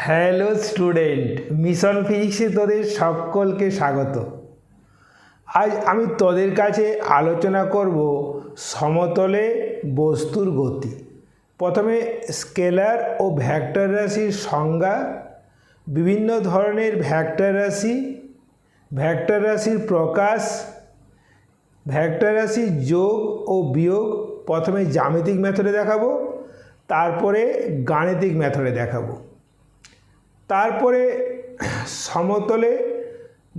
Hello student, mission ফিজিক্সে তোদের সকলকে স্বাগত। আজ আমি তোদের কাছে আলোচনা করব সমতলে বস্তুর গতি। প্রথমে স্কেলার ও ভেক্টর রাশির সংজ্ঞা, বিভিন্ন ধরনের ভেক্টর রাশি, ভেক্টর রাশির প্রকাশ, ভেক্টর রাশির যোগ ও বিয়োগ প্রথমে জ্যামিতিক মেথডে দেখাবো, তারপরে গাণিতিক মেথডে দেখাবো। তারপরে সমতলে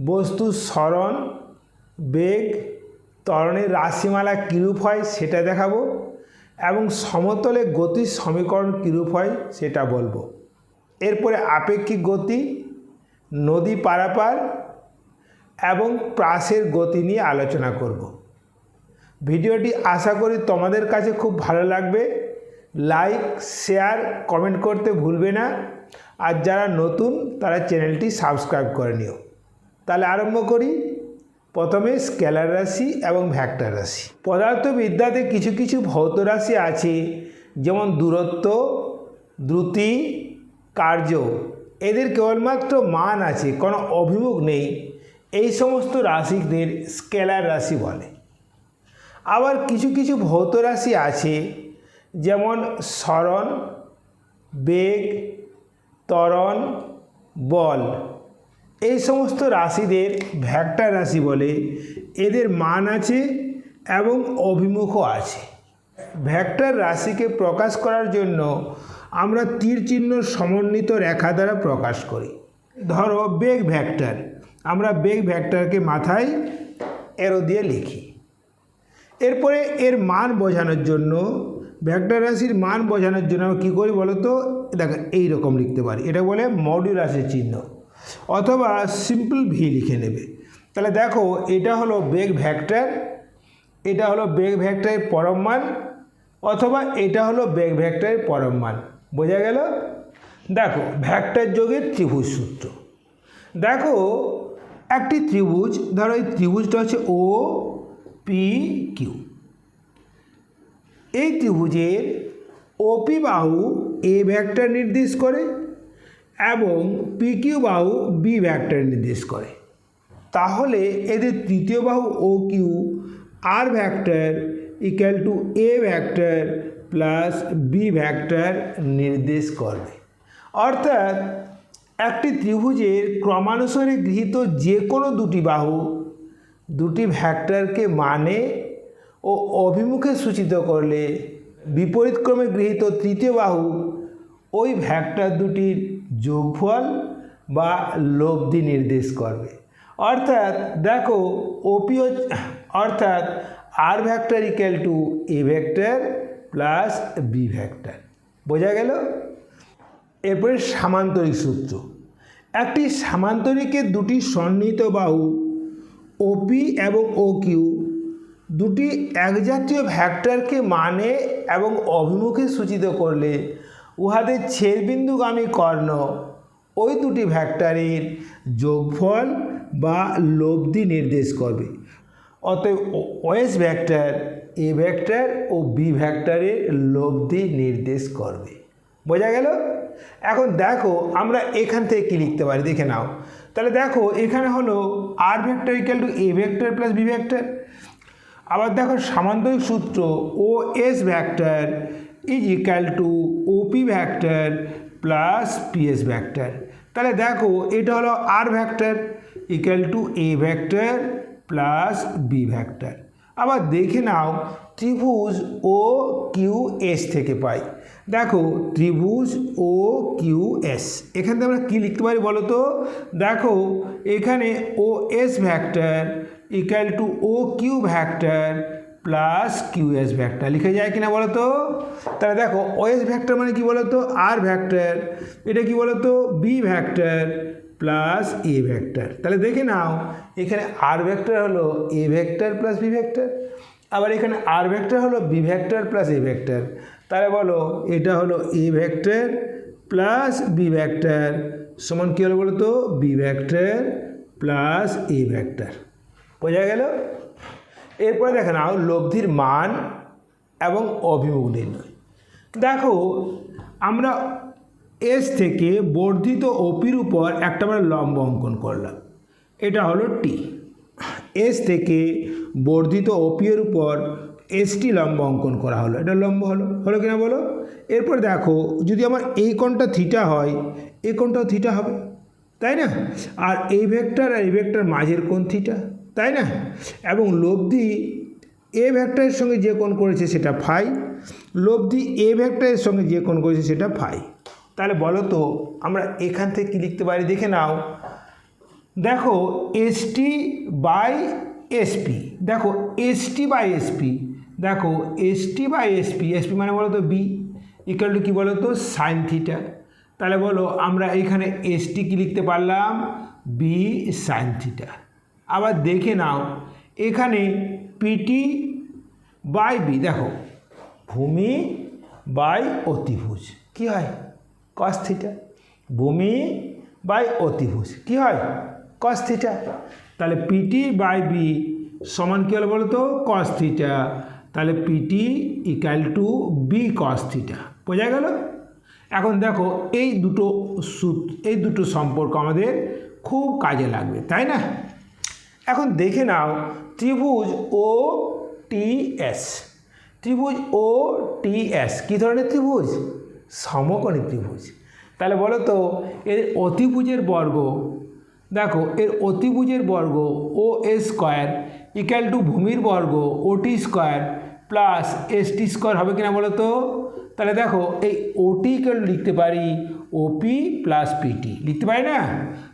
বস্তুর সরণ, বেগ, ত্বরণের রাশিমালা কীরূপ হয় সেটা দেখাবো এবং সমতলে গতির সমীকরণ কীরূপ হয় সেটা বলবো। এরপরে আপেক্ষিক গতি, নদী পারাপার এবং প্রাসের গতি নিয়ে আলোচনা করব। ভিডিওটি আশা করি তোমাদের কাছে খুব ভালো লাগবে। লাইক, শেয়ার, কমেন্ট করতে ভুলবে না। আর যারা নতুন তারা চ্যানেলটি সাবস্ক্রাইব করে নিও। তাহলে আরম্ভ করি। প্রথমে স্কেলার রাশি এবং ভেক্টর রাশি। পদার্থবিদ্যাতে কিছু কিছু ভৌত রাশি আছে, যেমন দূরত্ব, দ্রুতি, কার্য। এদের কেবলমাত্র মান আছে, কোনো অভিমুখ নেই। এই সমস্ত রাশিদের স্কেলার রাশি বলে। আবার কিছু কিছু ভৌত রাশি আছে, যেমন সরণ, বেগ, ত্বরণ, বল। এই সমস্ত রাশিদের ভেক্টর রাশি বলে। এদের মান আছে এবং অভিমুখও আছে। ভেক্টর রাশিকে প্রকাশ করার জন্য আমরা তীর চিহ্ন সমন্বিত রেখা দ্বারা প্রকাশ করি। ধরো বেগ ভেক্টর, আমরা বেগ ভেক্টরকে মাথায় অ্যারো দিয়ে লিখি। এরপরে এর মান বোঝানোর জন্য, ভেক্টর রাশির মান বোঝানোর জন্য আমরা কী করি বলো তো? দেখো, এইরকম লিখতে পারি। এটা বলে মডুলাসের চিহ্ন, অথবা সিম্পল ভি লিখে নেবে। তাহলে দেখো, এটা হলো বেগ ভেক্টর, এটা হলো বেগ ভেক্টরের পরম মান, অথবা এটা হলো বেগ ভেক্টরের পরম মান। বোঝা গেল? দেখো, ভেক্টর যোগের ত্রিভুজ সূত্র। দেখো, একটি ত্রিভুজ, ধরো এই ত্রিভুজটা হচ্ছে ও পি কিউ। এই ত্রিভুজের ওপি বাহু এ ভেক্টর নির্দেশ করে এবং পিকিউ বাহু বি ভেক্টর নির্দেশ করে। তাহলে এদের তৃতীয় বাহু O Q R vector equal to A vector plus B vector নির্দেশ করবে। অর্থাৎ একটি ত্রিভুজের ক্রমানুসারে গৃহীত যে কোনো দুটি বাহু দুটি ভেক্টরকে মানে ও অভিমুখে সূচিত করলে বিপরীতক্রমে গৃহীত তৃতীয় বাহু ওই ভেক্টর দুটির যোগফল বা লব্ধি নির্দেশ করবে। অর্থাৎ দেখো, ওপি অর্থাৎ R vector equal to A vector plus B vector. বোঝা গেল? এরপরে সামান্তরিক সূত্র। একটি সামান্তরিকের দুটি সন্নিহিত বাহু ওপি এবং ও কিউ দুটি একজাতীয় ভেক্টরকে মানে এবং অভিমুখে সূচিত করলে উহাদের ছেদবিন্দুগামী কর্ণ ওই দুটি ভেক্টরের যোগফল বা লব্ধি নির্দেশ করবে। অতএব ওএস ভেক্টর এ ভেক্টর ও বি ভেক্টরের লব্ধি নির্দেশ করবে। বোঝা গেল? এখন দেখো, আমরা এখান থেকে কী লিখতে পারি দেখে নাও। তাহলে দেখো, এখানে হলো R vector equal to A vector plus B vector. আবার দেখো, সামান্তরিক সূত্র O S vector is equal to OP vector plus PS vector. তাহলে দেখো, এটা হলো R vector equal to A vector plus B vector. আবার দেখে নাও, ত্রিভুজ ও কিউ এস থেকে পাই। দেখো, ত্রিভুজ ও কিউ এস, এখান থেকে আমরা কী লিখতে পারি বলো তো? দেখো, এখানে O S vector equal to O Q vector plus Q S vector লিখে যায় কিনা বলো তো? তাহলে দেখো, ও এস ভেক্টর মানে কি বলো তো? R vector. এটা কি বলো তো? B vector plus A vector. তাহলে দেখে নাও, এখানে আর ভেক্টর হলো A vector plus B vector, আবার এখানে আর ভেক্টর হলো B vector plus A vector. তাহলে বলো, এটা হলো A vector plus B vector সমান কী হলো বলো তো? B vector plus A vector. বোঝা গেল? এরপরে দেখে নাও, লব্ধির মান এবং অভিমুখ নির্ণয়। দেখো, আমরা এস থেকে বর্ধিত ওপির উপর একটা আমরা লম্ব অঙ্কন করলাম, এটা হলো টি। এস থেকে বর্ধিত ওপির উপর এসটি লম্ব অঙ্কন করা হলো, এটা লম্ব হলো, হলো কিনা বলো। এরপর দেখো যদি আমার এই কোণটা থিটা হয়, এই কোণটাও থিটা হবে, তাই না? আর এই ভেক্টর আর এই ভেক্টর মাঝের কোণ থিটা, তাই না? এবং লব্ধি এ ভেক্টরের সঙ্গে যে কোণ করেছে সেটা ফাই, লব্ধি এ ভেক্টরের সঙ্গে যে কোণ করেছে সেটা ফাই। তাহলে বলো তো আমরা এখান থেকে কী লিখতে পারি, দেখে নাও। দেখো এসটি বাই এসপি, দেখো এসটি বাই এসপি, দেখো এসটি বাই এসপি, এসপি মানে বলো তো বি, ইকুয়াল টু কী বলো তো সাইন থিটা। তাহলে বলো আমরা এখানে এসটি কি লিখতে পারলাম, বি সাইন থিটা। আবার দেখে নাও এখানে পিটি বাই বি, দেখো ভূমি বাই অতিভুজ কী হয়, কস থিটা। ভূমি বাই অতিভুজ কী হয়, কস থিটা। তাহলে পিটি বাই বি সমান কী হলো বলো তো, কস থিটা। তাহলে PT equal to B cos theta, বোঝা গেল। এখন দেখো এই দুটো সম্পর্ক আমাদের খুব কাজে লাগবে, তাই না? এখন দেখে নাও ত্রিভুজ ও টি এস, ত্রিভুজ ও টি এস কী ধরনের ত্রিভুজ, সমকোণী ত্রিভুজ। তাহলে বলো তো এর অতিভুজের বর্গ, দেখো এর অতিভুজের বর্গ O A square equal to ভূমির বর্গ O T square plus S T square হবে কিনা বলো তো। তাহলে দেখো এই ওটি ইকুয়াল লিখতে পারি ওপি প্লাস পিটি, লিখতে পারি না?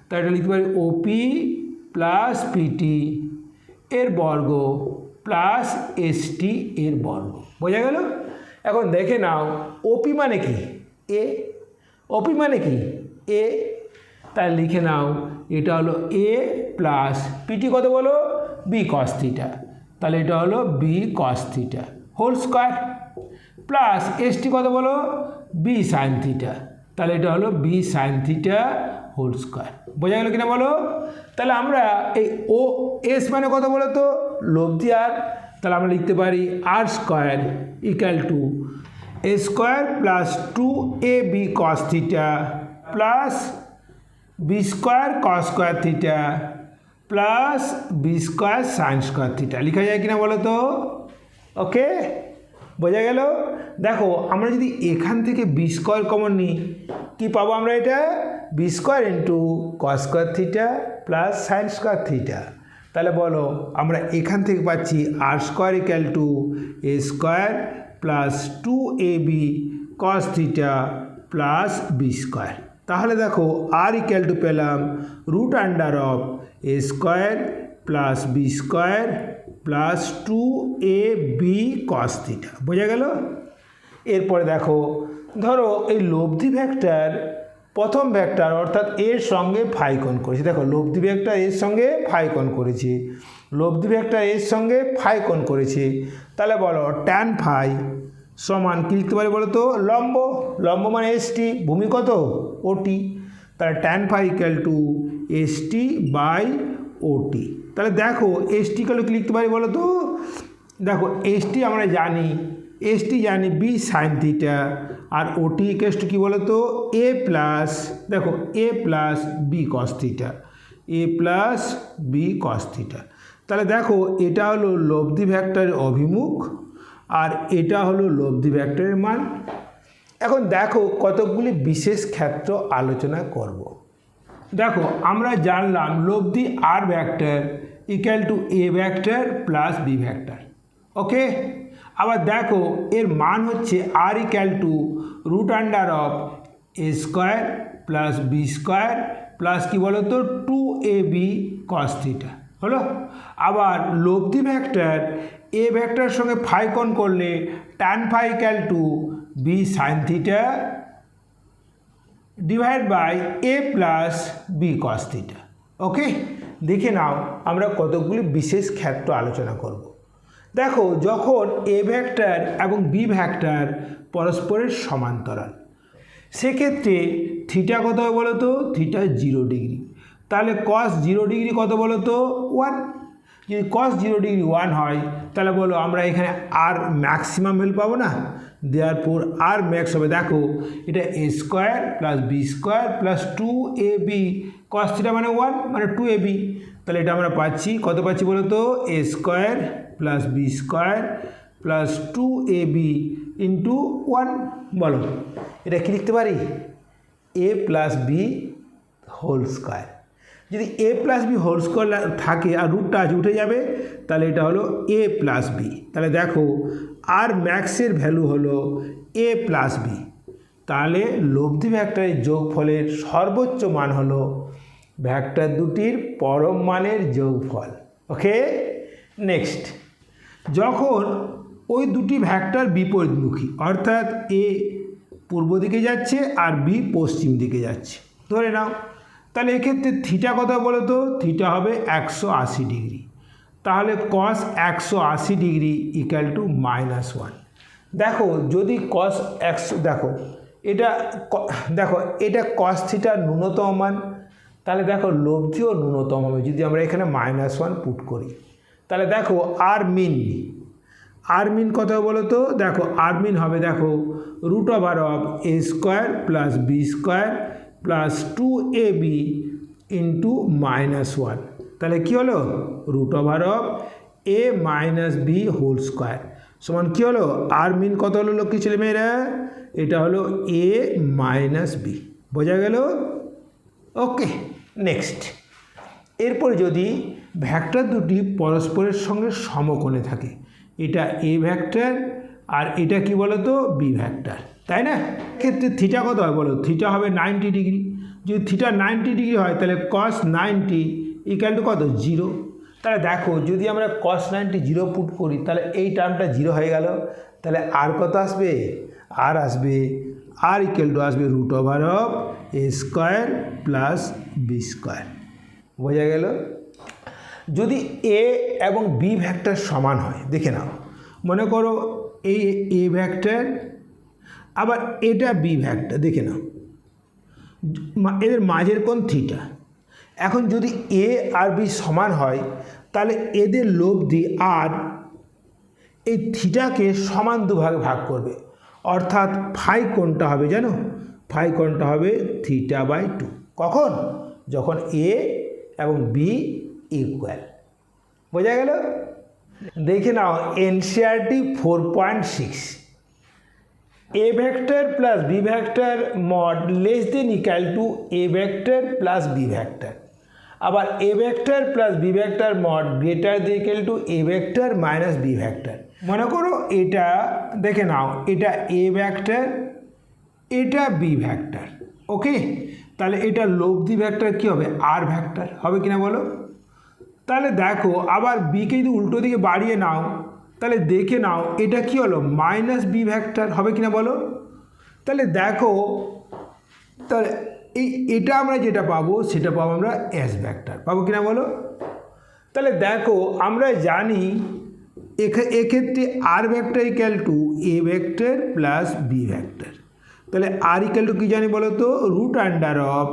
তাহলে এটা লিখতে পারি ওপি প্লাস পিটি এর বর্গ প্লাস এসটি এর বর্গ, বোঝা গেল। এখন দেখে নাও ওপি মানে কি, এ, ওপি মানে কি এ, তাহলে লিখে নাও এটা হলো এ প্লাস পিটি কত বলো, বি কস থিটা। তাহলে এটা হলো B cos theta whole square plus ST কত বলো, বি সাইন থিটা। তাহলে এটা হলো B sine theta whole square, বোঝা গেল কিনা বলো। তাহলে আমরা এই ও এস মানে কত বলো তো, লব্ধি আর, তাহলে আমরা লিখতে পারি R square equal to A square plus two A B cos theta plus B square cos square theta plus B square sine square theta, লেখা যায় কিনা বলো তো। ওকে, বোঝা গেল। দেখো আমরা যদি এখান থেকে বি স্কোয়ার কমন নিই কী পাবো আমরা, এটা B square into cos square theta plus sine square theta. তাহলে বলো আমরা এখান থেকে পাচ্ছি R square equal to A square plus two A B cos theta plus B square. তাহলে দেখো আর ইকুয়াল টু পেলাম root under of A square plus B square plus two A B cos theta, বোঝা গেল। এরপরে দেখো ধরো এই লব্ধি ভেক্টর প্রথম ভেক্টর অর্থাৎ এর সঙ্গে ফাই কোণ করেছে, দেখো লব্ধি ভেক্টর এর সঙ্গে ফাই কোণ করেছে, লব্ধি ভেক্টর এর সঙ্গে ফাই কোণ করেছে। তাহলে বলো ট্যান ফাই সমান কী লিখতে পারি বলো তো, লম্ব, লম্ব মানে এসটি, ভূমি কত ওটি। তাহলে tan phi equal to ST by OT. তাহলে দেখো এসটি ইকুয়াল টু কী লিখতে পারি বলো তো, দেখো এসটি আমরা জানি, এসটি জানি বি সাইন থিটা, আর ওটি ইকুয়াল টু কী বলো তো এ প্লাস, দেখো এ প্লাস বি কস থিটা, এ প্লাস বি কস থিটা। তাহলে দেখো এটা হলো লব্ধি ভেক্টরের অভিমুখ আর এটা হলো লব্ধি ভেক্টরের মান। এখন দেখো কতকগুলি বিশেষ ক্ষেত্র আলোচনা করব। দেখো আমরা জানলাম লব্ধি R vector equal to A vector plus B vector, okay. আবার দেখো এর মান হচ্ছে R equal to root under of A square plus B square plus কী বলো তো two A B cos theta, হলো। আবার লব্ধি ভেক্টর এ ভেক্টরের সঙ্গে ফাই কোণ করলে tan phi equal to B sine theta divide by A plus B cos theta, okay. দেখে নাও আমরা কতগুলি বিশেষ ক্ষেত্র আলোচনা করব। দেখো যখন এ ভেক্টর এবং বি ভেক্টর পরস্পরের সমান্তরাল, সেক্ষেত্রে থিটা কত হবে বলো তো, থিটা 0 ডিগ্রি। তাহলে কস 0 ডিগ্রি কত বলো তো 1। যদি কস 0 ডিগ্রি 1 হয় তাহলে বলো আমরা এখানে আর ম্যাক্সিমাম ভ্যালু পাবো না, দেয়ারফর আর ম্যাক্স হবে দেখো এটা A square plus B square plus 2ab cos theta মানে 1 মানে 2ab, তাহলে এটা আমরা পাচ্ছি কত পাচ্ছি বলো তো A square plus B square plus 2ab into 1। বলো এটা কি লিখতে পারি A plus B whole square. যদি A plus B whole square থাকে আর রুটটা আজ উঠে যাবে তাহলে এটা হলো এ প্লাস বি। তাহলে দেখো আর ম্যাক্সের ভ্যালু হলো এ প্লাস বি, তাহলে লব্ধি ভেক্টরের যোগফলের সর্বোচ্চ মান হলো ভেক্টর দুটির পরম মানের যোগফল। ওকে, নেক্সট, যখন ওই দুটি ভেক্টর বিপরীতমুখী অর্থাৎ এ পূর্ব দিকে যাচ্ছে আর বি পশ্চিম দিকে যাচ্ছে ধরে নাও, তাহলে এক্ষেত্রে থিটা কত বলো তো থিটা হবে 180 ডিগ্রি, তাহলে কস 180 ডিগ্রি ইকুয়াল টু -1। দেখো যদি কস 100 দেখো এটা কস থিটার ন্যূনতম মান, তাহলে দেখো লব্ধিও ন্যূনতম হবে যদি আমরা এখানে -1 পুট করি। তাহলে দেখো আর মিন কত বলো তো দেখো আর মিন হবে দেখো √অফ A square plus B square plus 2ab into -1, তাহলে কী হলো √অফ A minus B whole square সমান কী হলো আর মিন কত হলো লক্ষ্মী ছেলেমেয়েরা এটা হলো এ মাইনাস বি। বোঝা গেল? ওকে, নেক্সট, এরপর যদি ভেক্টর দুটি পরস্পরের সঙ্গে সমকোণে থাকে, এটা এ ভেক্টর আর এটা কি বলো তো বি ভেক্টর, তাই না? ক্ষেত্রে থিটা কত হয় বলো থিটা হবে 90 ডিগ্রি। যদি থিটা 90 ডিগ্রি হয় তাহলে cos 90 ইকুয়াল টু কত 0। তাহলে দেখো যদি আমরা cos 90 0 পুট করি তাহলে এই টার্মটা 0 হয়ে গেল, তাহলে আর কত আসবে আর আসবে আর ইকুয়াল টু আসবে √অফ A square plus B square. বোঝা গেল? যদি এ এবং বি ভেক্টর সমান হয়, দেখে নাও, মনে করো এই এ ভেক্টর আবার এটা বি ভেক্টর, দেখে নাও এদের মাঝের কোণ থিটা। এখন যদি এ আর বি সমান হয় তাহলে এদের লব্ধি আর এই থিটাকে সমান দুভাগে ভাগ করবে, অর্থাৎ ফাই কোণটা হবে জানো ফাই কোণটা হবে θ/2। কখন? যখন এ এবং বি ইকুয়াল। বোঝা গেল? দেখে নাও NCERT 4.6 A vector plus B vector mod less than equal to A vector plus B vector, আবার A vector plus B vector mod greater than equal to A vector minus B vector. মনে করো এটা দেখে নাও এটা A vector এটা B vector, okay, তাহলে এটা লব্ধি ভেক্টর কী হবে আর ভেক্টর হবে কিনা বলো? তাহলে দেখো আবার বিকে যদি উল্টো দিকে বাড়িয়ে নাও তাহলে দেখে নাও এটা কি হলো মাইনাস বি ভেক্টর হবে কিনা বলো? তাহলে দেখো তাহলে এটা আমরা যেটা পাবো সেটা পাবো আমরা এস ভেক্টর পাবো কিনা বলো? তাহলে দেখো আমরা জানি এক্ষেত্রে R vector equal to A vector plus B vector, তাহলে আর ইকুয়াল টু কী জানি বলো তো √অফ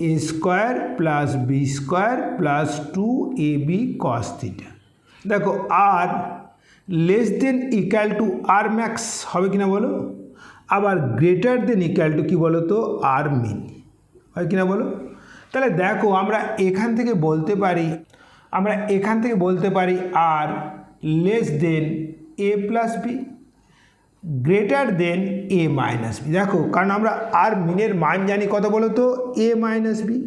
A square plus B square plus 2ab cos theta. দেখো R less than equal to R max হবে কিনা বলো? আবার গ্রেটার দেন ইকুয়াল টু কী বলো তো আর মিন হয় কিনা বলো? তাহলে দেখো আমরা এখান থেকে বলতে পারি আর লেস দেন এ প্লাস বি গ্রেটার দেন এ মাইনাস বি। দেখো কারণ আমরা আর মিনের মান জানি কত বলো তো এ মাইনাস বি,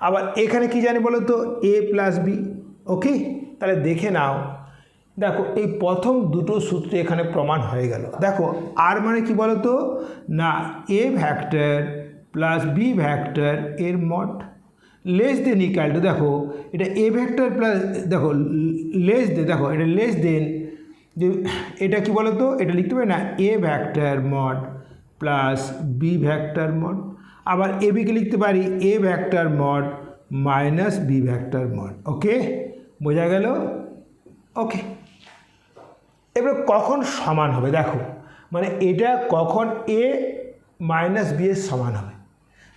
আবার এখানে কি জানি বলো তো এ প্লাস বি। ওকে, তাহলে দেখে নাও দেখো এই প্রথম দুটো সূত্র এখানে প্রমাণ হয়ে গেল। দেখো আর মানে কি বলো তো না A vector plus B vector এর mod less than equal to দেখো এটা এ ভেক্টর প্লাস দেখো এটা লেস দেন যে এটা কি বলো তো এটা লিখতে পারি না A vector mod plus B vector mod, আবার এ বিকে লিখতে পারি A vector mod minus B vector mod. Okay, বোঝা গেল? ওকে, এবার কখন সমান হবে দেখো মানে এটা কখন এ মাইনাস বি এর সমান হবে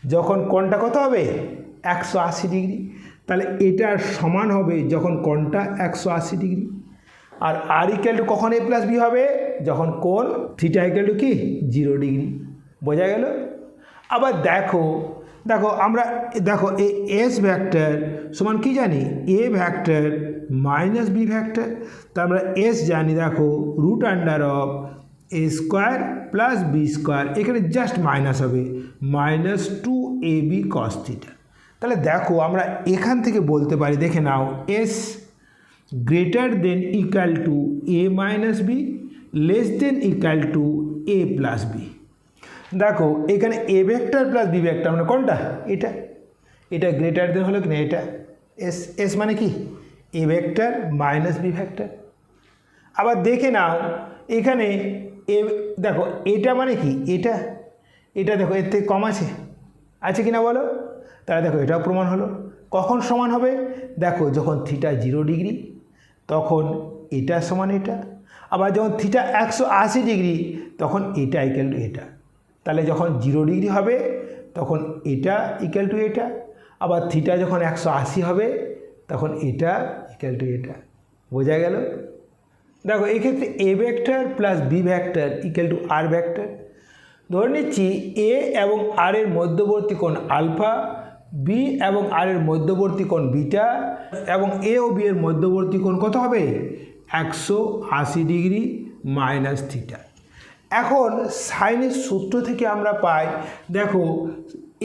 যখন কোণটা কত হবে 180 ডিগ্রি, তাহলে এটার সমান হবে যখন কোণটা 180 ডিগ্রি। আর ইকুয়াল টু কখন এ প্লাস বি হবে যখন কোণ থিটা ইকুয়াল টু কি 0 ডিগ্রি। বোঝা গেল? আবার দেখো আমরা দেখো এই এস ভেক্টর সমান কি জানি, A vector minus B vector. তা আমরা এস জানি, দেখো root under of A square plus B square, এখানে জাস্ট মাইনাস হবে, মাইনাস 2ab cos থিটা। তাহলে দেখো আমরা এখান থেকে বলতে পারি, দেখে নাও, S greater than equal to A minus B, less than equal to A plus B. দেখো এখানে A vector plus B vector মানে কোনটা, এটা গ্রেটার দেন হলো কি না, এটা এস মানে কি A vector minus B vector. আবার দেখে নাও এখানে দেখো এটা মানে কি, এটা দেখো এর থেকে কম আছে কি না বলো? তাহলে দেখো এটাও প্রমাণ হলো। কখন সমান হবে? দেখো যখন থিটা 0 ডিগ্রি তখন এটা সমান এটা, আবার যখন থিটা 180 ডিগ্রি তখন এটা ইকুয়াল টু এটা। তাহলে যখন 0 ডিগ্রি হবে তখন এটা ইকুয়াল টু এটা, আবার থিটা যখন 180 হবে তখন এটা ইকুয়াল টু এটা। বোঝা গেল? দেখো এক্ষেত্রে A vector plus B vector equal to R vector. ধরে নিচ্ছি এ এবং আর এর মধ্যবর্তী কোণ আলফা, বি এবং আর এর মধ্যবর্তী কোণ বিটা, এবং এ ও বি এর মধ্যবর্তী কোণ কত হবে, 180 ডিগ্রি মাইনাস থিটা। এখন সাইনের সূত্র থেকে আমরা পাই, দেখো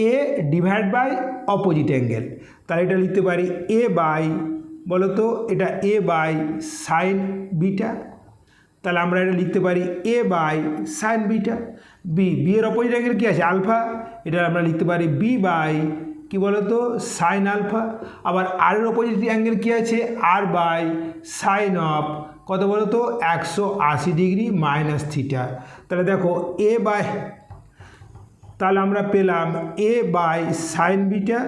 এ ডিভাইড বাই অপোজিট অ্যাঙ্গেল, তাহলে এটা লিখতে পারি এ বাই, বলো তো এটা এ বাই সাইন বিটা। তাহলে আমরা এটা লিখতে পারি এ বাই সাইন বিটা। বি এর অপোজিট অ্যাঙ্গেল কী আছে, আলফা, এটা আমরা লিখতে পারি বি বাই কি বলো তো সাইন আলফা। আবার আর এর অপোজিট অ্যাঙ্গেল কী আছে, আর বাই সাইন অফ কত বলো তো 180 ডিগ্রি মাইনাস থিটা। তাহলে দেখো এ বাই, তাহলে আমরা পেলাম A by sine beta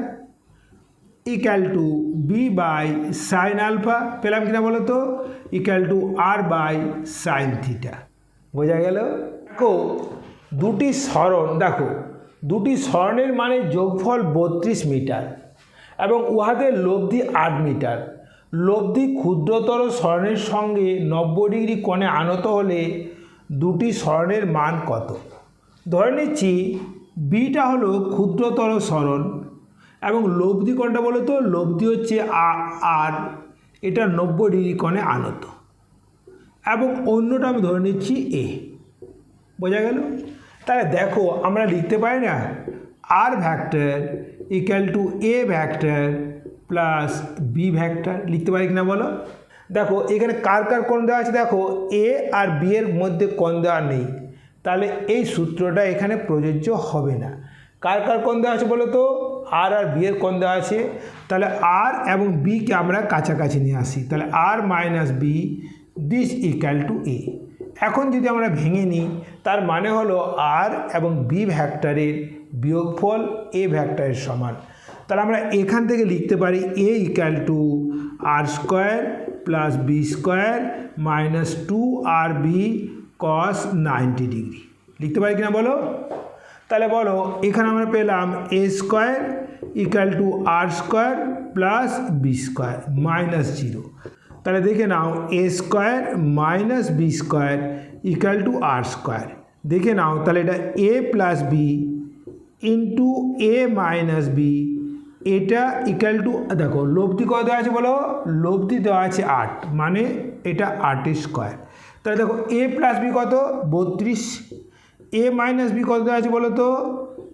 equal to B by sine alpha, পেলাম কিনা বলো তো, equal to R by sine theta. বোঝা গেল? দেখো দুটি সরণের মানে যোগফল 32 মিটার এবং উহাদের লব্ধি 8 মিটার। লব্ধি ক্ষুদ্রতর সরণের সঙ্গে 90 ডিগ্রি কোণে আনত হলে দুটি সরণের মান কত? ধরে নিচ্ছি বিটা হলো ক্ষুদ্রতর সরণ এবং লব্ধি কোণটা বলো তো, লব্ধি হচ্ছে আর, এটা 90 ডিগ্রি কোণে আনত, এবং অন্যটা আমি ধরে নিচ্ছি এ। বোঝা গেল? তাহলে দেখো আমরা লিখতে পারি না R vector equal to A vector plus B vector, লিখতে পারি কিনা বলো? দেখো এখানে কার কোণ দেওয়া আছে, দেখো এ আর বি এর মধ্যে কোণ দেওয়া নেই, তাহলে এই সূত্রটা এখানে প্রযোজ্য হবে না। কার কোণ দেওয়া আছে বলো তো, আর বি এর কোণ দেওয়া আছে, তাহলে আর এবং বিকে আমরা কাছাকাছি নিয়ে আসি, তাহলে R minus B this equal to A. এখন যদি আমরা ভেঙে নিই তার মানে হলো আর এবং বি ভেক্টরের বিয়োগফল এ ভেক্টরের সমান। তাহলে আমরা এখান থেকে লিখতে পারি a equal to r square plus B square minus 2rb cos 90 degree, লিখতে পারি কিনা বলো? তাহলে বলো এখানে আমরা পেলাম a square equal to r square plus B square minus 0। তাহলে দেখে নাও a square minus b square equal to r square, দেখে নাও তাহলে এটা a plus b into a minus b, এটা ইকুয়াল টু, দেখো লব্ধি কত দেওয়া আছে বলো, লব্ধি দেওয়া আছে 8, মানে এটা 8 স্কোয়ার। তাহলে দেখো এ প্লাস বি কত 32, এ মাইনাস বি কত দেওয়া আছে বলো তো,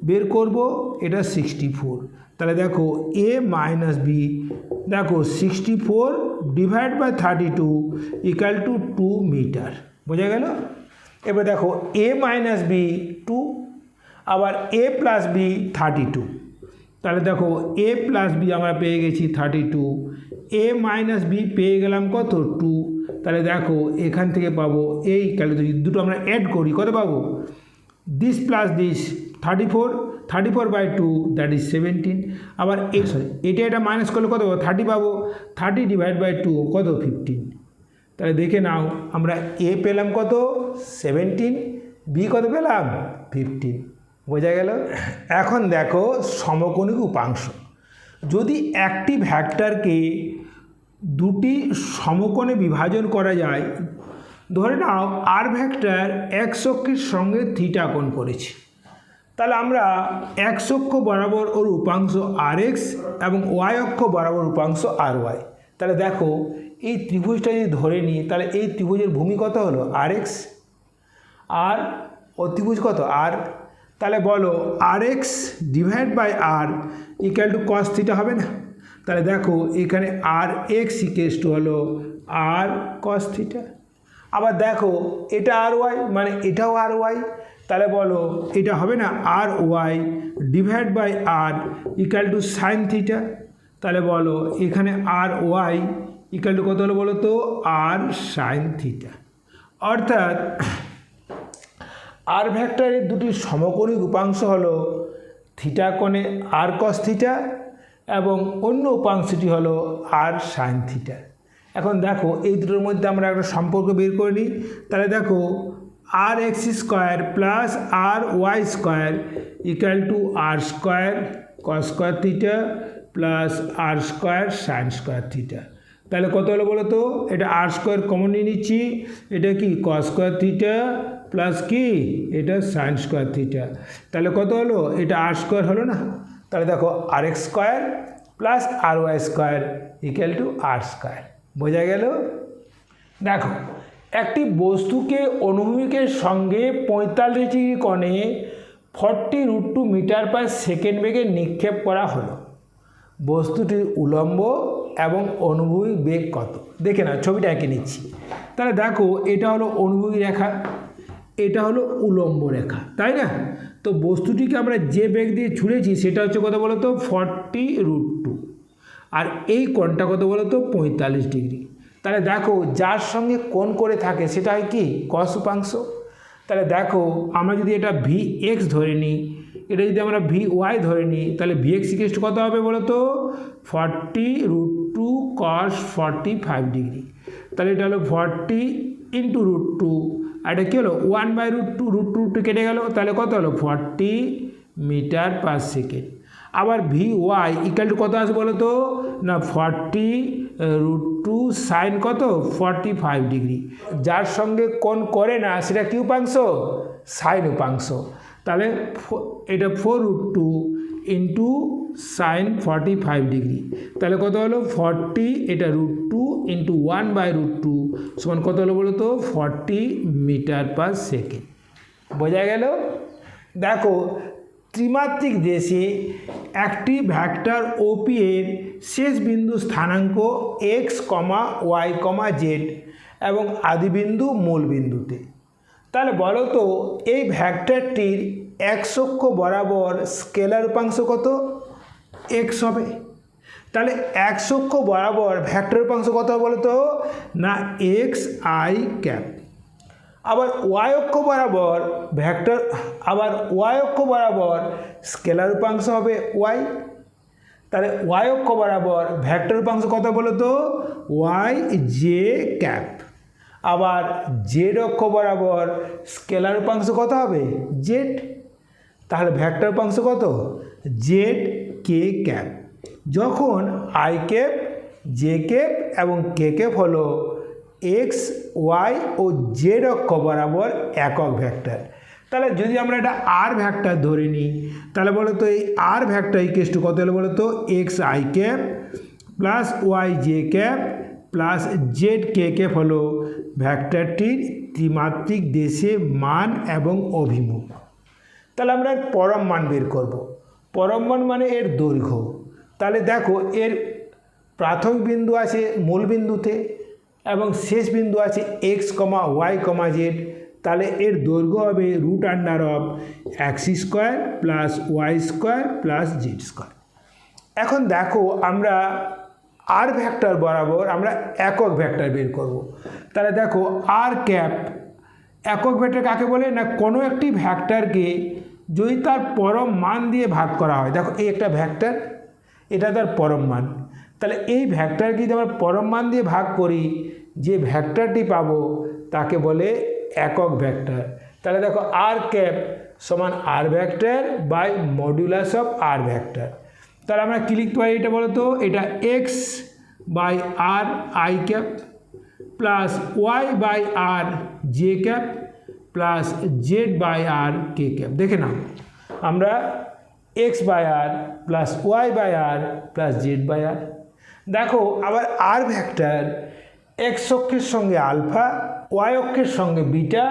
বের করব, এটা 64। তাহলে দেখো এ মাইনাস বি, দেখো 64 divide by 32 equal to 2 metre. বোঝা গেল? এবার দেখো এ মাইনাস বি 2, আবার এ প্লাস বি 32, তাহলে দেখো এ প্লাস বি আমরা পেয়ে গেছি 32, এ মাইনাস বি পেয়ে গেলাম কত 2, তাহলে দেখো এখান থেকে পাবো এই ইকুয়াল টু, দুটো আমরা অ্যাড করি কত পাবো, this plus this 34 by 2 that is 17, আবার এটা মাইনাস করলে কত পাবো 30 পাবো, 30 ডিভাইড বাই 2 কত 15। তাহলে দেখে নাও আমরা এ পেলাম কত 17, বি কত পেলাম 15। বোঝা গেল? এখন দেখো সমকোণিক উপাংশ, যদি একটি ভেক্টরকে দুটি সমকোণে বিভাজন করা যায়, ধরে নাও আর ভেক্টর এক্স অক্ষের সঙ্গে থিটা কোণ করেছে, তাহলে আমরা এক্স অক্ষ বরাবর ওর উপাংশ আর এক্স এবং ওয়াই অক্ষ বরাবর উপাংশ আর ওয়াই। তাহলে দেখো এই ত্রিভুজটা যদি ধরে নিই তাহলে এই ত্রিভুজের ভূমি কত হলো আর এক্স, আর অতিভুজ কত আর। তাহলে বলো r x divide by r equal to cos theta হবে না। তাহলে দেখো এখানে আর এক্স ইকুয়াল টু হলো আর কস থিটা। আবার দেখো এটা আর ওয়াই মানে এটাও আর ওয়াই, তাহলে বলো এটা হবে না r y divide by r equal to sine theta. তাহলে বলো এখানে আর ওয়াই ইকুয়াল টু কত হলো বলো তো আর সাইন থিটা। অর্থাৎ আর ভেক্টরের দুটি সমকোণী উপাংশ হলো থিটা কোণে আর কস থিটা এবং অন্য উপাংশটি হলো আর সাইন থিটা। এখন দেখো এই দুটোর মধ্যে আমরা একটা সম্পর্ক বের করে নিই। তাহলে দেখো r x square plus r y square equal to r square cos square theta plus r square sine square theta. তাহলে কত হলো বলো তো, এটা আর স্কোয়ার কমন নিয়ে নিচ্ছি, এটা কি কস স্কোয়ার থিটা প্লাস কি এটা সাইন স্কোয়ার থিটা। তাহলে কত হলো, এটা আর স্কোয়ার হলো না। তাহলে দেখো r x square plus r y square equal to r square. বোঝা গেল? দেখো একটি বস্তুকে অনুভূমিকের সঙ্গে 45 ডিগ্রি কোণে 40√2 মিটার পার সেকেন্ড বেগে নিক্ষেপ করা হলো। বস্তুটির উলম্ব এবং অনুভূমিক বেগ কত দেখে না, ছবিটা এঁকে নিচ্ছি। তাহলে দেখো এটা হলো অনুভূমিক রেখা, এটা হলো উলম্ব রেখা, তাই না? তো বস্তুটিকে আমরা যে বেগ দিয়ে ছুঁড়েছি সেটা হচ্ছে কত বলো তো 40√2, আর এই কোণটা কত বলো তো 45 ডিগ্রি। তাহলে দেখো যার সঙ্গে কোণ করে থাকে সেটা হয় কি কস উপাংশ। তাহলে দেখো আমরা যদি এটা ভি এক্স ধরে নিই, এটা যদি আমরা ভি ওয়াই ধরে নিই, তাহলে ভি এক্স ইকুয়াল টু কত হবে বলো তো 40√2 cos 45 ডিগ্রি। তাহলে এটা হলো 40 × √2, আর এটা কী হলো 1/√2, √2 কেটে গেল, তাহলে কত হলো 40 মিটার পার সেকেন্ড। আবার ভি ওয়াই ইকুয়াল টু কত আসবে বলো তো না 40√2 সাইন কত 45 ডিগ্রি। যার সঙ্গে কোণ করে না সেটা কী উপাংশ, সাইন উপাংশ। তাহলে এটা 4√2 ইন্টু সাইন 45 ডিগ্রি, তাহলে কত হলো 40, এটা √2 ইন্টু 1/√2 সমান কত হলো বলো তো 40 মিটার পার সেকেন্ড। বোঝা গেল? দেখো ত্রিমাত্রিক দেশে একটি ভেক্টর ওপি এর শেষ বিন্দু স্থানাঙ্ক এক্স, ওয়াই, জেড এবং আদিবিন্দু মূল বিন্দুতে। তাহলে বলো তো এই ভেক্টরটির এক্স অক্ষ বরাবর স্কেলার উপাংশ কত, এক্স হবে। তাহলে এক্স অক্ষ বরাবর ভেক্টর উপাংশ কত হবে বলো তো না এক্স আই ক্যাপ। আবার ওয়াই অক্ষ বরাবর ভেক্টর, আবার ওয়াই অক্ষ বরাবর স্কেলার উপাংশ হবে ওয়াই। তাহলে ওয়াই অক্ষ বরাবর ভেক্টর উপাংশ কত বলো তো ওয়াই জে ক্যাপ। আবার জেড অক্ষ বরাবর স্কেলার উপাংশ কত হবে জেড। তাহলে ভেক্টর উপাংশ কত জেড কে ক্যাপ। যখন আই ক্যাপ, জে ক্যাপ এবং কে ক্যাপ হলো এক্স, ওয়াই ও জেড অক্ষ বরাবর একক ভেক্টর। তাহলে যদি আমরা এটা আর ভেক্টর ধরে নিই, তাহলে বলো তো এই আর ভেক্টর ইকুয়াল টু কত হলো বলো তো X I cap plus Y J cap plus Z K cap হলো ভেক্টরটির ত্রিমাত্রিক দেশে মান এবং অভিমুখ। তাহলে আমরা এর পরম মান বের করব। পরম মান মানে এর দৈর্ঘ্য। তাহলে দেখো এর প্রাথমিক বিন্দু আছে মূল বিন্দুতে এবং শেষ বিন্দু আছে এক্স, ওয়াই, জেড। তাহলে এর দৈর্ঘ্য হবে √(x² plus y² plus z²। এখন দেখো আমরা আর ভেক্টর বরাবর আমরা একক ভেক্টর বের করব। তাহলে দেখো আর ক্যাপ একক ভেক্টর কাকে বলে না কোনো একটি ভেক্টরকে যদি তার পরম মান দিয়ে ভাগ করা হয়। দেখো এই একটা ভেক্টর, এটা তার পরম মান। তাহলে এই ভেক্টরকে যদি আমরা পরম মান দিয়ে ভাগ করি, যে ভেক্টরটি পাবো তাকে বলে একক ভেক্টর। তাহলে দেখো আর ক্যাপ সমান r vector by modulus of R vector. তাহলে আমরা কি লিখতে পারি এটা বলো তো, এটা x by r i cap. Plus y by r j cap plus z by r k cap. দেখে নাও আমরা x by r plus y by r plus z by r. দেখো আবার আর ভেক্টর এক্স অক্ষের সঙ্গে আলফা, ওয়াই অক্ষের সঙ্গে beta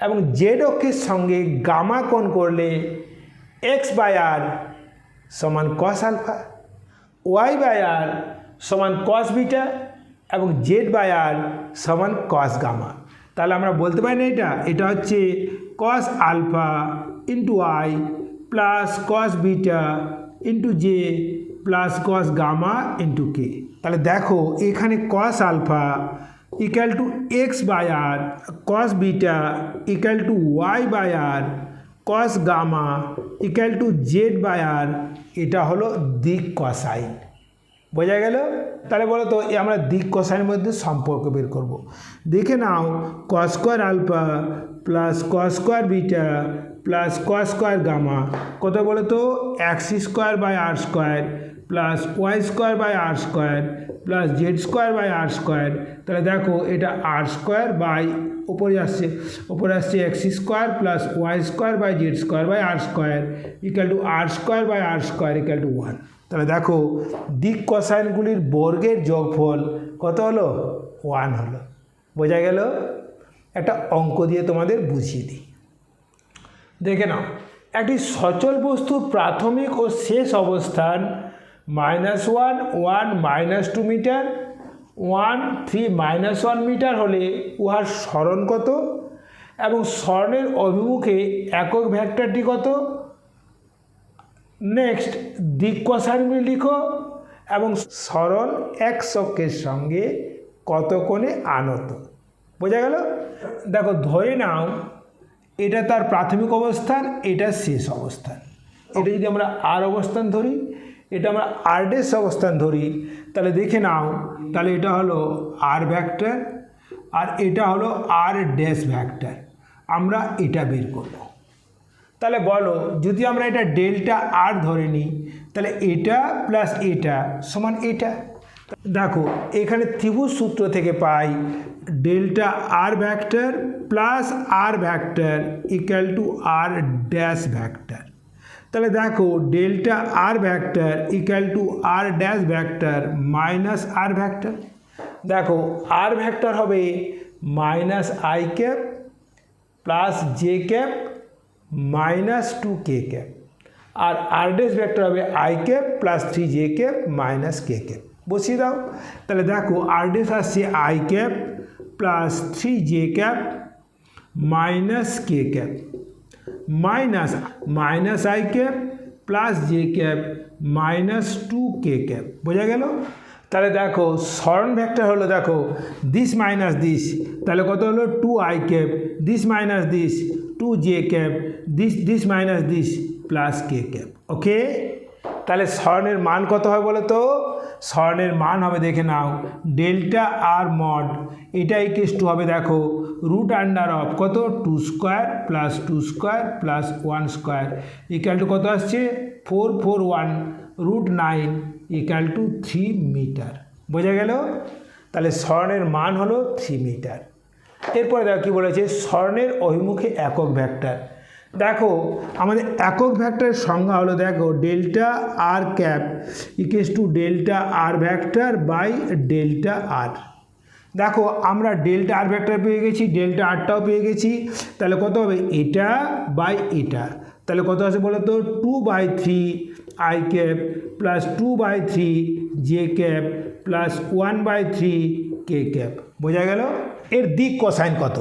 এবং জেড অক্ষের সঙ্গে গামা কোণ করলে এক্স বাই আর সমান cos alpha, Y by r সমান কস বিটা এবং জেড বাই আর সমান কস গামা। তাহলে আমরা বলতে পারি না এটা হচ্ছে cos alpha into y plus cos beta into j plus cos gamma into k. তাহলে দেখো এখানে cos alpha equal to x by r, cos beta equal to y by r, cos gamma equal to z by r, এটা হলো দিক cosine. বোঝা গেল? তাহলে বলো তো আমরা দিক কোসাইনের মধ্যে সম্পর্ক বের করব। দেখে নাও cos square alpha plus cos square beta plus cos square gamma কত বলো তো x square by r square plus y square by r square plus z square by r square. তাহলে দেখো এটা আর স্কোয়ার বাই উপরে আসছে x square plus y square by z square by r square equal to r square by r square equal to 1। তাহলে দেখো দিক কোসাইনগুলির বর্গের যোগফল কত হলো? 1 হলো। বোঝা গেল? একটা অঙ্ক দিয়ে তোমাদের বুঝিয়ে দিই। দেখে নাও একটি সচল বস্তুর প্রাথমিক ও শেষ অবস্থান -1 1 -2 মিটার 1 3 -1 মিটার হলে উহার সরণ কত এবং সরণের অভিমুখে একক ভেক্টরটি কত? নেক্সট দিক কোসাইনগুলি লিখো এবং সরণ এক্স অক্ষের সঙ্গে কত কোণে আনত। বোঝা গেল? দেখো ধরে নাও এটা তার প্রাথমিক অবস্থান, এটা শেষ অবস্থান। এটা যদি আমরা আর অবস্থান ধরি, এটা আমরা আর ড্যাশ অবস্থান ধরি, তাহলে দেখে নাও তাহলে এটা হলো আর ভেক্টর আর এটা হলো আর ড্যাশ ভেক্টর। আমরা এটা বের করব। তাহলে বলো যদি আমরা এটা ডেল্টা আর ধরে নিই তাহলে এটা প্লাস এটা সমান এটা। দেখো এখানে ত্রিভুজ সূত্র থেকে পাই delta r vector plus r vector equal to r dash vector. তাহলে দেখো delta r vector equal to r dash vector minus r vector. দেখো আর ভেক্টর হবে minus i cap plus j cap minus 2 k cap আর r dash vector হবে i cap plus 3 j cap minus k cap. বসিয়ে দাও। তাহলে দেখো r dash আসছে i cap plus 3 j cap minus k cap minus i cap plus j cap minus 2 k cap. বোঝা গেল? তাহলে দেখো সরণ ভেক্টর হলো দেখো দিস মাইনাস দিস, তাহলে কত হলো 2 i cap, this minus this 2 j cap, this minus this plus k cap. Okay, তাহলে সরণের মান কত হয় বলো তো? সরণের মান হবে দেখে নাও ডেল্টা আর মড এটা ইকুয়াল টু হবে দেখো রুট আন্ডার অফ কত 2 square plus 2 square plus 1 square equal to কত আসছে 441 রুট 9 ইকুয়াল টু 3 মিটার। বোঝা গেল? তাহলে সরণের মান হলো 3 মিটার। এরপরে দেখো কী বলেছে সরণের অভিমুখে একক ভেক্টর। দেখো আমাদের একক ভেক্টরের সংজ্ঞা হলো দেখো delta r cap equal to delta r vector by delta r. দেখো আমরা ডেল্টা আর ভেক্টর পেয়ে গেছি, ডেল্টা আরটাও পেয়ে গেছি, তাহলে কত হবে এটা বাই এটা। তাহলে কত আছে বলো তো 2/3 I cap plus 2/3 J cap plus 1/3 K cap. বোঝা গেল? এর দিক কোসাইন কত?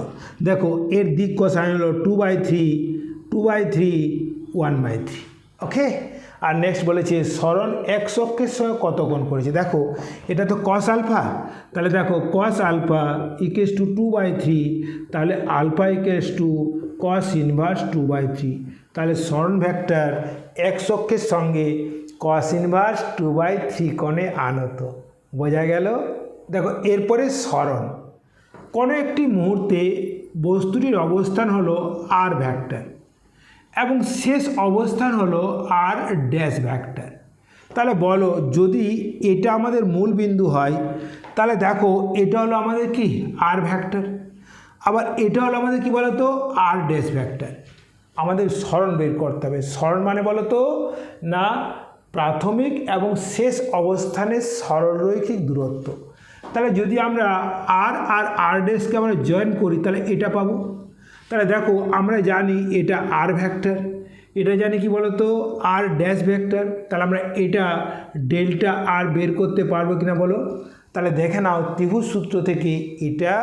দেখো এর দিক কোসাইন হলো 2/3 1/3। ওকে, আর নেক্সট বলেছে সরণ এক্স অক্ষের সঙ্গে কত কোণ করেছে। দেখো এটা তো কস আলফা, তাহলে দেখো কস আলফা ইকুয়াল টু 2/3, তাহলে alpha equal to cos inverse 2/3। তাহলে সরণ ভেক্টর এক্স অক্ষের সঙ্গে কস ইনভার্স 2/3 কোণে আনত। বোঝা গেল? দেখো এরপরে সরণ কোনো একটি মুহূর্তে বস্তুটির অবস্থান হলো আর ভেক্টর এবং শেষ অবস্থান হলো আর ড্যাশ ভেক্টর। তাহলে বলো যদি এটা আমাদের মূল বিন্দু হয় তাহলে দেখো এটা হলো আমাদের কি আর ভেক্টর, আবার এটা হলো আমাদের কি বলতো আর ড্যাশ ভেক্টর। আমাদের সরণ বের করতে হবে। সরণ মানে বলতো না প্রাথমিক এবং শেষ অবস্থানের সরলরৈখিক দূরত্ব। তাহলে যদি আমরা আর আর আর ড্যাশকে আমরা জয়েন করি তাহলে এটা পাবো। তাহলে দেখো আমরা জানি এটা আর ভেক্টর, এটা জানি কি বলতো আর ড্যাশ ভেক্টর। তাহলে আমরা এটা ডেল্টা আর বের করতে পারবো কিনা বলো। তাহলে দেখে নাও ত্রিভুজ সূত্র থেকে এটা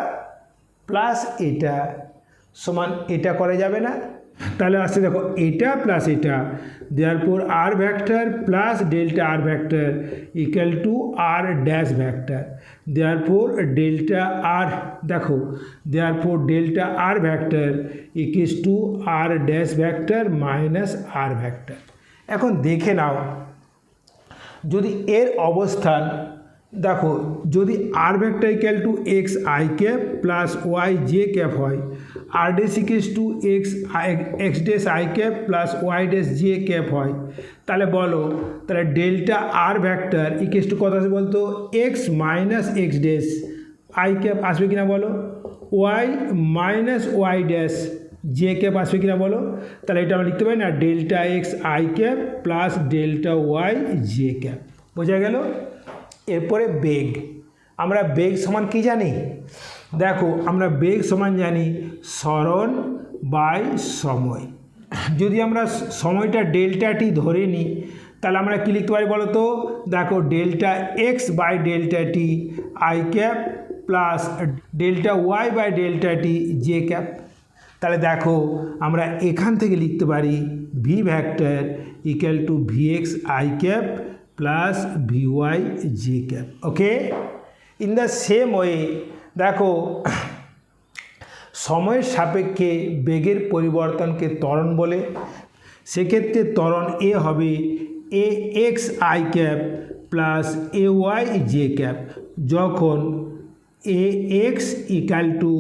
প্লাস এটা সমান এটা করা যাবে না। তাহলে আসছে দেখো এটা প্লাস এটা, therefore r vector plus delta r vector equal to r dash vector. Therefore delta r দেখো therefore delta r vector equals to r dash vector minus r vector. এখন দেখে নাও যদি এর অবস্থান দেখো যদি r vector equal to x I cap plus Y J cap হয়, r dash equals to x dash I cap plus y dash J cap হয়, তাহলে বলো তাহলে delta r vector equals to কত আছে বলতো X minus X dash I cap আসবে কিনা বলো, Y minus Y dash J cap আসবে কিনা বলো। তাহলে এটা আমরা লিখতে পারি না delta X I cap plus delta Y J cap. বোঝা গেল। এরপরে বেগ, আমরা বেগ সমান কি জানি, দেখো আমরা বেগ সমান জানি সরণ বাই সময়। যদি আমরা সময়টা ডেল্টা টি ধরে নিই তাহলে আমরা কী লিখতে পারি বলো তো, দেখো delta X by delta T I cap plus delta Y by delta T J cap. তাহলে দেখো আমরা এখান থেকে লিখতে পারি V vector equal to V X I cap plus V Y J cap. Okay, in the same way দেখো সময়ের সাপেক্ষে বেগের পরিবর্তনকে ত্বরণ বলে। সেক্ষেত্রে ত্বরণ এ হবে a x I cap plus a y J cap, যখন a x equal to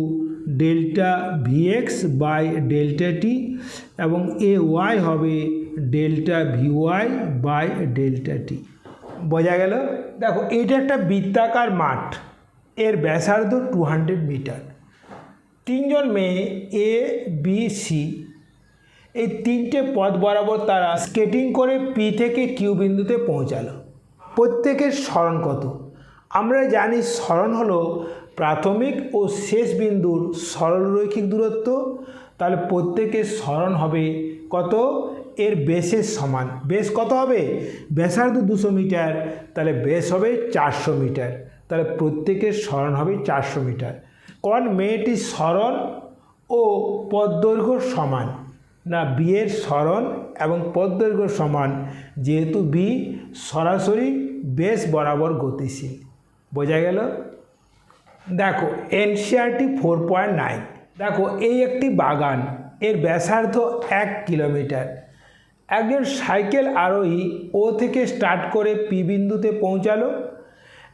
delta v x by delta t এবং এ ওয়াই হবে delta v y by delta t. বোঝা গেল। দেখো এইটা একটা বৃত্তাকার মাঠ, এর ব্যাসার্ধ 200 মিটার। তিনজন মেয়ে এ বি সি এই তিনটে পথ বরাবর তারা স্কেটিং করে পি থেকে কিউ বিন্দুতে পৌঁছালো। প্রত্যেকের সরণ কত? আমরা জানি সরণ হলো প্রাথমিক ও শেষ বিন্দুর সরলরৈখিক দূরত্ব। তাহলে প্রত্যেকের সরণ হবে কত, এর বেসের সমান। বেস কত হবে, ব্যাসার্ধ 200 মিটার, তাহলে বেস হবে 400 মিটার। তাহলে প্রত্যেকের সরণ হবে 400 মিটার। কোন মেয়েটির সরণ ও পথদৈর্ঘ্য সমান, না বি এর সরণ এবং পথদৈর্ঘ্য সমান, যেহেতু বি সরাসরি বেস বরাবর গতিশীল। বোঝা গেল। দেখো এনসিইআরটি 4.9, দেখো এই একটি বাগান, এর ব্যাসার্ধ 1 কিলোমিটার। একজন সাইকেল আরোহী ও থেকে স্টার্ট করে পি বিন্দুতে পৌঁছালো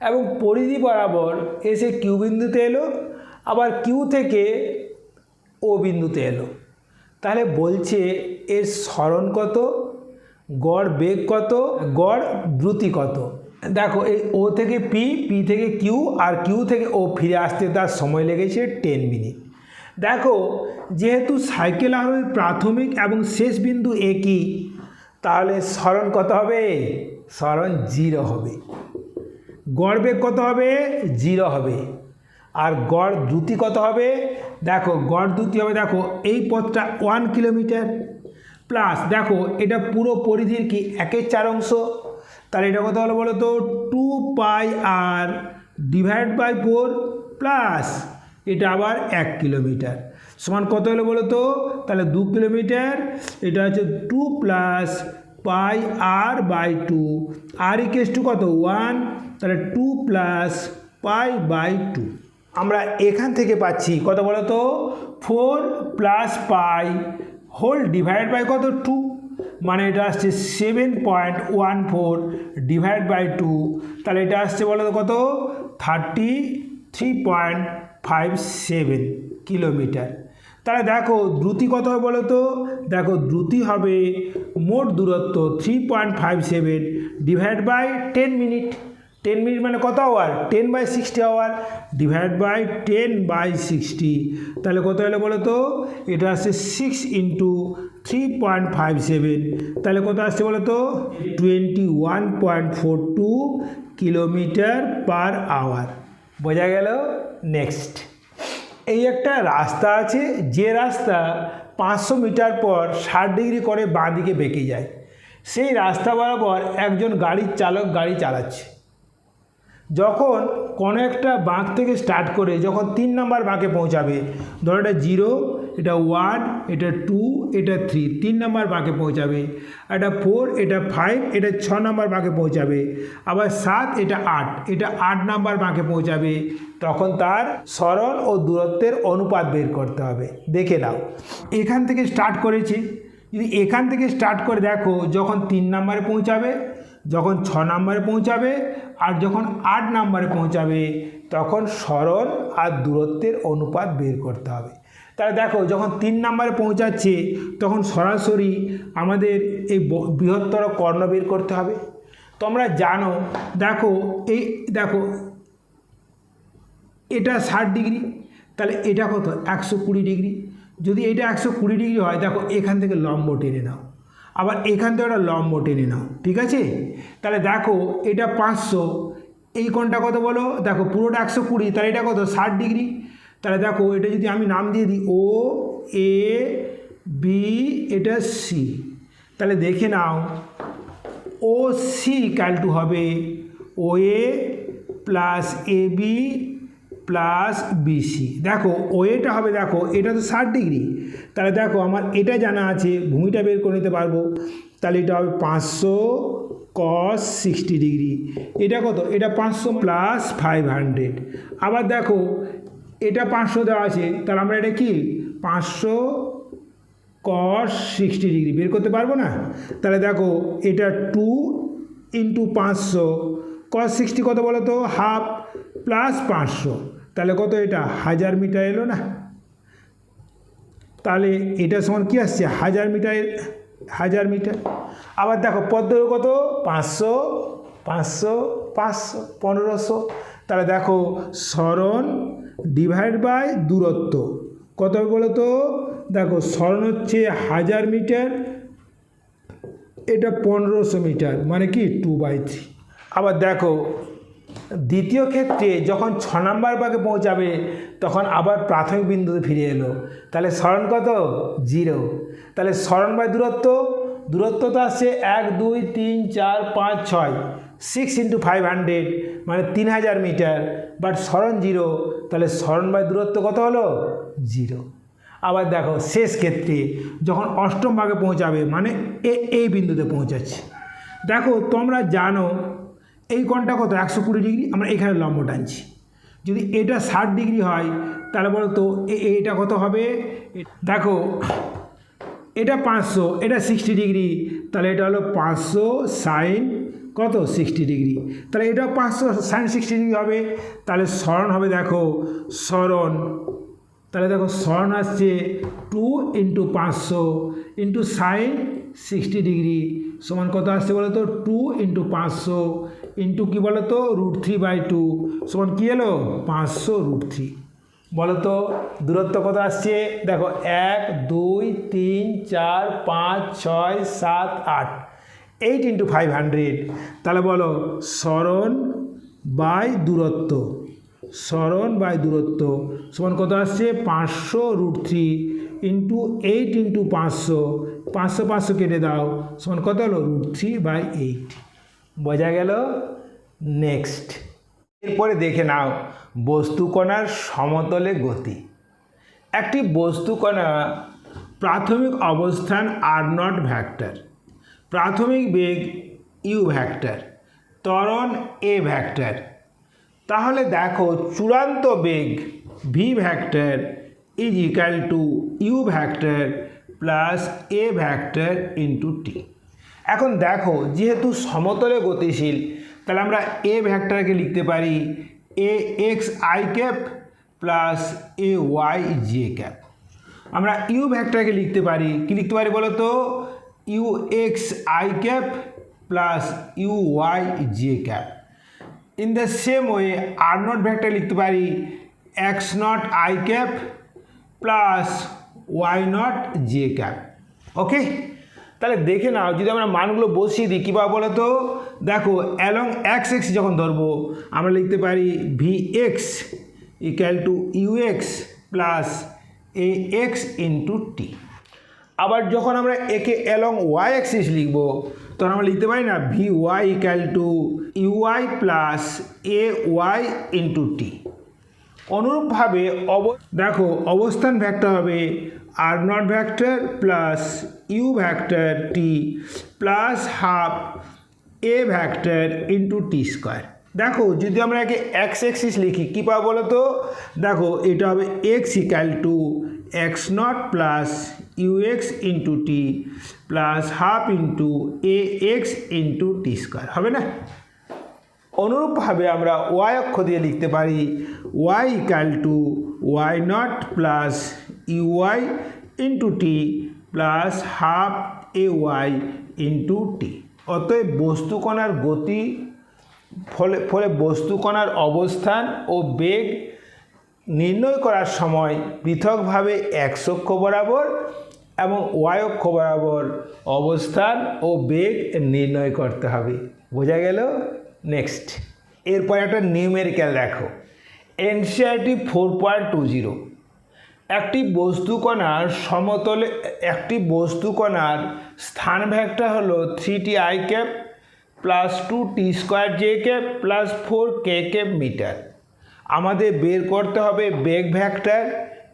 এবং পরিধি বরাবর এসে কিউ বিন্দুতে এলো, আবার কিউ থেকে ও বিন্দুতে এলো। তাহলে বলছে এর সরণ কত, গড় বেগ কত, গড় দ্রুতি কত। দেখো এই ও থেকে পি, পি থেকে কিউ আর কিউ থেকে ও ফিরে আসতে তার সময় লেগেছে 10 মিনিট। দেখো যেহেতু সাইকেল আরোহীর প্রাথমিক এবং শেষ বিন্দু একই, তাহলে সরণ কত হবে, সরণ 0 হবে। গড় বেগ কত হবে, 0 হবে। আর গড় দ্রুতি কত হবে, দেখো গড় দ্রুতি হবে, দেখো এই পথটা 1 কিলোমিটার প্লাস দেখো এটা পুরো পরিধির কি 1/4 অংশ। তাহলে এটা কত হলো বলো তো 2 পাই আর ডিভাইড বাই 4 প্লাস এটা আবার 1 কিলোমিটার সমান কত হলো বলো তো, তাহলে 2 কিলোমিটার। এটা হচ্ছে 2 plus pi R by 2, R equals to কত 1, তাহলে 2 প্লাস পাই বাই 2। আমরা এখান থেকে পাচ্ছি কত বলো তো 4 plus pi whole divide by কত 2, মানে এটা আসছে 7.14 ডিভাইড বাই 2, তাহলে এটা আসছে বলো তো কত 33.57 কিলোমিটার। তাহলে দেখো দ্রুতি কত হবে বলো তো, দেখো দ্রুতি হবে মোট দূরত্ব 3.57 ডিভাইড বাই 10 মিনিট, 10 মিনিট মানে কত আওয়ার, 10/60 আওয়ার, ডিভাইড বাই 10/60, তাহলে কত হলো বলো তো, এটা আসছে 6 × 3.57, তাহলে কত আসছে বলো তো, 21.42 কিলোমিটার পার আওয়ার। বোঝা গেল। নেক্সট, এই একটা রাস্তা আছে, যে রাস্তা 500 মিটার পর 60 ডিগ্রি করে বাঁ দিকে বেঁকে যায়। সেই রাস্তা বরাবর একজন গাড়ির চালক গাড়ি চালাচ্ছে। যখন কোনো একটা বাঁক থেকে স্টার্ট করে যখন 3 নম্বর বাঁকে পৌঁছাবে, ধরো এটা 0, এটা 1, এটা 2, এটা 3, 3 নম্বর বাঁকে পৌঁছাবে, এটা 4, এটা 5, এটা 6 নম্বর বাঁকে পৌঁছাবে, আবার 7, এটা 8, এটা 8 নম্বর বাঁকে পৌঁছাবে, তখন তার সরণ ও দূরত্বের অনুপাত বের করতে হবে। দেখে নাও, এখান থেকে স্টার্ট করেছি, যদি এখান থেকে স্টার্ট করে দেখো, যখন 3 নম্বরে পৌঁছাবে, যখন 6 নম্বরে পৌঁছাবে, আর যখন 8 নম্বরে পৌঁছাবে, তখন সরণ আর দূরত্বের অনুপাত বের করতে হবে। তাহলে দেখো, যখন 3 নম্বরে পৌঁছাচ্ছে, তখন সরাসরি আমাদের এই বৃহত্তর কর্ণ বের করতে হবে। তোমরা জানো, দেখো দেখো এটা 60 ডিগ্রি, তাহলে এটা কত, 120 ডিগ্রি। যদি এটা 120 ডিগ্রি হয়, দেখো এখান থেকে লম্ব টেনে নাও, আবার এখান থেকে একটা লম্ব টেনে নাও, ঠিক আছে। তাহলে দেখো এটা 500, এই কোণটা কত বলো, দেখো পুরোটা 120, তাহলে এটা কত, 60 ডিগ্রি। তাহলে দেখো এটা যদি আমি নাম দিয়ে দিই ও এ বি, এটা সি, তাহলে দেখে নাও ও সি ইকুয়াল টু হবে ও এ plus A B plus BC. দেখো ও এটা হবে, দেখো এটা তো 60 ডিগ্রি, তাহলে দেখো আমার এটা জানা আছে, ভূমিটা বের করে নিতে পারবো, তাহলে এটা হবে 500 cos 60 ডিগ্রি। এটা কত, এটা 500 প্লাস 500। আবার দেখো এটা 500 দেওয়া আছে, তাহলে আমরা এটা কি 500 cos 60 ডিগ্রি বের করতে পারবো না। তাহলে দেখো এটা 2 × 500 cos 60 কত বলো তো, হাফ, প্লাস 500, তাহলে কত, এটা 1000 মিটার এলো না। তাহলে এটা সমান কি আসছে, 1000 মিটার, 1000 মিটার। আবার দেখো পদ্ধতি কত, 500 500 500 1500, তাহলে দেখো সরণ ডিভাইড বাই দূরত্ব কত হবে বলো তো, দেখো সরণ হচ্ছে 1000 মিটার, এটা 1500 মিটার, মানে কি 2/3। আবার দেখো দ্বিতীয় ক্ষেত্রে যখন 6 নম্বর বাঁকে পৌঁছাবে, তখন আবার প্রাথমিক বিন্দুতে ফিরে এলো, তাহলে সরণ কত, 0। তাহলে সরণ বাই দূরত্ব, দূরত্ব তো আসছে 1 2 3 4 5 6, 6 × 500 মানে 3000 মিটার, বাট সরণ 0, তাহলে সরণ বাই দূরত্ব কত হলো, 0। আবার দেখো শেষ ক্ষেত্রে যখন 8ম ভাগে পৌঁছাবে, মানে এই বিন্দুতে পৌঁছাচ্ছে, দেখো তোমরা জানো এই কোণটা কত, 120 ডিগ্রি, আমরা এখানে লম্ব টানছি। যদি এটা 60 ডিগ্রি হয়, তাহলে বলো তো এটা কত হবে, দেখো এটা 500, এটা 60 ডিগ্রি, তাহলে এটা হলো 500 sin কত, 60 ডিগ্রি, তাহলে এটা 500 sin 60 ডিগ্রি হবে। তাহলে সরণ হবে, দেখো সরণ, তাহলে দেখো সরণ আসছে 2 × 500 × sin 60 ডিগ্রি সমান কত আসছে বলো তো, 2 × 500 ইন্টু কী বলো তো, √3/2 সমান কী এলো, 500 √3। বলো তো দূরত্ব কত আসছে, দেখো 1 2 3 4 5 6 7 8, 8 × 500, তাহলে বলো সরণ বাই দূরত্ব, সরণ বাই দূরত্ব সমান কত আসছে, 500 √3 ইন্টু 8 × 500, 500 500 কেটে দাও, সমান কত হলো, √3/8। বোঝা গেল। নেক্সট, এরপরে দেখে নাও বস্তুকণার সমতলে গতি। একটি বস্তুকণা প্রাথমিক অবস্থান r0 ভেক্টর, প্রাথমিক বেগ u ভেক্টর, ত্বরণ a ভেক্টর। তাহলে দেখো চূড়ান্ত বেগ v vector is equal two u vector plus a vector into t। এখন দেখো যেহেতু সমতলে গতিশীল, তাহলে আমরা a ভেক্টরকে লিখতে পারি axi cap plus ayj cap. আমরা u ভেক্টরকে লিখতে পারি, কি লিখতে পারি বলো তো, uxi cap plus uyj cap. In the same way r nought vector লিখতে পারি x nought i cap plus y nought j cap. Okay, তাহলে দেখে নাও যদি আমরা মানগুলো বসিয়ে দিই কী পাবো বলো তো। দেখো অ্যালং এক্স এক্স যখন ধরবো আমরা লিখতে পারি v x equal to u x plus a x into t. আবার যখন আমরা একে অ্যালং ওয়াই অ্যাক্সিস লিখবো তখন আমরা লিখতে পারি না v y equal to u y plus a y into t. অনুরূপভাবে দেখো অবস্থান ভেক্টর হবে r nought vector plus u vector t plus half a vector into t square. দেখো যদি আমরা একে এক্স এক্সিস লিখি কী পাবো বলো তো। দেখো এটা হবে x equal to x not plus u x into t plus half into a x into t square হবে না। অনুরূপভাবে আমরা ওয়াই অক্ষ দিয়ে লিখতে পারি y equal to y nought plus u y into t plus half a y into t. অতএব বস্তুকণার গতি ফলে বস্তুকণার অবস্থান ও বেগ নির্ণয় করার সময় পৃথকভাবে এক্স অক্ষ বরাবর এবং ওয়াই অক্ষ বরাবর অবস্থান ও বেগ নির্ণয় করতে হবে। বোঝা গেল? নেক্সট এরপর একটা নিউমেরিক্যাল দেখো এনসিইআরটি 4.20। একটি বস্তুকণার সমতলে একটি বস্তুকণার স্থান ভেক্টর হলো 3t i cap plus 2t square J cap plus 4k cap metre. আমাদের বের করতে হবে বেগ ভেক্টর,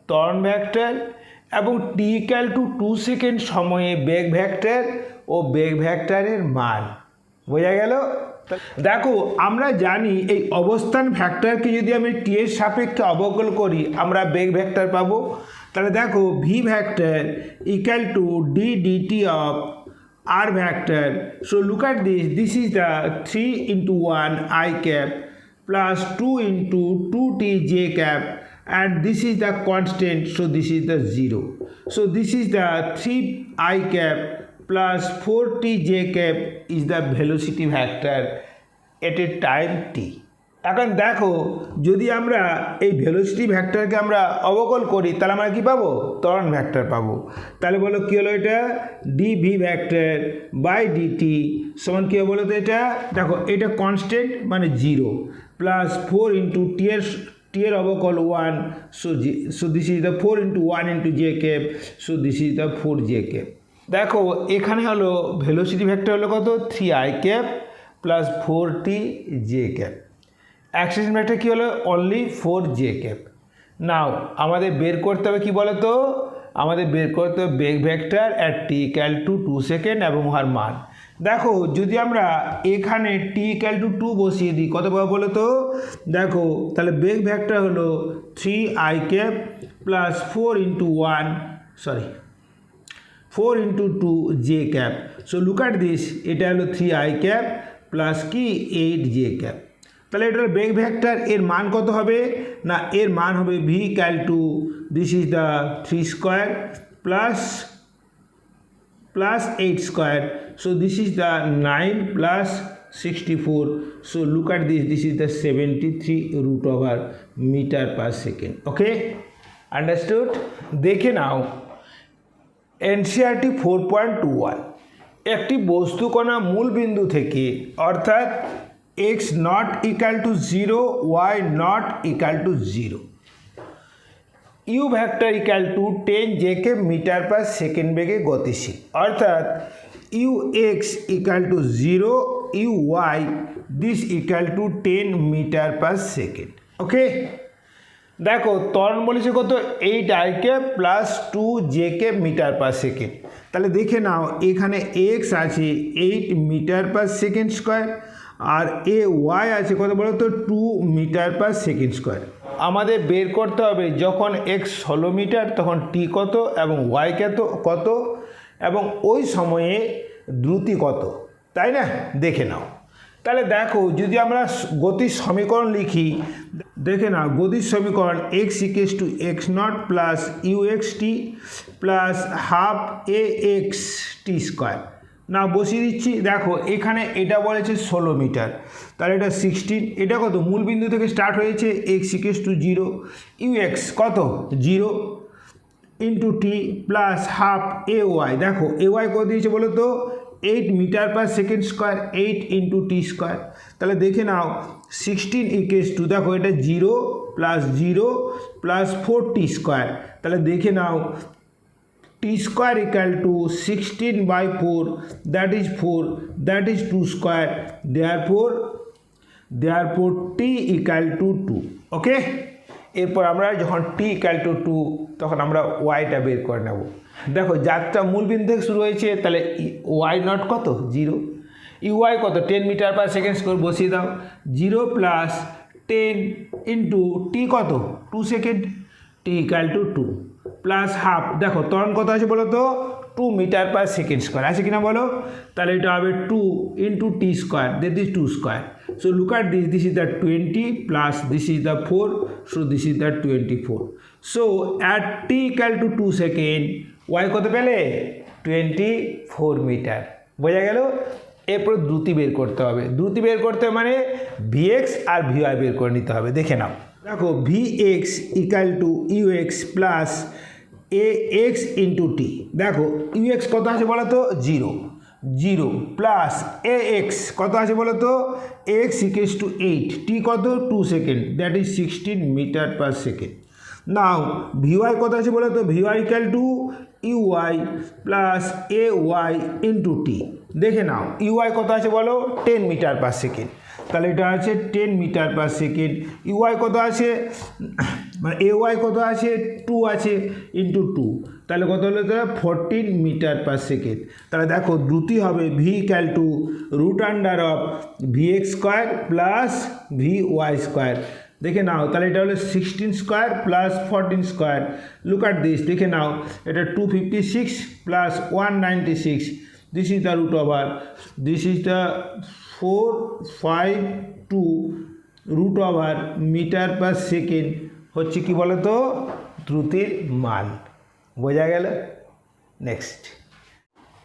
ত্বরণ ভেক্টর এবং t ইকুয়াল টু 2 সেকেন্ড সময়ে বেগ ভেক্টর ও বেগ ভেক্টরের মান। বোঝা গেল? দেখো আমরা জানি এই অবস্থান ভেক্টরকে যদি আমি টি এর সাপেক্ষে অবকল করি আমরা বেগ ভেক্টর পাবো। তাহলে দেখো V vector equal to D DT of R vector. So look at this is the 3 into 1 i cap plus 2 into 2t j cap and this is the constant, so this is the 0. So this is the 3 i cap plus 4t j cap is the velocity vector at a time t. এখন দেখো যদি আমরা এই velocity ভেক্টরকে আমরা অবকল করি তাহলে আমরা কি পাবো? ত্বরণ ভেক্টর পাবো। তাহলে বলো কী হলো এটা ডিভি ভেক্টর বাই ডিটি সমান কী হবে বলো তো এটা। দেখো এটা কনস্ট্যান্ট মানে 0 প্লাস 4 ইন্টু টি এর অবকল 1 so this is the 4 into 1 into j cap so this is the 4 j cap. দেখো এখানে হলো ভেলোসিটি ভেক্টর হলো কত 3i cap plus 4t j cap. Axis vector কী হলো অনলি 4j ক্যাপ। নাও আমাদের বের করতে হবে কি বলো তো, আমাদের বের করতে হবে বেগ vector at t equal to 2 second এবং উহার মান। দেখো যদি আমরা এখানে টি ইকুয়াল টু 2 বসিয়ে দিই কত পাবো বলো তো। দেখো তাহলে বেগ ভেক্টর হলো 3i cap plus 4 into 2 j cap. So look at this এটা হলো 3i ক্যাপ প্লাস কি 8j ক্যাপ। তাহলে এটার বেগ ভেক্টর এর মান কত হবে না এর মান হবে v equal to this is the 3 square plus 8 square so this is the 9 plus 64 so look at this is the 73 root over metre per second. Okay understood? দেখে নাও এনসিইআরটি 4.21 একটি বস্তুকণা মূল বিন্দু থেকে অর্থাৎ x not equal to 0 y not equal to 0 u vector equal to 10 j কে metre per second বেগে গতিশীল অর্থাৎ u x equal to 0 u y this equal to 10 metre per second. Okay দেখো ত্বরণ বলেছে কত 8i ক্যাপ প্লাস 2j কে metre per second. তাহলে দেখে নাও এখানে x আছে 8 মিটার পার সেকেন্ড স্কোয়ার আর এ ওয়াই আছে কত বলো তো 2 মিটার পার সেকেন্ড স্কোয়ার। আমাদের বের করতে হবে যখন এক্স 16 মিটার তখন টি কত এবং ওয়াই কত এবং ওই সময়ে দ্রুতি কত, তাই না? দেখে নাও। তাহলে দেখো যদি আমরা গতির সমীকরণ লিখি দেখে নাও গতির সমীকরণ x equals to x not plus u x t plus half a x t square না বসিয়ে দিচ্ছি। দেখো এখানে এটা বলেছে 16 মিটার, তাহলে এটা 16, এটা কত মূল বিন্দু থেকে স্টার্ট হয়েছে x ইকুয়াল টু 0, ux কত 0 into t plus half a y. দেখো এ ওয়াই কত দিয়েছে বলো তো 8 metre per second square, 8 into t square. তাহলে দেখে নাও 16 ইকুয়াল টু, দেখো এটা 0 প্লাস 4 টি স্কোয়ার, তাহলে দেখে নাও t square equal to 16/4, that is 4, that is 2 square, therefore t equal to 2। Okay, এরপর আমরা যখন টি ইকাল টু 2 তখন আমরা ওয়াইটা বের করে নেব। দেখো যাত্রা মূল বিন্দু থেকে শুরু হয়েছে, তাহলে ওয়াই নট কত 0, ইউআই কত 10 মিটার পার সেকেন্ড স্কোয়ার, বসিয়ে দাও 0 প্লাস 10 ইন্টু টি কত 2 second, T equal to 2 plus half. দেখো ত্বরণ কত আছে বলো তো 2 মিটার পার সেকেন্ড স্কোয়ার আছে কিনা বলো, তাহলে এটা হবে 2 into t square, that is 2 square. So look at this is the 20 plus this is the 4, so this is the 24. So at t equal to 2 second y কত পেলে 24 metre, বোঝা গেল। এরপর দ্রুতি বের করতে হবে, দ্রুতি বের করতে মানে vx আর vy বের করে নিতে হবে। দেখে নাও, দেখো vx equal to ux plus ax into t. দেখো ux কত আছে বলো তো 0 প্লাস ax কত আছে বলো তো x ইকুয়াল টু 8, টি কত 2 second, that is 16 metre per second. নাও vy কত আছে বলো তো vy equal to uy plus ay into t. দেখে নাও uy কত আছে বলো 10 মিটার পার সেকেন্ড, তাহলে এটা আছে 10 মিটার পার সেকেন্ড। uy কত আছে মানে ay কত আছে 2 আছে ইন্টু 2, তাহলে কত হলো 14 মিটার পার সেকেন্ড। তাহলে দেখো দ্রুতি হবে v equal to root under of vx square plus vy square. দেখে নাও তাহলে এটা হলো 16 square plus 14 square. Look at this, দেখে নাও এটা 256 plus 196, this is the root over, this is the 452 root over metre per second হচ্ছে কি বলো তো দ্রুতির মান, বোঝা গেল। নেক্সট,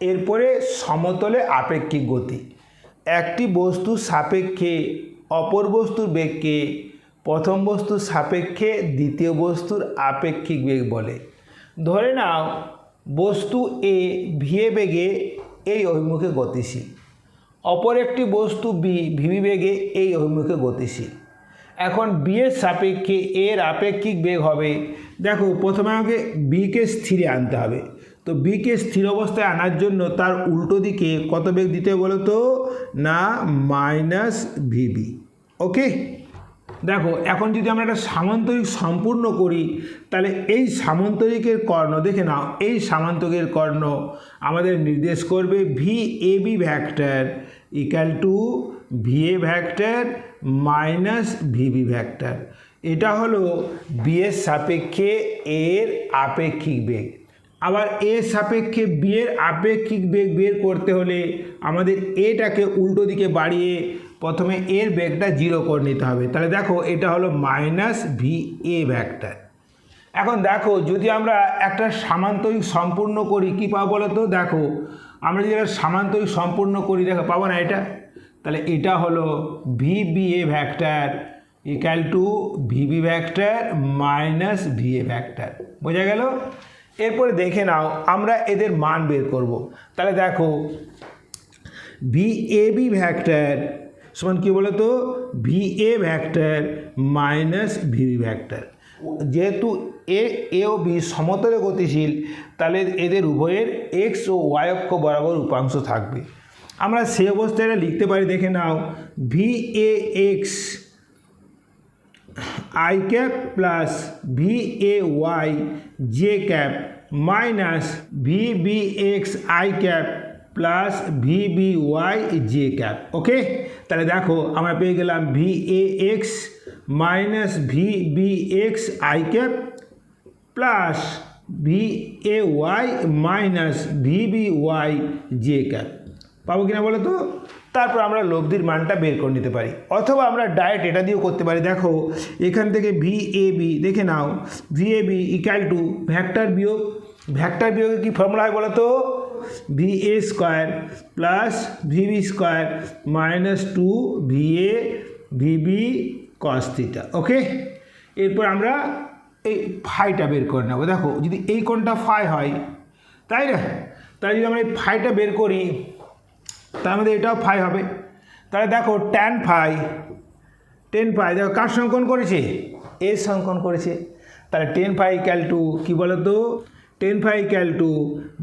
এরপরে সমতলে আপেক্ষিক গতি। একটি বস্তুর সাপেক্ষে অপর বস্তুর বেগকে প্রথম বস্তুর সাপেক্ষে দ্বিতীয় বস্তুর আপেক্ষিক বেগ বলে। ধরে নাও বস্তু এ ভিএ বেগে এই অভিমুখে গতিশীল, অপর একটি বস্তু বি ভিভি বেগে এই অভিমুখে গতিশীল। এখন বি এর সাপেক্ষে এর আপেক্ষিক বেগ হবে, দেখো প্রথমে আমাকে বিকে স্থিরে আনতে হবে, তো বিকে স্থির অবস্থায় আনার জন্য তার উল্টো দিকে কত বেগ দিতে হবে বলো তো না মাইনাস ভিবি। ওকে, দেখো এখন যদি আমরা একটা সামান্তরিক সম্পূর্ণ করি তাহলে এই সামান্তরিকের কর্ণ, দেখে নাও এই সামান্তরিকের কর্ণ আমাদের নির্দেশ করবে v a b vector equal to v a vector minus v b vector. এটা হলো বি এর সাপেক্ষে এর আপেক্ষিক বেগ। আবার এর সাপেক্ষে বি এর আপেক্ষিক বেগ বের করতে হলে আমাদের এটাকে উল্টো দিকে বাড়িয়ে প্রথমে এর বেগটা 0 করে নিতে হবে। তাহলে দেখো এটা হলো মাইনাস ভি এ ভ্যাক্টর। এখন দেখো যদি আমরা একটা সামান্তরিক সম্পূর্ণ করি কি পাবো বলো তো, দেখো আমরা যদি একটা সামান্তরিক সম্পূর্ণ করি দেখো পাবো না এটা, তাহলে এটা হলো v b a vector equal to v b vector minus v a vector, বোঝা গেল। এরপরে দেখে নাও আমরা এদের মান বের করব। তাহলে দেখো ভি এ বি ভ্যাক্টর সমান কী বলো তো v a vector minus v b vector. যেহেতু এ ও বি সমতলে গতিশীল তাহলে এদের উভয়ের এক্স ও ওয়াই অক্ষ বরাবর উপাংশ থাকবে। আমরা সেই অবস্থায় এটা লিখতে পারি, দেখে নাও v a x I cap plus v a y J cap minus v b x I cap plus v b y J cap. Okay, তাহলে দেখো আমরা পেয়ে গেলাম v a x minus v b x I cap plus v a y minus v b y J cap. পাবো কিনা বলো তো। তারপর আমরা লব্ধির মানটা বের করে নিতে পারি, অথবা আমরা ডাইরেক্ট এটা দিয়েও করতে পারি। দেখো এখান থেকে ভি এ বি দেখে নাও v a b equal to vector বিয়োগ, ভ্যাক্টর বিয়োগে কী ফর্মুলা হয় বলো তো v a square plus v b square minus 2 v a v b cos theta. Okay, এরপর আমরা এই ফাইটা বের করে নেব। দেখো যদি এই কোণটা ফাই হয়, তাই না, তাই যদি আমরা এই ফাইটা বের করি তার মধ্যে এটাও ফাই হবে। তাহলে দেখো ট্যান ফাই দেখো কার সংকলন করেছে, এর সংকলন করেছে। তাহলে টেন ফাই ইকুয়াল টু কী বলো তো, tan phi equal to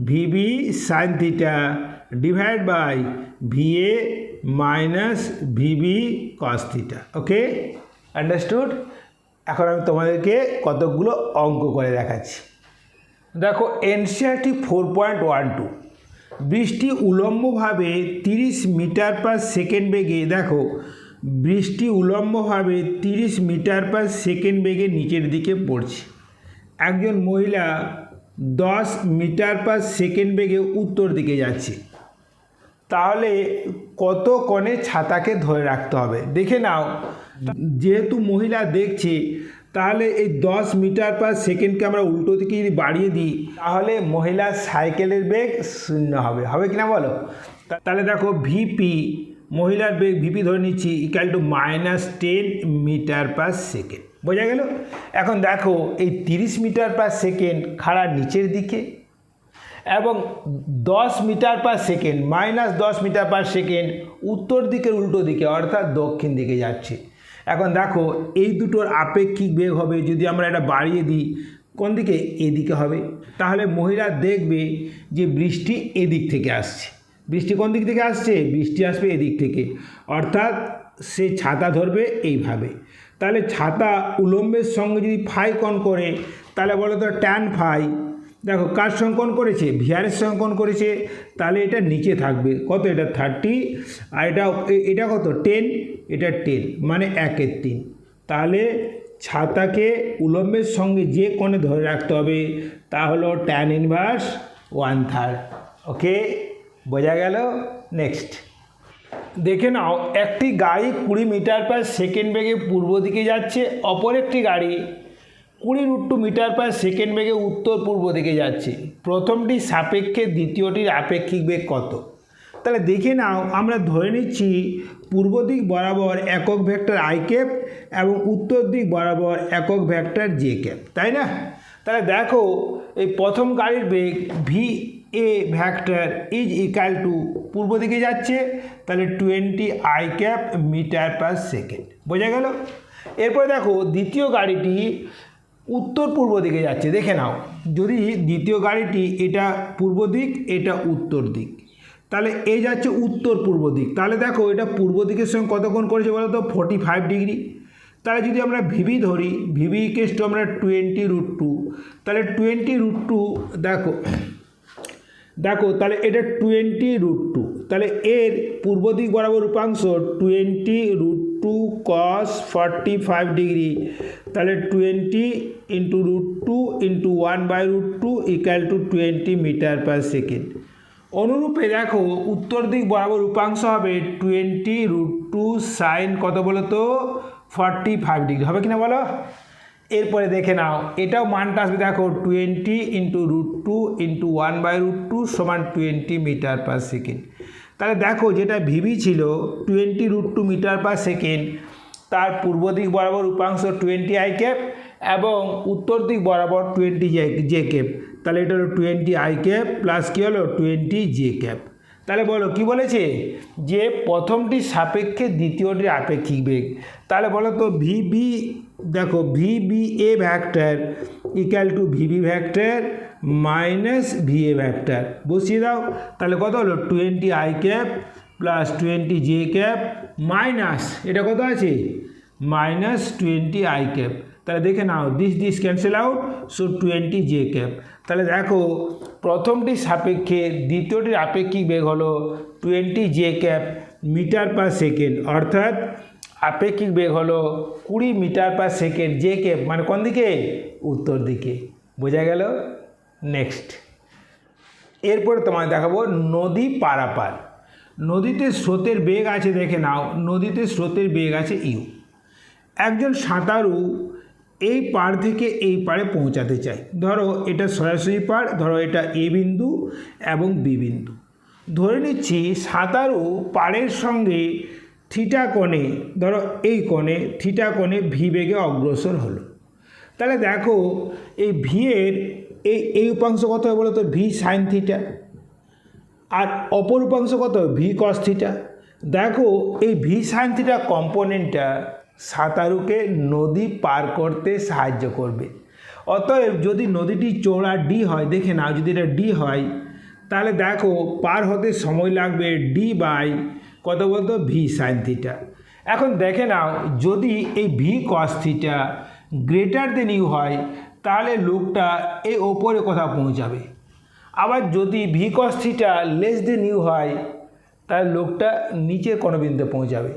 v b sine theta divide by v a minus v b cos theta. Okay, understood. এখন আমি তোমাদেরকে কতকগুলো অঙ্ক করে দেখাচ্ছি। দেখো এনসিইআরটি 4.12 বৃষ্টি উলম্বভাবে 30 মিটার পার সেকেন্ড বেগে, দেখো বৃষ্টি উলম্বভাবে 30 মিটার পার সেকেন্ড বেগে নিচের দিকে পড়ছে। একজন মহিলা 10 মিটার পার সেকেন্ড বেগে উত্তর দিকে যাচ্ছে। তাহলে কত কোণে ছাতাকে ধরে রাখতে হবে দেখে নাও। যেহেতু মহিলা দেখছে, তাহলে এই 10 মিটার পার সেকেন্ডকে আমরা উল্টো দিকে যদি বাড়িয়ে দিই, তাহলে মহিলার সাইকেলের বেগ 0 হবে। হবে কিনা বলো? তাহলে দেখো ভিপি, মহিলার বেগ ভিপি ধরে নিচ্ছি equal to -10 metre per second. বোঝা গেল? এখন দেখো এই 30 মিটার পার সেকেন্ড খাড়া নিচের দিকে এবং 10 metre per second -10 metre per second উত্তর দিকের উল্টো দিকে অর্থাৎ দক্ষিণ দিকে যাচ্ছে। এখন দেখো এই দুটোর আপেক্ষিক বেগ হবে, যদি আমরা এটা বাড়িয়ে দিই কোন দিকে, এদিকে হবে। তাহলে মহিলা দেখবে যে বৃষ্টি এদিক থেকে আসছে। বৃষ্টি কোন দিক থেকে আসছে? বৃষ্টি আসবে এদিক থেকে, অর্থাৎ সে ছাতা ধরবে এইভাবে। তাহলে ছাতা উলম্বের সঙ্গে যদি ফাই কোণ করে, তাহলে বলো তো ট্যান ফাই, দেখো কার সংকলন করেছে, ভিআরের সংকলন করেছে, তাহলে এটা নিচে থাকবে কত, এটা 30 আর এটা কত 10, এটা 10 মানে 1/3। তাহলে ছাতাকে উলম্বের সঙ্গে যে কোণে ধরে রাখতে হবে তা হলো ট্যান ইনভার্স 1/3। ওকে, বোঝা গেল? নেক্সট দেখে নাও, একটি গাড়ি 20 মিটার পার সেকেন্ড বেগে পূর্ব দিকে যাচ্ছে, অপর একটি গাড়ি 20√2 মিটার পার সেকেন্ড বেগে উত্তর পূর্ব দিকে যাচ্ছে। প্রথমটির সাপেক্ষে দ্বিতীয়টির আপেক্ষিক বেগ কত? তাহলে দেখে নাও, আমরা ধরে নিচ্ছি পূর্ব দিক বরাবর একক ভেক্টর আই ক্যাপ এবং উত্তর দিক বরাবর একক ভেক্টর জে ক্যাপ, তাই না? তাহলে দেখো এই প্রথম গাড়ির বেগ v a vector is equal to পূর্ব দিকে যাচ্ছে, তাহলে 20 i cap metre per second. বোঝা গেল? এরপরে দেখো দ্বিতীয় গাড়িটি উত্তর পূর্ব দিকে যাচ্ছে। দেখে নাও, যদি দ্বিতীয় গাড়িটি এটা পূর্ব দিক, এটা উত্তর দিক, তাহলে এই যাচ্ছে উত্তর পূর্ব দিক। তাহলে দেখো এটা পূর্ব দিকের সঙ্গে কত কোণ করেছে বলো তো, 45 ডিগ্রি। তাহলে যদি আমরা ভিবি ধরি, ভিবি ইকুয়াল টু আমরা 20√2, তাহলে 20√2 দেখো তাহলে এটা 20√2, তাহলে এর পূর্ব দিক বরাবর উপাংশ 20√2 cos 45 ডিগ্রি, তাহলে 20 × √2 × 1/√2 equal to 20 metre per second. অনুরূপে দেখো উত্তর দিক বরাবর উপাংশ হবে 20√2 সাইন কত বলো তো 45 ডিগ্রি। হবে কিনা বলো? এরপরে দেখে নাও, এটাও মানটা আসবে দেখো 20 × √2 × 1/√2 সমান 20 মিটার পার সেকেন্ড। তাহলে দেখো যেটা ভিবি ছিল 20√2 মিটার পার সেকেন্ড, তার পূর্ব দিক বরাবর উপাংশ 20 আই ক্যাপ এবং উত্তর দিক বরাবর 20 জে ক্যাপ, তাহলে এটা হলো 20 আই ক্যাপ প্লাস কী হলো 20 জে ক্যাপ। তাহলে বলো কি বলেছে, যে প্রথমটির সাপেক্ষে দ্বিতীয়টির আপেক্ষিক বেগ। তাহলে বলো তো ভিবি, দেখো v b a vector equal to v b vector minus v a vector বসিয়ে দাও। তাহলে কত হলো 20 i cap plus 20 j cap minus এটা কত আছে মাইনাস 20 আই ক্যাপ। তাহলে দেখে নাও this cancel out, so 20 j cap. তাহলে দেখো প্রথমটির সাপেক্ষে দ্বিতীয়টির আপেক্ষিক বেগ হলো 20 j cap metre per second, অর্থাৎ আপেক্ষিক বেগ হলো 20 metre per second j cap মানে কোন দিকে, উত্তর দিকে। বোঝা গেল? নেক্সট এরপরে তোমায় দেখাবো নদী পারাপার। নদীতে স্রোতের বেগ আছে, দেখে নাও নদীতে স্রোতের বেগ আছে ইউ। একজন সাঁতারু এই পাড় থেকে এই পাড়ে পৌঁছাতে চাই। ধরো এটা সরাসরি পাড়, ধরো এটা এ বিন্দু এবং বি বিন্দু। ধরে নিচ্ছি সাঁতারু পাড়ের সঙ্গে থিটা কোণে, ধরো এই কোণে থিটা কোণে ভি বেগে অগ্রসর হলো। তাহলে দেখো এই ভি এর এই উপাংশ কত হবে বলো তো? V sine theta. আর অপর উপাংশ কত? V cos theta. দেখো এই ভি সাইন থিটা কম্পোনেন্টটা সাঁতারুকে নদী পার করতে সাহায্য করবে। অতএব যদি নদীটি চওড়া ডি হয়, দেখে নাও যদি এটা ডি হয় তাহলে দেখো পার হতে সময় লাগবে ডি বাই কত বলতো? V sine theta. এখন দেখে নাও যদি এই v cos theta greater than u হয় তাহলে লোকটা এই ওপরে কোথাও পৌঁছাবে। আবার যদি v cos theta less than u হয় তাহলে লোকটা নিচের কোনো বিন্দুতে পৌঁছাবে।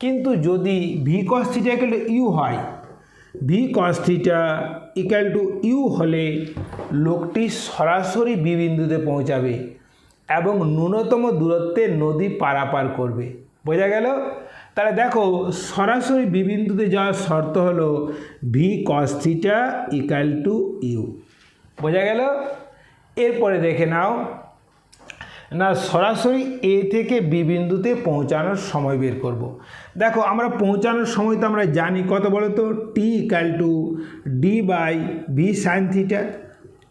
কিন্তু যদি v cos theta equal to u হয়, v cos theta equal to u হলে লোকটি সরাসরি বি বিন্দুতে পৌঁছাবে এবং ন্যূনতম দূরত্বে নদী পারাপার করবে। বোঝা গেল? তাহলে দেখো সরাসরি বি বিন্দুতে যাওয়ার শর্ত হলো v cos theta equal to u. বোঝা গেল? এরপরে দেখে নাও না সরাসরি এ থেকে বি বিন্দুতে পৌঁছানোর সময় বের করব। দেখো আমরা পৌঁছানোর সময় তো আমরা জানি কত বলো তো? T equal to d by v sine theta.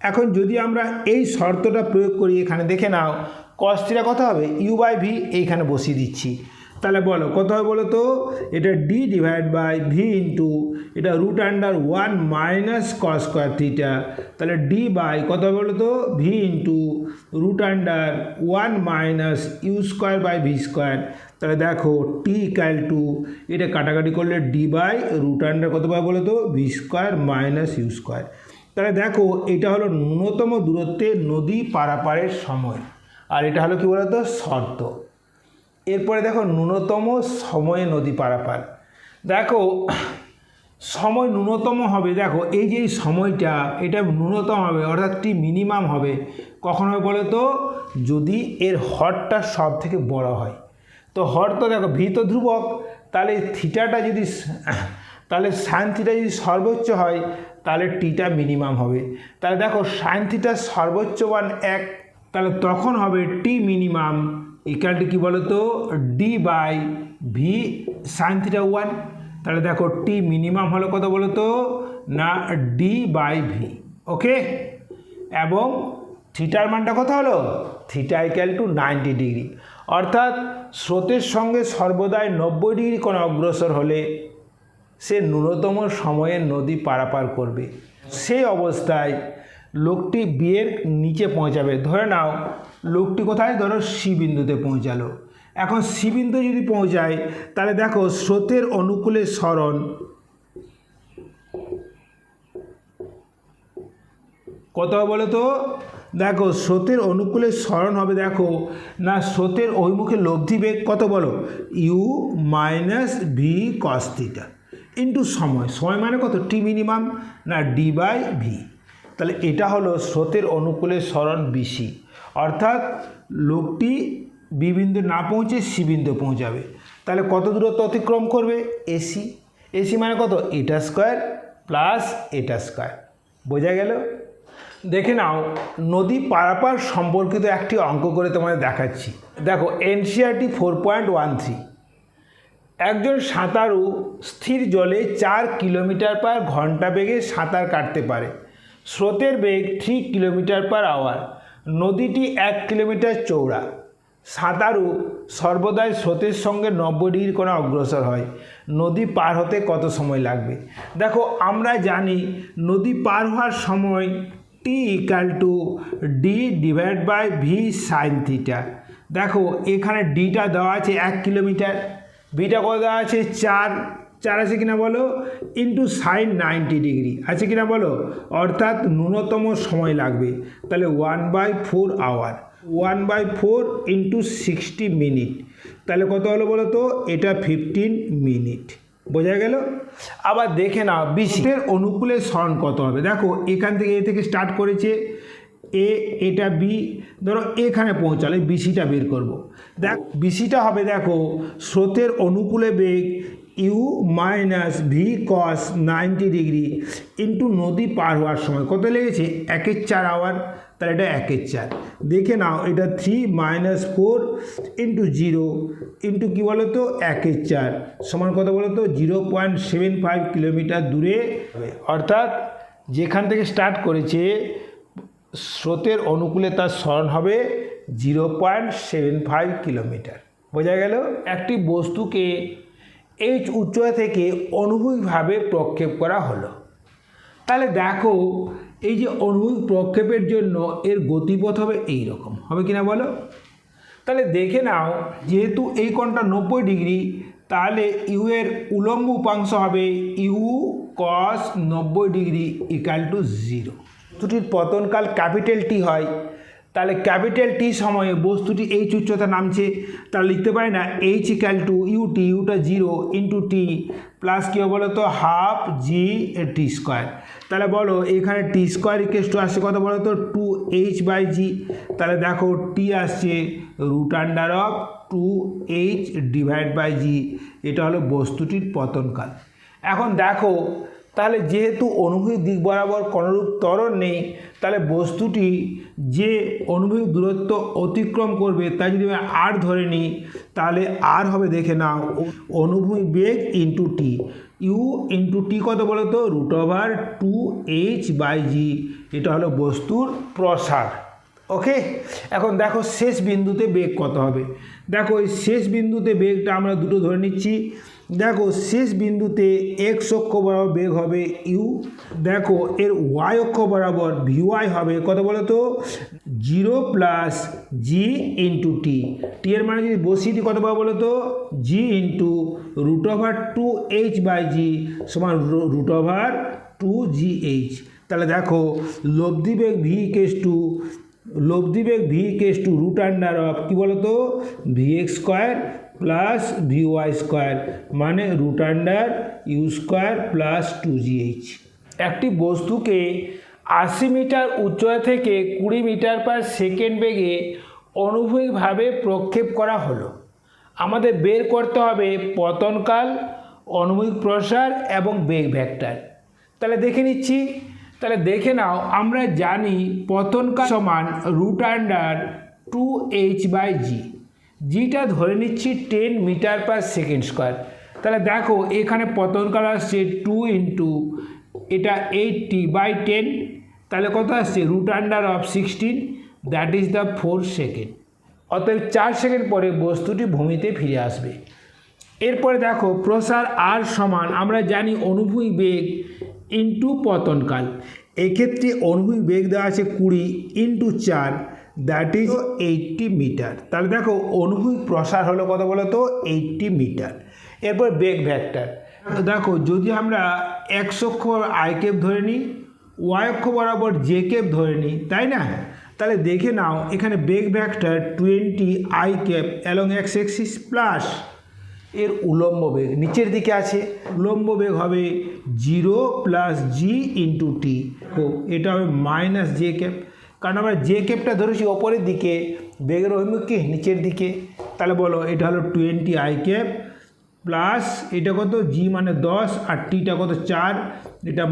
এখন যদি আমরা এই শর্তটা প্রয়োগ করি এখানে, দেখে নাও কস থিটা কত হবে? ইউ বাই ভি, এইখানে বসিয়ে দিচ্ছি। তাহলে বলো কত হবে বলো তো? এটা d divide by v into এটা root under 1 minus cos square theta. তাহলে ডি বাই কত হবে বলো তো? V into root under 1 minus u square by v square. তাহলে দেখো টি ইকুয়াল টু এটা কাটাকাটি করলে ডি বাই রুট আন্ডার কত পাবে বলো তো? V square minus u square. তাহলে দেখো এটা হলো ন্যূনতম দূরত্বে নদী পারাপারের সময়, আর এটা হলো কি বলো তো? শর্ত। এরপরে দেখো ন্যূনতম সময়ে নদী পারাপার। দেখো সময় ন্যূনতম হবে, দেখো এই যে সময়টা এটা ন্যূনতম হবে অর্থাৎ টি মিনিমাম হবে কখন হবে বলো তো? যদি এর হরটা সব থেকে বড় হয়। তো হর তো দেখো ভি তো ধ্রুবক, তাহলে থিটাটা যদি তাহলে সাইন থিটা যদি সর্বোচ্চ হয় তাহলে টিটা মিনিমাম হবে। তাহলে দেখো সাইন থিটার সর্বোচ্চ মান 1, তাহলে তখন হবে টি মিনিমাম ইকুয়াল টু কী বলো তো? D by v sine theta 1। তাহলে দেখো টি মিনিমাম হলো কত বলো তো? না ডি বাই ভি। ওকে, এবং থিটার মানটা কত হলো? Theta equal two 90 degree. অর্থাৎ স্রোতের সঙ্গে সর্বদাই 90 ডিগ্রি কোণ অগ্রসর হলে সে ন্যূনতম সময়ে নদী পারাপার করবে। সেই অবস্থায় লোকটি বিয়ের নিচে পৌঁছাবে। ধরে নাও লোকটি কোথায়? ধরো সি বিন্দুতে পৌঁছালো। এখন সি বিন্দু যদি পৌঁছায় তাহলে দেখো স্রোতের অনুকূলে সরণ কত হবে বলো তো? দেখো স্রোতের অনুকূলে সরণ হবে, দেখো না স্রোতের অভিমুখে লব্ধি বেগ কত বলো? U minus v cos theta into সময়। সময় মানে কত? টি মিনিমাম, না ডি বাই ভি। তাহলে এটা হলো স্রোতের অনুকূলে সরণ বিসি, অর্থাৎ লোকটি বি বিন্দু না পৌঁছে সি বিন্দু পৌঁছাবে। তাহলে কত দূরত্ব অতিক্রম করবে? এসি। এসি মানে কত? এটা স্কোয়ার প্লাস এটা স্কোয়ার। বোঝা গেল? দেখে নাও নদী পারাপার সম্পর্কিত একটি অঙ্ক করে তোমাদের দেখাচ্ছি। দেখো এনসিইআরটি 4.13, একজন সাঁতারু স্থির জলে 4 কিলোমিটার পার ঘন্টা বেগে সাঁতার কাটতে পারে। স্রোতের বেগ 3 কিলোমিটার পার আওয়ার। নদীটি 1 কিলোমিটার চওড়া। সাঁতারু সর্বদাই স্রোতের সঙ্গে 90 ডিগ্রি কোণে অগ্রসর হয়। নদী পার হতে কত সময় লাগবে? দেখো আমরা জানি নদী পার হওয়ার সময় t equal to d divide by v sine theta. দেখো এখানে ডিটা দেওয়া আছে 1 কিলোমিটার, ভিটা কত দেওয়া আছে? 4 আছে কিনা বলো? ইন্টু সাইন 90 ডিগ্রি আছে কিনা বলো? অর্থাৎ ন্যূনতম সময় লাগবে। তাহলে 1/4 আওয়ার, 1/4 ইন্টু 60 মিনিট। তাহলে কত হলো বলো তো? এটা 15 মিনিট। বোঝা গেল? আবার দেখে নাও বিসির অনুকূলে সরণ কত হবে। দেখো এখান থেকে এ থেকে স্টার্ট করেছে এ, এটা বি, ধরো এখানে পৌঁছালে বিসিটা বের করব। দেখ বিসিটা হবে, দেখো স্রোতের অনুকূলে বেগ u minus v cos 90 degree into নদী পার হওয়ার সময় কত লেগেছে 1/4 আওয়ার, তাহলে এটা 1/4 দেখে নাও, এটা 3 - 4 ইন্টু 0 ইন্টু কী বলো তো 1/4 সমান কত বলো তো 0.75 কিলোমিটার দূরে হবে। অর্থাৎ যেখান থেকে স্টার্ট করেছে স্রোতের অনুকূলে তার সরণ হবে 0.75 কিলোমিটার। বোঝা গেল? একটি বস্তুকে এইচ উচ্চতা থেকে অনুভূমিকভাবে প্রক্ষেপ করা হলো। তাহলে দেখো এই যে অনুভূমিক প্রক্ষেপের জন্য এর গতিপথ হবে এই রকম, হবে কিনা বলো? তাহলে দেখে নাও, যেহেতু এই কোণটা 90 ডিগ্রি, তাহলে ইউ এর উলম্ব উপাংশ হবে u cos 90 degree equal to 0। বস্তুটির পতনকাল ক্যাপিটাল টি হয়, তাহলে ক্যাপিটাল টি সময়ে বস্তুটি এইচ উচ্চতা নামছে, তাহলে লিখতে পারি না এইচ ইকাল টু ইউটি, ইউটা 0 ইন্টু টি প্লাস কী হবে বলো তো হাফ জি টি স্কোয়ার। তাহলে বলো এখানে টি স্কোয়ার ইকুয়াল টু আসছে কত বলো তো 2h/g। তাহলে দেখো টি আসছে √2h ডিভাইড বাই জি, এটা হলো বস্তুটির পতনকাল। এখন দেখো তাহলে যেহেতু অনুভূমিক দিক বরাবর কোনরূপ ত্বরণ নেই, তাহলে বস্তুটি যে অনুভূমিক দূরত্ব অতিক্রম করবে তাই যদি আমি আর ধরে নিই, তাহলে আর হবে দেখে নাও অনুভূমিক বেগ into T, you into T কত বলো তো √2h/g, এটা হলো বস্তুর প্রসার। ওকে, এখন দেখো শেষ বিন্দুতে বেগ কত হবে। দেখো এই শেষ বিন্দুতে বেগটা আমরা দুটো ধরে নিচ্ছি। দেখো শেষ বিন্দুতে এক্স অক্ষ বরাবর বেগ হবে ইউ, দেখো এর ওয়াই অক্ষ বরাবর ভিওয়াই হবে কত বলো তো 0 + g ইন্টু টি, টি এর মানে যদি বসিয়ে দিই কত পাবো বলো তো g ইন্টু √2h/g সমান √2gh। তাহলে দেখো লব্ধি বেগ ভি ইকুয়ালস টু √√ কী বলো তো vx² প্লাস vy² মানে √u² প্লাস 2gh। একটি বস্তুকে 80 মিটার উচ্চতা থেকে 20 মিটার পার সেকেন্ড বেগে অনুভূমিকভাবে প্রক্ষেপ করা হলো। আমাদের বের করতে হবে পতনকাল, অনুভূমিক প্রসার এবং বেগ ভেক্টর। তাহলে দেখে নিচ্ছি। তাহলে দেখে নাও, আমরা জানি পতনকাল সমান √2h/g, জিটা ধরে নিচ্ছি 10 মিটার পার সেকেন্ড স্কোয়ার। তাহলে দেখো এখানে পতনকাল আসছে 2 ইন্টু এটা 80/10, তাহলে কত আসছে √16, দ্যাট ইজ দ্য 4 সেকেন্ড। অতএব 4 সেকেন্ড পরে বস্তুটি ভূমিতে ফিরে আসবে। এরপরে দেখো প্রসার আর সমান আমরা জানি অনুভূমিক বেগ ইন্টু পতনকাল। এক্ষেত্রে অনুভূমিক বেগ দেওয়া আছে 20 ইন্টু 4, দ্যাট ইজ 80 মিটার। তাহলে দেখো অনুভূমিক প্রসার হলো কত বলো তো 80 মিটার। এরপর বেগ ভেক্টর দেখো, যদি আমরা এক্স অক্ষ আই ক্যাপ ধরে নিই, ওয়াই অক্ষ বরাবর জে ক্যাপ ধরে নিই, তাই না? তাহলে দেখে নাও এখানে বেগ vector 20 i cap along x axis plus এর উলম্ব বেগ নিচের দিকে আছে, উলম্ব বেগ হবে 0 + g ইন্টু টি, এটা হবে -j ক্যাপ, কারণ আমরা জে ক্যাপটা ধরেছি ওপরের দিকে, বেগের অভিমুখ কি নিচের দিকে। তাহলে বলো এটা হলো 20 আই ক্যাপ প্লাস এটা কত জি মানে 10 আর টিটা কত 4, এটা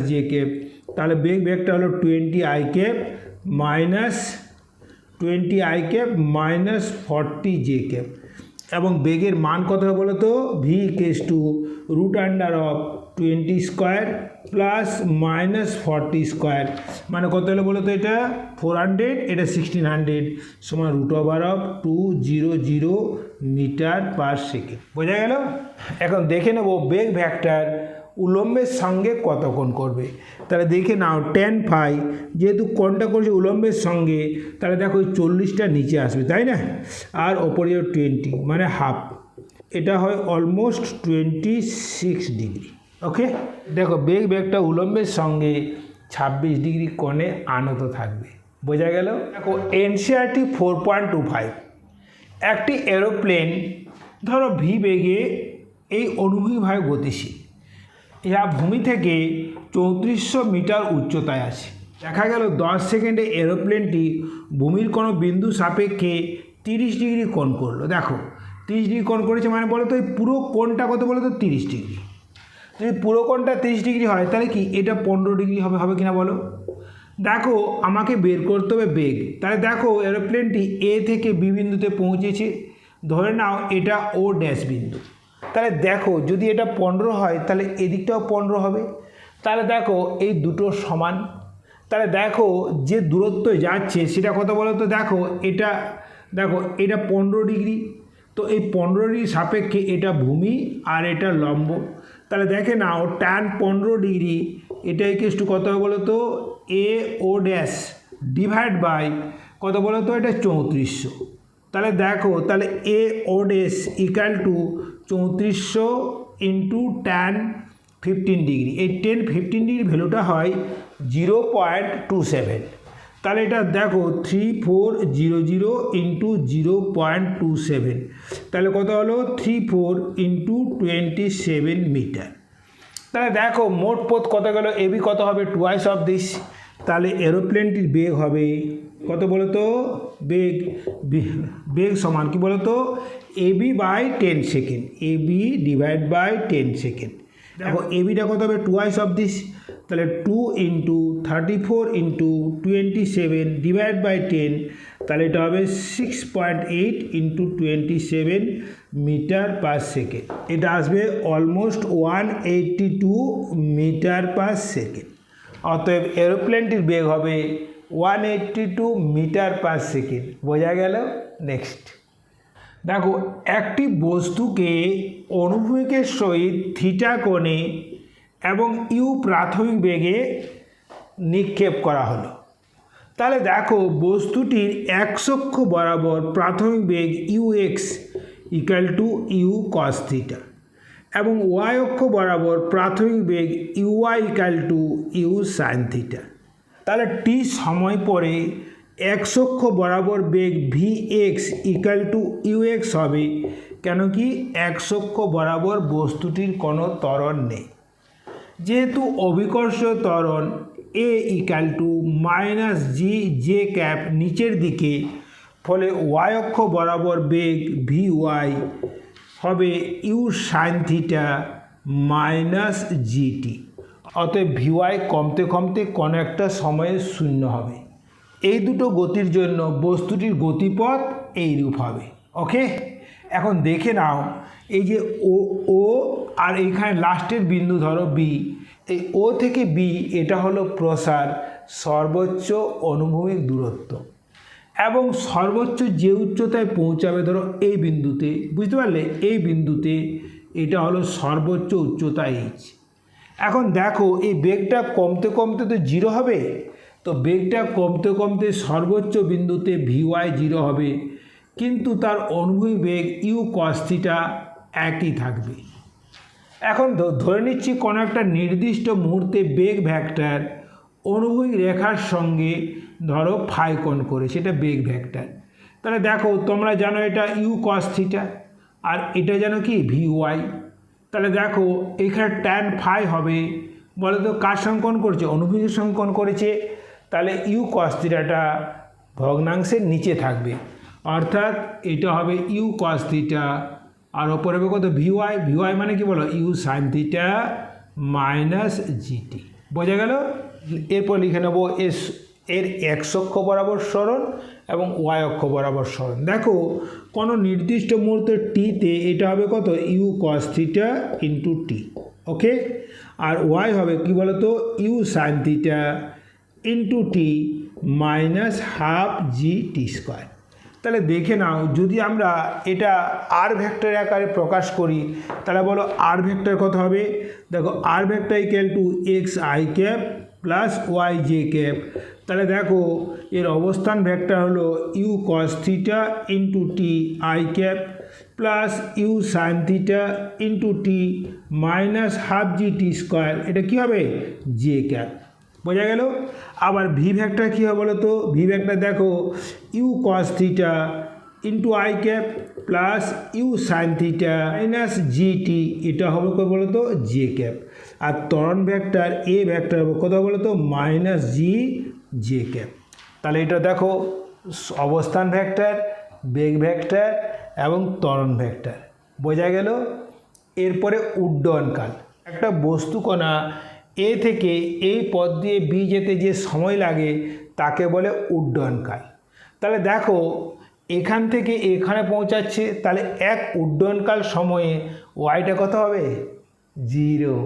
-j ক্যাপ। তাহলে বেগ ভেক্টর হলো 20 আই ক্যাপ -40j ক্যাপ, এবং বেগের মান কত হবে বলো তো ভি ইকুয়ালস টু √20² প্লাস -40² মানে কত হলো বলো তো এটা 400, এটা 1600 সমান √200 মিটার পার সেকেন্ড। বোঝা গেল? এখন দেখে নেব বেগ ভেক্টর উলম্বের সঙ্গে কত কোণ করবে। তাহলে দেখে নাও tan phi, যেহেতু কোণটা করছে উলম্বের সঙ্গে, তাহলে দেখো ওই 40টা নিচে আসবে, তাই না? আর ওপরে 20 মানে হাফ, এটা হয় অলমোস্ট 26 ডিগ্রি। ওকে, দেখো বেগ ভেক্টর উলম্বের সঙ্গে 26 ডিগ্রি কোণে আনত থাকবে। বোঝা গেল? দেখো এনসিইআরটি 4.25, একটি এরোপ্লেন ধরো ভি বেগে এই অনুভূমিকভাবে গতিশীল, ইহা ভূমি থেকে 3400 মিটার উচ্চতায় আছে। দেখা গেল 10 সেকেন্ডে এরোপ্লেনটি ভূমির কোনো বিন্দু সাপেক্ষে 30 ডিগ্রি কোণ করলো। দেখো 30 ডিগ্রি কোণ করেছে মানে বলো তো এই পুরো কোণটা কত বলো তো 30 ডিগ্রি। যদি পুরো কোণটা 30 ডিগ্রি হয় তাহলে কি এটা 15 ডিগ্রি হবে, হবে কিনা বলো। দেখো আমাকে বের করতে হবে বেগ, তাহলে দেখো এরোপ্লেনটি এ থেকে বি বিন্দুতে পৌঁছেছে, ধরে নাও এটা ও ড্যাশ বিন্দু। তাহলে দেখো যদি এটা 15 হয় তাহলে এদিকটাও 15 হবে। তাহলে দেখো এই দুটো সমান। তাহলে দেখো যে দূরত্ব যাচ্ছে সেটা কত বলো তো, দেখো এটা 15 ডিগ্রি। তো এই 15 ডিগ্রি সাপেক্ষে এটা ভূমি আর এটা লম্ব। তাহলে দেখে নাও tan 15 ডিগ্রি এটা ইকুয়াল টু কত হবে বলো তো, a o dash divide by কত বলো তো, এটা 3400। তাহলে দেখো তাহলে a o dash equal to 3400 into tan 15 degree. এই 15 ডিগ্রি ভ্যালুটা হয় 0.27। তাহলে এটা দেখো 3400 ইন্টু 0.27, তাহলে কত হলো 34 ইন্টু 27 মিটার। তাহলে দেখো মোট পথ কত গেল, এবি কত হবে টুয়াইস অফ দিস। তাহলে এরোপ্লেনটির বেগ হবে কত বলো তো, বেগ সমান কি বলো তো, AB by 10 second, AB divide by 10 second. দেখো এবিটা কত হবে টুয়াইস অফ দিস, তাহলে 2 ইন্টু 34 ইন্টু 27 ডিভাইড বাই 10, তাহলে এটা হবে 6.8 ইন্টু 27 মিটার পার সেকেন্ড। এটা আসবে অলমোস্ট 182 মিটার পার সেকেন্ড। অতএব এরোপ্লেনটির বেগ হবে 182 মিটার পার সেকেন্ড। বোঝা গেল? নেক্সট দেখো একটি বস্তুকে অনুভূমিকের সহিত থিটা কোণে এবং ইউ প্রাথমিক বেগে নিক্ষেপ করা হলো। তাহলে দেখো বস্তুটির এক্স অক্ষ বরাবর প্রাথমিক বেগ u x equal to u cos theta এবং ওয়াই অক্ষ বরাবর প্রাথমিক বেগ u y equal to u sine theta. তাহলে টি সময় পরে এক্স অক্ষ বরাবর বেগ v x equal to u x হবে, কেন কি এক্স অক্ষ বরাবর বস্তুটির কোনো ত্বরণ নেই। যেহেতু অভিকর্ষ ত্বরণ a equal to minus g j cap নিচের দিকে, ফলে ওয়াই অক্ষ বরাবর বেগ ভি ওয়াই হবে u sine theta minus g t. অতএব ভি ওয়াই কমতে কমতে কোনো একটা সময়ে শূন্য হবে। এই দুটো গতির জন্য বস্তুটির গতিপথ এইরূপ হবে। ওকে, এখন দেখে নাও এই যে ও ও আর এইখানে লাস্টের বিন্দু ধরো বি, এই ও থেকে বি এটা হলো প্রসার সর্বোচ্চ অনুভূমিক দূরত্ব এবং সর্বোচ্চ যে উচ্চতায় পৌঁছাবে ধরো এই বিন্দুতে, বুঝতে পারলে এই বিন্দুতে এটা হলো সর্বোচ্চ উচ্চতা এইচ। এখন দেখো এই বেগটা কমতে কমতে তো জিরো হবে, তো বেগটা কমতে কমতে সর্বোচ্চ বিন্দুতে ভি ওয়াই জিরো হবে, কিন্তু তার অনুভূমিক বেগ ইউ কস থিটা একই থাকবে। এখন ধরে নিচ্ছি কোনো একটা নির্দিষ্ট মুহূর্তে বেগ ভেক্টর অনুভূমিক রেখার সঙ্গে ধরো ফাই কোণ করে, সেটা বেগ ভেক্টর। তাহলে দেখো তোমরা জানো এটা ইউ কস থিটা আর এটা জানো কি ভি ওয়াই। তাহলে দেখো এখানে ট্যান ফাই হবে বলে তো কার সঙ্গে কোণ করেছে, অনুভূমিক সঙ্গে কোণ করেছে, তাহলে ইউ কস থিটাটা ভগ্নাংশের নিচে থাকবে, অর্থাৎ এটা হবে ইউ কস থিটা আর ওপরে হবে কত ভি ওয়াই। ভি ওয়াই মানে কি বলো u sine theta minus g t. বোঝা গেল? এরপর লিখে নেবো এর এক্স অক্ষ বরাবর সরণ এবং ওয়াই অক্ষ বরাবর সরণ। দেখো কোনো নির্দিষ্ট মুহূর্তে টিতে এটা হবে কত u cos theta into t. Okay, আর ওয়াই হবে কি বলো তো u sine theta into t minus half g t square. তাহলে দেখে নাও যদি আমরা এটা আর ভেক্টর আকারে প্রকাশ করি তাহলে বলো আর ভেক্টর কত হবে। দেখো r vector equal to x I cap plus Y J cap. তাহলে দেখো এর অবস্থান ভেক্টর হলো u cos theta into t I cap plus u sine theta into t minus half g t square. এটা কী হবে জে ক্যাপ। বোঝা গেল? আবার ভি ভেক্টর কী হবে বলো তো, ভি ভেক্টর দেখো u cos theta into i cap plus u sine theta minus g t, এটা হবে কত বলো তো জে ক্যাপ। আর ত্বরণ ভেক্টর এ ভেক্টর হবে কত বলো তো মাইনাস জি জে ক্যাপ। তাহলে এটা দেখো অবস্থান ভেক্টর, বেগ ভেক্টর এবং ত্বরণ ভেক্টর। বোঝা গেল? এরপরে উড্ডয়নকাল। একটা বস্তুকণা এ থেকে এই পথ দিয়ে বি যেতে যে সময় লাগে তাকে বলে উড্ডয়নকাল। তাহলে দেখো এখান থেকে এখানে পৌঁছাচ্ছে, তাহলে এক উড্ডয়নকাল সময়ে ওয়াইটা কত হবে? 0।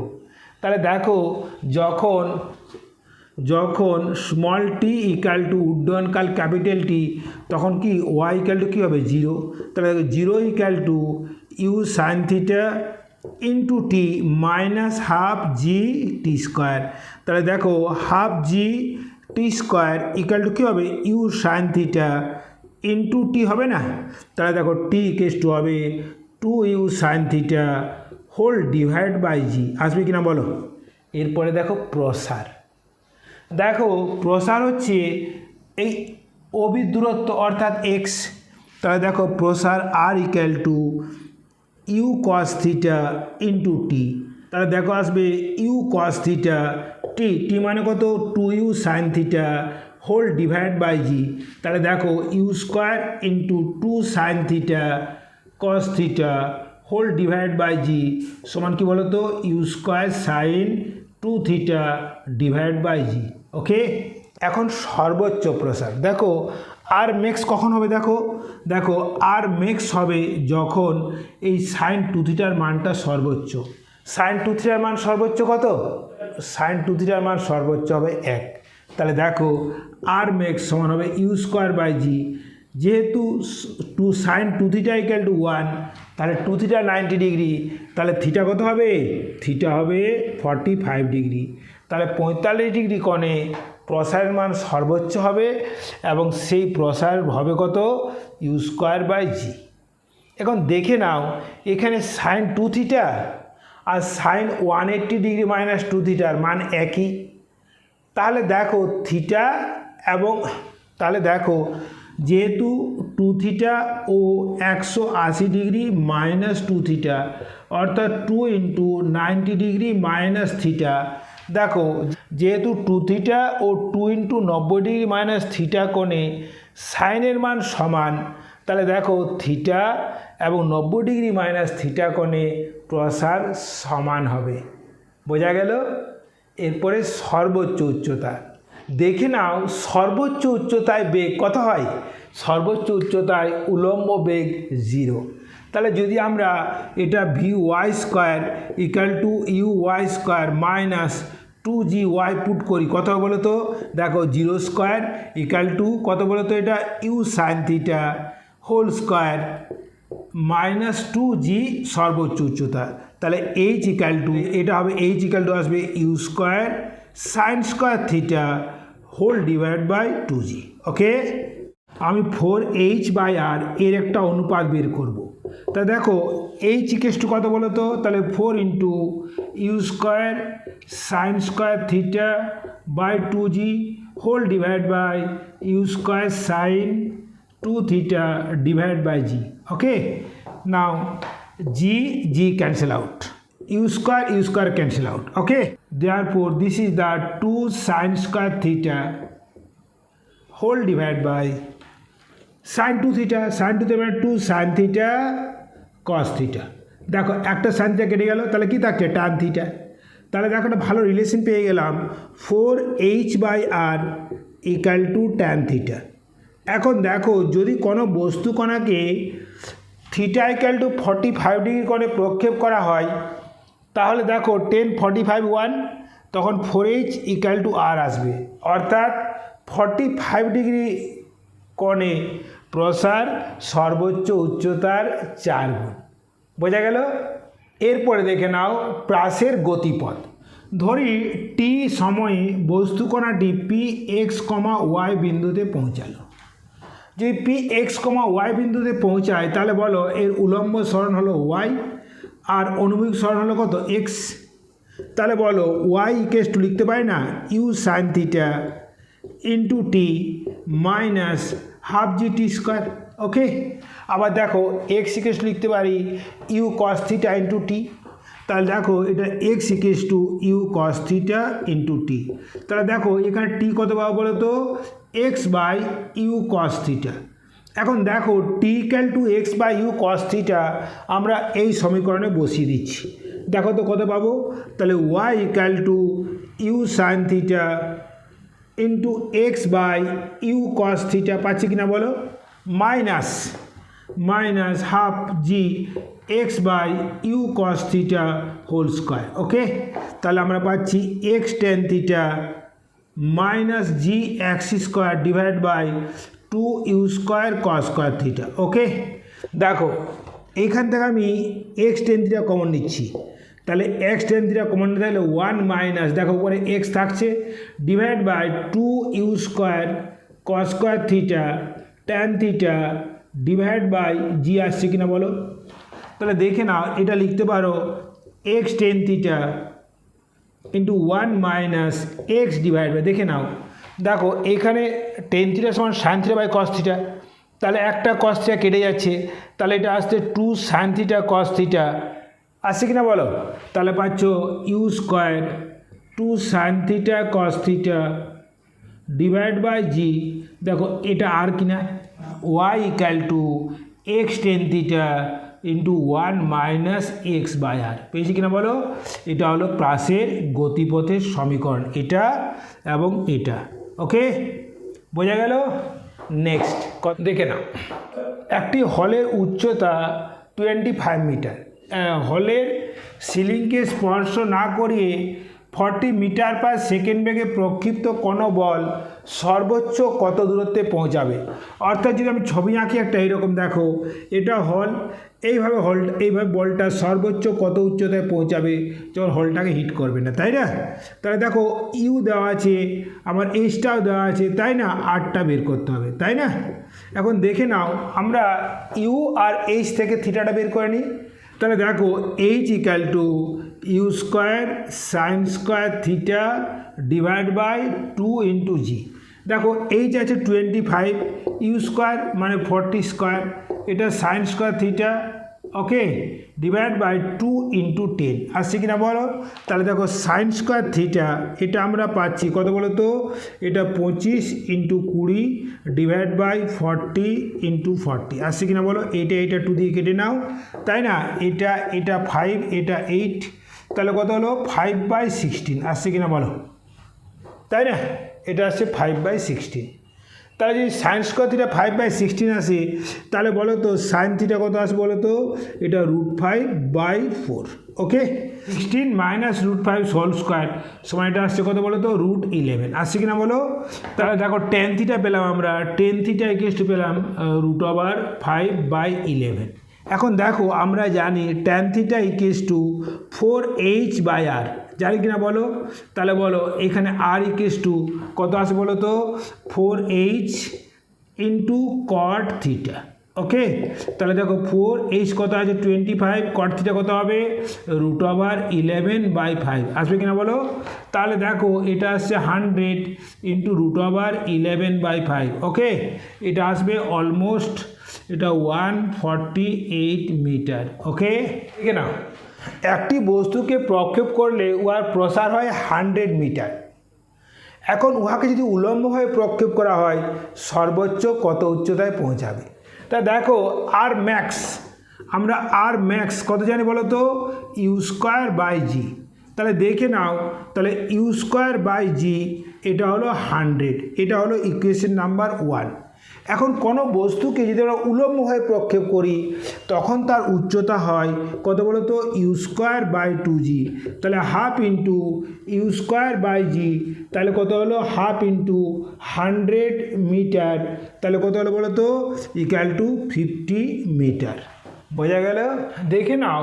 তাহলে দেখো যখন স্মল টি ইকাল টু উড্ডয়নকাল ক্যাপিটাল টি, তখন কি ওয়াই ইকাল টু কী হবে? 0। তাহলে দেখো 0 equal to u sine theta into t minus half g t square. তাহলে দেখো half g t square equal to কী হবে? U sine theta into t হবে না? তাহলে দেখো টি ইকেস টু হবে 2 u sine theta whole divide by g. আসবে কিনা বলো? এরপরে দেখো প্রসার। দেখো প্রসার হচ্ছে এই অবির দূরত্ব অর্থাৎ এক্স। তাহলে দেখো প্রসার r equal to u cos theta into t. তাহলে দেখো আসবে ইউ কস থিটা টি, টি মানে কত? 2 u sine theta whole divide by g. তাহলে দেখো u square into 2 sine theta cos theta whole divide by g সমান কি বলো তো? U square sine 2 theta divide by g. Okay, এখন সর্বোচ্চ প্রসার। দেখো আর ম্যাক্স কখন হবে? দেখো আর ম্যাক্স হবে যখন এই সাইন 2 থিটার মানটা সর্বোচ্চ। সাইন 2 থিটার মান সর্বোচ্চ কত? সাইন 2 থিটার মান সর্বোচ্চ হবে 1। তাহলে দেখো আর ম্যাক্স সমান হবে ইউ স্কোয়ার বাই জি। যেহেতু সাইন 2 থিটা ইকাল টু 1, তাহলে 2 থিটা 90 ডিগ্রি, তাহলে থিটা কত হবে? থিটা হবে 45 ডিগ্রি। তাহলে 45 ডিগ্রি কোণে প্রসারের মান সর্বোচ্চ হবে এবং সেই প্রসার হবে কত? ইউ স্কোয়ার বাই জি। এখন দেখে নাও এখানে সাইন 2 থিটা আর সাইন 180 ডিগ্রি মাইনাস 2 থিটার মান একই। তাহলে দেখো থিটা এবং তাহলে দেখো যেহেতু 2 থিটা ও 180 ডিগ্রি মাইনাস 2 থিটা অর্থাৎ 2 ইন্টু 90 ডিগ্রি মাইনাস থিটা। দেখো যেহেতু 2 থিটা ও 2 ইন্টু 90 ডিগ্রি মাইনাস থিটা কোণে সাইনের মান সমান, তাহলে দেখো থিটা এবং 90 ডিগ্রি মাইনাস থিটা কোণে প্রসার সমান হবে। বোঝা গেল? এরপরে সর্বোচ্চ উচ্চতা। দেখে নাও সর্বোচ্চ উচ্চতায় বেগ কত হয়? সর্বোচ্চ উচ্চতায় উলম্ব বেগ 0। তাহলে যদি আমরা এটা v y square equal to u y square minus 2gy put করি, কত বলো তো? দেখো 0 স্কোয়ার ইকাল টু কত বলো তো? এটা u sine theta whole square minus 2g সর্বোচ্চ উচ্চতা। তাহলে এইচ ইকাল টু এটা হবে এইচ ইকাল টু আসবে u square sine square theta whole divide by 2g। Okay, আমি 4h/r এর একটা অনুপাত বের করব। তা দেখো এইচ ইকেস টু কত বলো তো? তাহলে 4 into u square sine square theta by 2g whole divide by u square sine 2 theta divided by g. Okay, now g cancel out, u square cancel out. Okay, therefore this is the 2 sin square theta whole divided by sin 2 theta, sin 2 theta 2 sin theta cos theta। দেখো একটা sin theta কেটে গেল, তাহলে কি থাকছে? tan theta। তাহলে দেখো একটা ভালো রিলেশন পেয়ে গেলাম, 4h/r equal to tan theta। এখন দেখো যদি কোনো বস্তু কণাকে থিটা ইকাল টু 45 ডিগ্রি কোণে প্রক্ষেপ করা হয়, তাহলে দেখো 10 45 1, তখন 4h ইকাল টু r আসবে, অর্থাৎ 45 ডিগ্রি কোণে প্রসার সর্বোচ্চ উচ্চতার 4 গুণ। বোঝা গেল? এরপরে দেখে নাও প্রাসের গতিপথ। ধরি টি সময়ে বস্তু কণাটি পি এক্স কমা ওয়াই বিন্দুতে পৌঁছালো। যদি পি এক্স কমা ওয়াই বিন্দুতে পৌঁছায় তাহলে বলো এর উলম্ব সরণ হলো ওয়াই আর অনুভূমিক সরণ হলো কত? এক্স। তাহলে বলো ওয়াই ইকেস টু লিখতে পারি না u sine theta into t minus half g t square. Okay, আবার দেখো এক্স ইকেস টু লিখতে পারি u cos theta into t. তাহলে দেখো এটা x equals to u cos theta into t. তাহলে দেখো এখানে টি কত পাবো বলো তো? X by u cos theta. এখন দেখো t equal to x by u cos theta আমরা এই সমীকরণে বসিয়ে দিচ্ছি। দেখো তো কত পাবো, তাহলে y equal to u sine theta into x by u cos theta পাচ্ছি কিনা বলো, minus half g x by u cos theta whole square. Okay, তাহলে আমরা পাচ্ছি x tan theta minus g x square divide by 2 u square cos square theta. Okay, দেখো এইখান থেকে আমি এক্স টেন থিটা কমন নিচ্ছি, তাহলে এক্স টেন থিটা কমন নিতে হলে 1 মাইনাস, দেখো উপরে এক্স থাকছে, divide by 2 u square cos square theta tan theta divide by g আসছে কিনা বলো। তাহলে দেখে নাও, এটা লিখতে পারো x tan theta into 1 minus x divide by, দেখে নাও দেখো এখানে টেন থিটা সমান sine theta by cos theta, তাহলে একটা কস থিটা কেটে যাচ্ছে, তাহলে এটা আসছে 2 সাইন থিটা কস থিটা আসছে কিনা বলো। তাহলে পাচ্ছ u square 2 sine theta cos theta divide by g, দেখো এটা আর কিনা y equal to x tan theta into 1 minus x by r, পেয়েছি কিনা বলো। এটা হলো প্লাসের গতিপথের সমীকরণ, এটা এবং এটা। ওকে, বোঝা গেল। নেক্সট দেখে নাও, একটি হলের উচ্চতা 25 মিটার, হলের সিলিংকে স্পর্শ না করিয়ে 40 মিটার পার সেকেন্ড বেগে প্রক্ষিপ্ত কোনো বল সর্বোচ্চ কত দূরত্বে পৌঁছাবে। অর্থাৎ যদি আমি ছবি আঁকি একটা, এইরকম দেখো এটা হল, এইভাবে বলটা সর্বোচ্চ কত উচ্চতায় পৌঁছাবে যখন হলটাকে হিট করবে না, তাই না। তাহলে দেখো ইউ দেওয়া আছে, আমার এইচটাও দেওয়া আছে, তাই না, আরটা বের করতে হবে, তাই না। এখন দেখে নাও, আমরা ইউ আর এইচ থেকে থিটাটা বের করে নিই। তাহলে দেখো h equal to u square sine square theta divide by 2 into g. দেখো এইচ আছে 25, ইউ স্কোয়ার মানে 40 স্কোয়ার, এটা sine square theta, okay, divide by 2 into 10 আসছে কিনা বলো। তাহলে দেখো সাইন স্কোয়ার থিটা এটা আমরা পাচ্ছি কত বলো তো, এটা 25 ইন্টু 20 ডিভাইড বাই 40 ইন্টু 40 আসছে কিনা বলো। এটা 2 দিয়ে কেটে নাও, তাই না, এটা 5 এটা 8, তাহলে কত হলো 5/16 আসছে কিনা বলো, তাই না, এটা আসছে 5/16। তাহলে যদি সাইন স্কোয়ার থিটা 5/16 আসে, তাহলে বলো তো সাইন থিটা কত আসবে বলো তো, এটা √5/4। ওকে, 16 মাইনাস √5 হোল স্কোয়ার সমান এটা আসছে কত বলো তো, √11 আসছে কিনা বলো। তাহলে দেখো টেন থিটা পেলাম, আমরা টেন থিটা ইকুয়াল টু পেলাম √5/11। এখন দেখো আমরা জানি tan theta equal two 4h/r, জানি কিনা বলো। তাহলে বলো এখানে আর ইকুয়াল টু কত আসে বলো তো, 4h ইন্টু কট থিটা। ওকে, তাহলে দেখো 4h কত আছে 25, কট থিটা কত হবে √11/5 আসবে কিনা বলো। তাহলে দেখো এটা আসছে 100 ইন্টু √11/5। ওকে, এটা আসবে অলমোস্ট এটা 148 মিটার। ওকে, ঠিক না। একটি বস্তুকে প্রক্ষেপ করলে উহার প্রসার হয় 100 মিটার। এখন উহাকে যদি উলম্বভাবে প্রক্ষেপ করা হয় সর্বোচ্চ কত উচ্চতায় পৌঁছাবে। তা দেখো আর ম্যাক্স, আমরা আর ম্যাক্স কত জানি বলো তো, ইউ স্কোয়ার বাই জি। তাহলে দেখে নাও, তাহলে ইউ স্কোয়ার বাই জি এটা হলো 100, এটা হলো ইকুয়েশন নাম্বার 1। এখন কোনো বস্তুকে যদি আমরা উলম্বভাবে প্রক্ষেপ করি তখন তার উচ্চতা হয় কত বলো তো, ইউ স্কোয়ার বাই 2g, তাহলে half into u square by g, তাহলে কত হলো হাফ ইন্টু 100 মিটার, তাহলে কত হলো বলো তো, ইকুয়াল টু 50 মিটার। বোঝা গেল। দেখে নাও,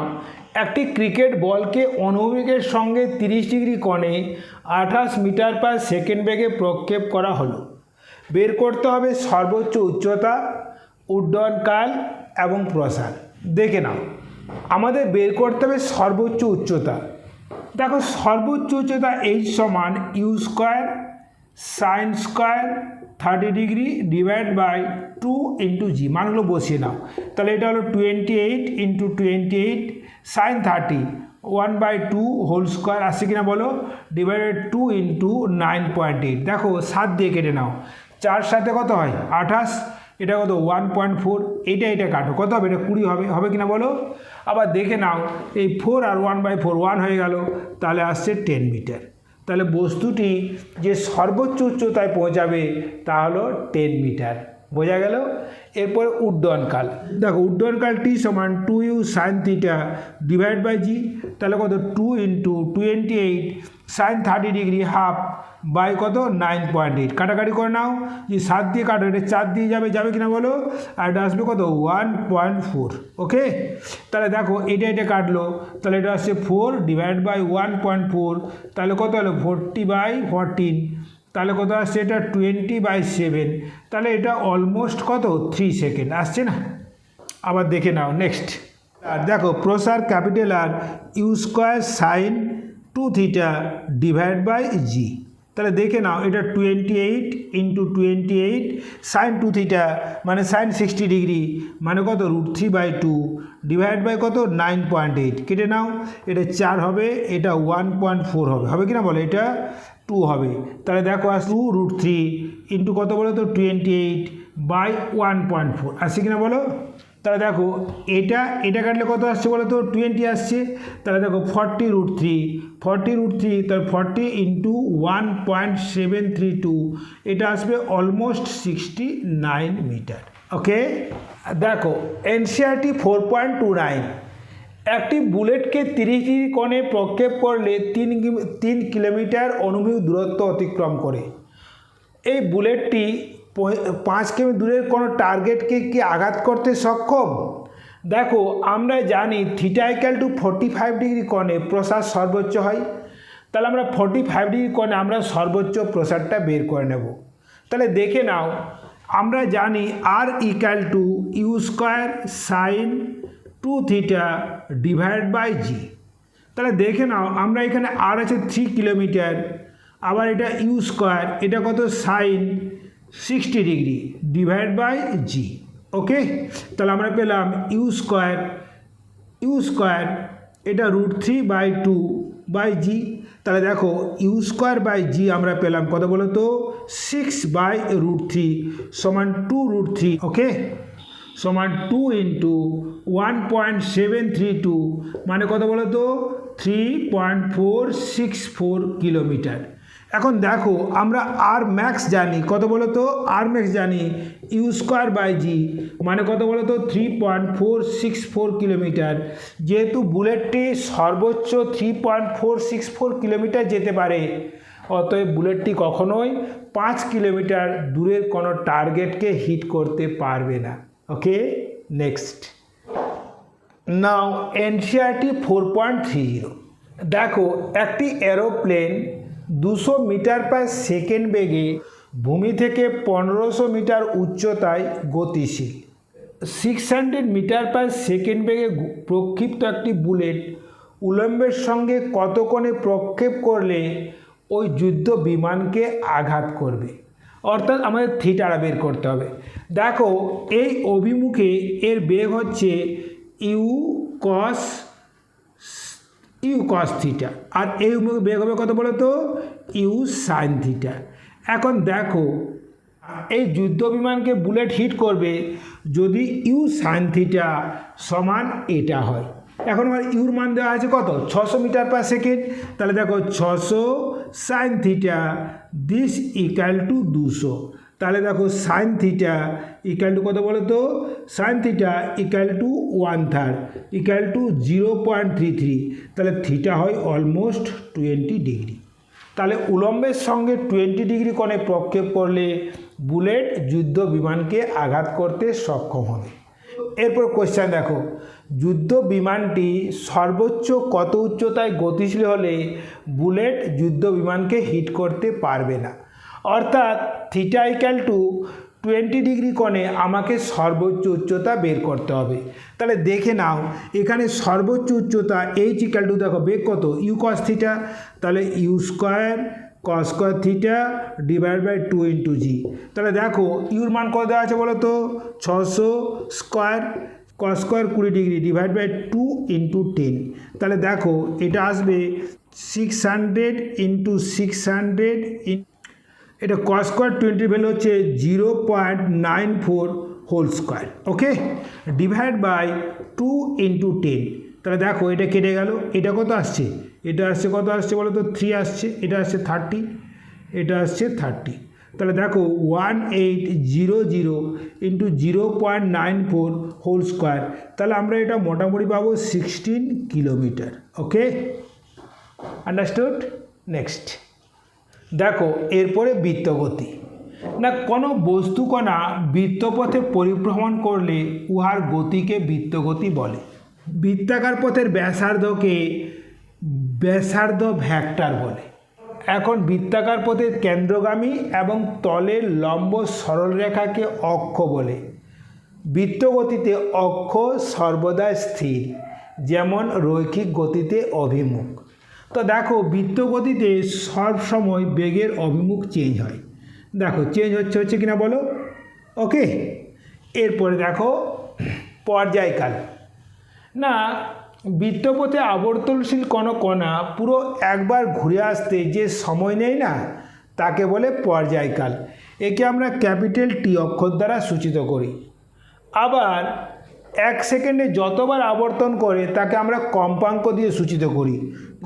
একটি ক্রিকেট বলকে অনুভূমিকের সঙ্গে 30 ডিগ্রি কোণে 28 মিটার পার সেকেন্ড বেগে প্রক্ষেপ করা হলো। বের করতে হবে সর্বোচ্চ উচ্চতা, উড্ডয়নকাল এবং প্রসার। দেখে নাও, আমাদের বের করতে হবে সর্বোচ্চ উচ্চতা। দেখো সর্বোচ্চ উচ্চতা এইচ সমান u square sine square 30 degree divide by 2 into g, মানগুলো বসিয়ে নাও। তাহলে এটা হলো 28 ইন্টু 28 সাইন 30 1/2 হোল স্কোয়ার আসছে কিনা বলো, ডিভাইডেড 2 ইন্টু 9.8। দেখো 7 দিয়ে কেটে নাও, 4 সাথে কত হয় 28, এটা কত 1.4, এটা কাটো, কত হবে? এটা 20 হবে, হবে কিনা বলো? আবার দেখে নাও, এই 4 আর 1/4 1 হয়ে গেল, তাহলে আসছে 10 মিটার। তাহলে বস্তুটি যে সর্বোচ্চ উচ্চতায় পৌঁছাবে তা হলো 10 মিটার। বোঝা গেল? এরপরে উড্ডয়নকাল। দেখো উড্ডয়নকালটি সমান 2u sin theta divide by g. তাহলে কত? 2 × 28 sin 30 ডিগ্রি হাফ বাই কত? 9.8। কাটাকাটি করে নাও, যে 7 দিয়ে কাটো, এটা 4 দিয়ে যাবে, যাবে কিনা বলো? আর এটা আসবে কত? 1.4। ওকে, তাহলে দেখো এটা কাটলো, তাহলে এটা আসছে 4 ডিভাইড বাই 1.4, তাহলে কত হলো? 40/14। তাহলে কত আসছে? এটা 20/7। তাহলে এটা অলমোস্ট কত? 3 সেকেন্ড আসছে না? আবার দেখে নাও নেক্সট। আর দেখো প্রসার capital r u square sine 2 theta divide by g. তাহলে দেখে নাও, এটা 28 × 28 সাইন 2 থিটা মানে সাইন 60 ডিগ্রি মানে কত? √3/2 ডিভাইড বাই কত? 9.8। কেটে নাও, এটা 4 হবে, এটা 1.4 হবে, হবে কিনা বলো? এটা 2 হবে। তাহলে দেখো আস 2√3 ইন্টু কত বলো তো? 28/1.4 আসছে কিনা বলো? তাহলে দেখো এটা কাটলে কত আসছে বলো তো? 20 আসছে। তাহলে দেখো 40√3 তাহলে 40 × 1.732, এটা আসবে অলমোস্ট 69 মিটার। ওকে, দেখো এনসিইআরটি 4.29 একটি বুলেটকে 30 ডিগ্রি কোণে প্রক্ষেপ করলে 3 কিলোমিটার অনুভূমিক দূরত্ব অতিক্রম করে। এই বুলেটটি 5 কিমি দূরের কোনো টার্গেটকে কি আঘাত করতে সক্ষম? দেখো আমরা জানি থিটা = 45 ডিগ্রি কোণে প্রসার সর্বোচ্চ হয়। তাহলে আমরা 45 ডিগ্রি কোণে আমরা সর্বোচ্চ প্রসারটা বের করে নেব। তাহলে দেখে নাও, আমরা জানি R = u square sine 2 theta divide by g. তাহলে দেখে নাও, আমরা এখানে আর আছে 3 কিলোমিটার, আবার এটা ইউ স্কোয়ার, এটা কত? Sign 60 degree divide by g. ওকে, তাহলে আমরা পেলাম ইউ স্কোয়ার এটা √3/2 বাই জি। তাহলে দেখো ইউ স্কোয়ার বাই জি আমরা পেলাম কত বলো তো? 6/√3 সমান 2√3। ওকে, সমান 2 × 1.732 মানে কত বলো তো? 3.464 কিলোমিটার। এখন দেখো আমরা আর ম্যাক্স জানি, কত বলো তো? আর ম্যাক্স জানি ইউ স্কোয়ার বাই জি মানে কত বলো তো? 3.464 কিলোমিটার। যেহেতু বুলেটটি সর্বোচ্চ 3.464 কিলোমিটার যেতে পারে, অতএব বুলেটটি কখনোই 5 কিলোমিটার দূরের কোনো টার্গেটকে হিট করতে পারবে না। ওকে, নেক্সট। নাও এনসিইআরটি 4.30 দেখো একটি এরোপ্লেন 200 মিটার/সেকেন্ড বেগে ভূমি থেকে 1500 মিটার উচ্চতায় গতিশীল। 600 মিটার/সেকেন্ড বেগে প্রক্ষিপ্ত একটি বুলেট উল্লম্বের সঙ্গে কত কোণে প্রক্ষেপ করলে ওই যুদ্ধ বিমানকে আঘাত করবে? অর্থাৎ আমাদের থিটাটা বের করতে হবে। দেখো এই অভিমুখে এর বেগ হচ্ছে ইউ কস থিটা, আর এই বেগ হবে কত বলো তো? U sine theta. এখন দেখো এই যুদ্ধ বিমানকে বুলেট হিট করবে যদি ইউ সাইন থিটা সমান এটা হয়। এখন আমার ইউর মান দেওয়া আছে কত? 600 মিটার/সেকেন্ড। তাহলে দেখো 600 সাইন থিটা দিস = 200। তাহলে দেখো সাইন থিটা = কত বলো তো? Sine theta = 1/3 = 0.33। তাহলে থিটা হয় অলমোস্ট 20 ডিগ্রি। তাহলে উলম্বের সঙ্গে 20 ডিগ্রি কোণে প্রক্ষেপ করলে বুলেট যুদ্ধ বিমানকে আঘাত করতে সক্ষম হবে। এরপর কোশ্চেন দেখো, যুদ্ধ বিমানটি সর্বোচ্চ কত উচ্চতায় গতিশীল হলে বুলেট যুদ্ধ বিমানকে হিট করতে পারবে না? অর্থাৎ থিটা = 20 ডিগ্রি কোণে আমাকে সর্বোচ্চ উচ্চতা বের করতে হবে। তাহলে দেখে নাও, এখানে সর্বোচ্চ উচ্চতা এইচ = দেখো বেগ কত? ইউ কস থিটা, তাহলে u square cos square theta divide by 2 × g. তাহলে দেখো ইউর মান কত দেওয়া আছে বলো তো? 600 square cos square 20 degree divide by 2 × 10। তাহলে দেখো এটা আসবে 600 × 600 এটা কস স্কোয়ার 20 ভ্যালু হচ্ছে 0.94 whole square. Okay, divide by 2 into 10। তাহলে দেখো এটা কেটে গেল, এটা কত আসছে, এটা আসছে কত আসছে বলো তো 3 আসছে, এটা আসছে 30, এটা আসছে 30। তাহলে দেখো 1800 ইন্টু 0.94 হোল স্কোয়ার, তাহলে আমরা এটা মোটামুটি পাবো 16 কিলোমিটার। ওকে, আন্ডারস্টুড। নেক্সট দেখো এরপরে বৃত্তগতি। না কোনো বস্তুকণা বৃত্তপথে পরিভ্রমণ করলে উহার গতিকে বৃত্তগতি বলে। বৃত্তাকার পথের ব্যাসার্ধকে ব্যাসার্ধ ভেক্টর বলে। এখন বৃত্তাকার পথের কেন্দ্রগামী এবং তলের লম্ব সরলরেখাকে অক্ষ বলে। বৃত্তগতিতে অক্ষ সর্বদা স্থির, যেমন রৈখিক গতিতে অভিমুখ। তো দেখো বৃত্তগতিতে সবসময় বেগের অভিমুখ চেঞ্জ হয়। দেখো চেঞ্জ হচ্ছে কিনা বলো। ওকে, এরপরে দেখো পর্যায়কাল। না বৃত্তপথে আবর্তনশীল কোনো কণা পুরো একবার ঘুরে আসতে যে সময় নেই না, তাকে বলে পর্যায়কাল। একে আমরা ক্যাপিটাল টি অক্ষর দ্বারা সূচিত করি। আবার 1 সেকেন্ডে যতবার আবর্তন করে তাকে আমরা কম্পাঙ্ক দিয়ে সূচিত করি।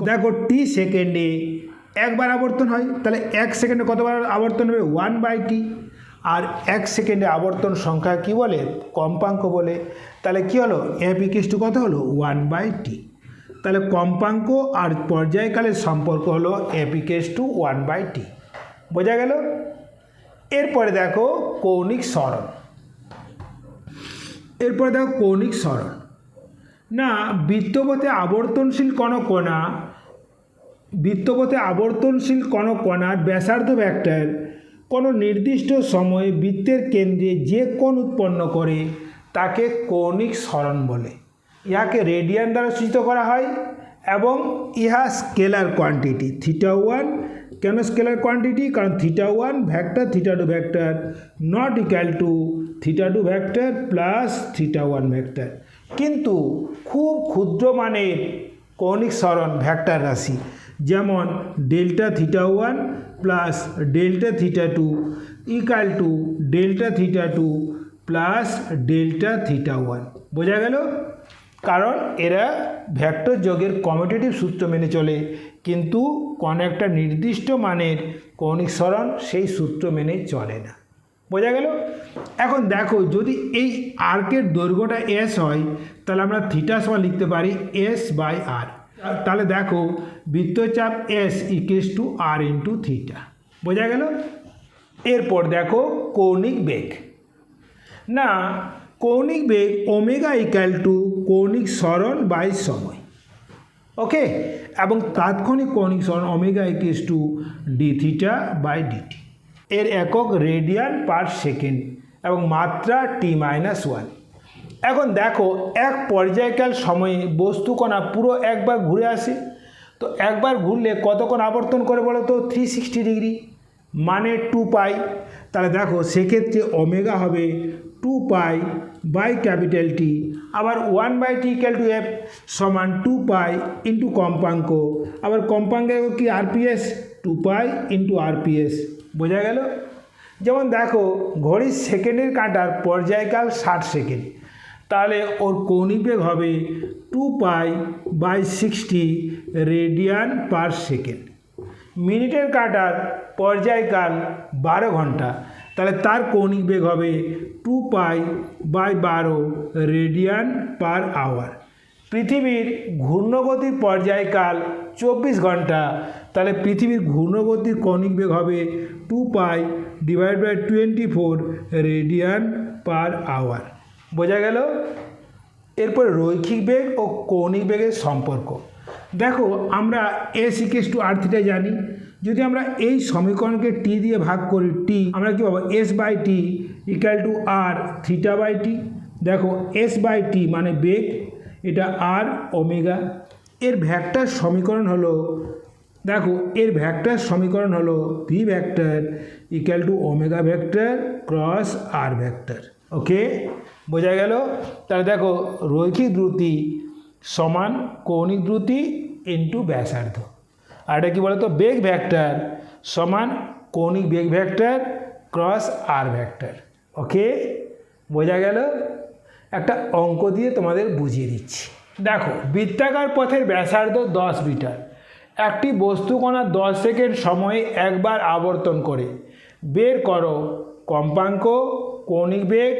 দেখো টি সেকেন্ডে একবার আবর্তন হয়, তাহলে 1 সেকেন্ডে কতবার আবর্তন হবে 1/t। আর 1 সেকেন্ডে আবর্তন সংখ্যা কি বলে, কম্পাঙ্ক বলে। তাহলে কি হলো, f = কত হলো 1/t। তাহলে কম্পাঙ্ক আর পর্যায়কালের সম্পর্ক হলো f = 1/t। বোঝা গেল। এরপরে দেখো কৌণিক সরণ। এরপরে দেখো কৌণিক সরণ। না বৃত্তপথে আবর্তনশীল কোনো কণার ব্যাসার্ধ ভেক্টর কোনো নির্দিষ্ট সময়ে বৃত্তের কেন্দ্রে যে কোণ উৎপন্ন করে তাকে কৌণিক সরণ বলে। ইহাকে রেডিয়ান দ্বারা সূচিত করা হয় এবং ইহা স্কেলার কোয়ান্টিটি θ1। কেন স্কেলার কোয়ান্টিটি, কারণ θ1 vector θ2 vector not equal to θ2 vector plus θ1 vector. কিন্তু খুব ক্ষুদ্র মানের কৌণিক সরণ ভেক্টর রাশি, যেমন delta θ1 plus delta θ2 equal to delta θ2 plus delta θ1। বোঝা গেল। কারণ এরা ভেক্টর যোগের কমিউটেটিভ সূত্র মেনে চলে, কিন্তু কোনো একটা নির্দিষ্ট মানের কৌণিক সরণ সেই সূত্র মেনে চলে না। বোঝা গেল। এখন দেখো যদি এই আর্কের দৈর্ঘ্যটা s হয়, তাহলে আমরা থিটা সমান লিখতে পারি s/r। তাহলে দেখো বৃত্তচাপ s = r × θ। বোঝা গেল। এরপর দেখো কৌণিক বেগ। না কৌণিক বেগ ওমেগা = কৌণিক সরণ বাই সময়। ওকে, এবং তাৎক্ষণিক কৌণিক সরণ ওমেগা = dθ/dt। এর একক রেডিয়ান পার সেকেন্ড এবং মাত্রা t-1। এখন দেখো এক পর্যায়কাল সময়ে বস্তুকণা পুরো একবার ঘুরে আসে। তো একবার ঘুরলে কতক্ষণ আবর্তন করে বলো তো, 360 ডিগ্রি, মানে 2π। তাহলে দেখো সেক্ষেত্রে ওমেগা হবে 2π/T। আবার 1/T = f সমান 2π ইন্টু কম্পাঙ্ক। আবার কম্পাঙ্কের কি rps, 2π ইন্টু rps। বোঝা গেল। যেমন দেখো ঘড়ির সেকেন্ডের কাঁটার পর্যায়কাল 60 সেকেন্ড, তাহলে ওর কৌণিক বেগ হবে 2π/60 রেডিয়ান পার সেকেন্ড। মিনিটের কাঁটার পর্যায়কাল 12 ঘন্টা, তাহলে তার কৌণিক বেগ হবে 2π/12 রেডিয়ান পার আওয়ার। পৃথিবীর ঘূর্ণগতির পর্যায়কাল 24 ঘন্টা, তাহলে পৃথিবীর ঘূর্ণগতির কৌণিক বেগ হবে 2π/24 রেডিয়ান পার আওয়ার। বোঝা গেল। এরপর রৈখিক বেগ ও কৌণিক বেগের সম্পর্ক। দেখো আমরা s = r θ জানি। যদি আমরা এই সমীকরণকে t দিয়ে ভাগ করি, আমরা কি পাবো s/t = r θ/t। দেখো s/t মানে বেগ, এটা r ওমেগা। এর ভেক্টর সমীকরণ হলো, দেখো এর ভেক্টর সমীকরণ হলো v vector = omega vector cross r vector. Okay, বোঝা গেল। তাহলে দেখো রৈখিক দ্রুতি সমান কৌণিক দ্রুতি ইন্টু ব্যাসার্ধ। আর এটা কি বলতো, বেগ ভেক্টর সমান কৌণিক বেগ vector cross r vector. Okay, বোঝা গেল? একটা অঙ্ক দিয়ে তোমাদের বুঝিয়ে দিচ্ছি। দেখো, বৃত্তাকার পথের ব্যাসার্ধ 10 মিটার, একটি বস্তুকণা 10 সেকেন্ড সময়ে একবার আবর্তন করে বের করো কম্পাঙ্ক, কৌণিক বেগ,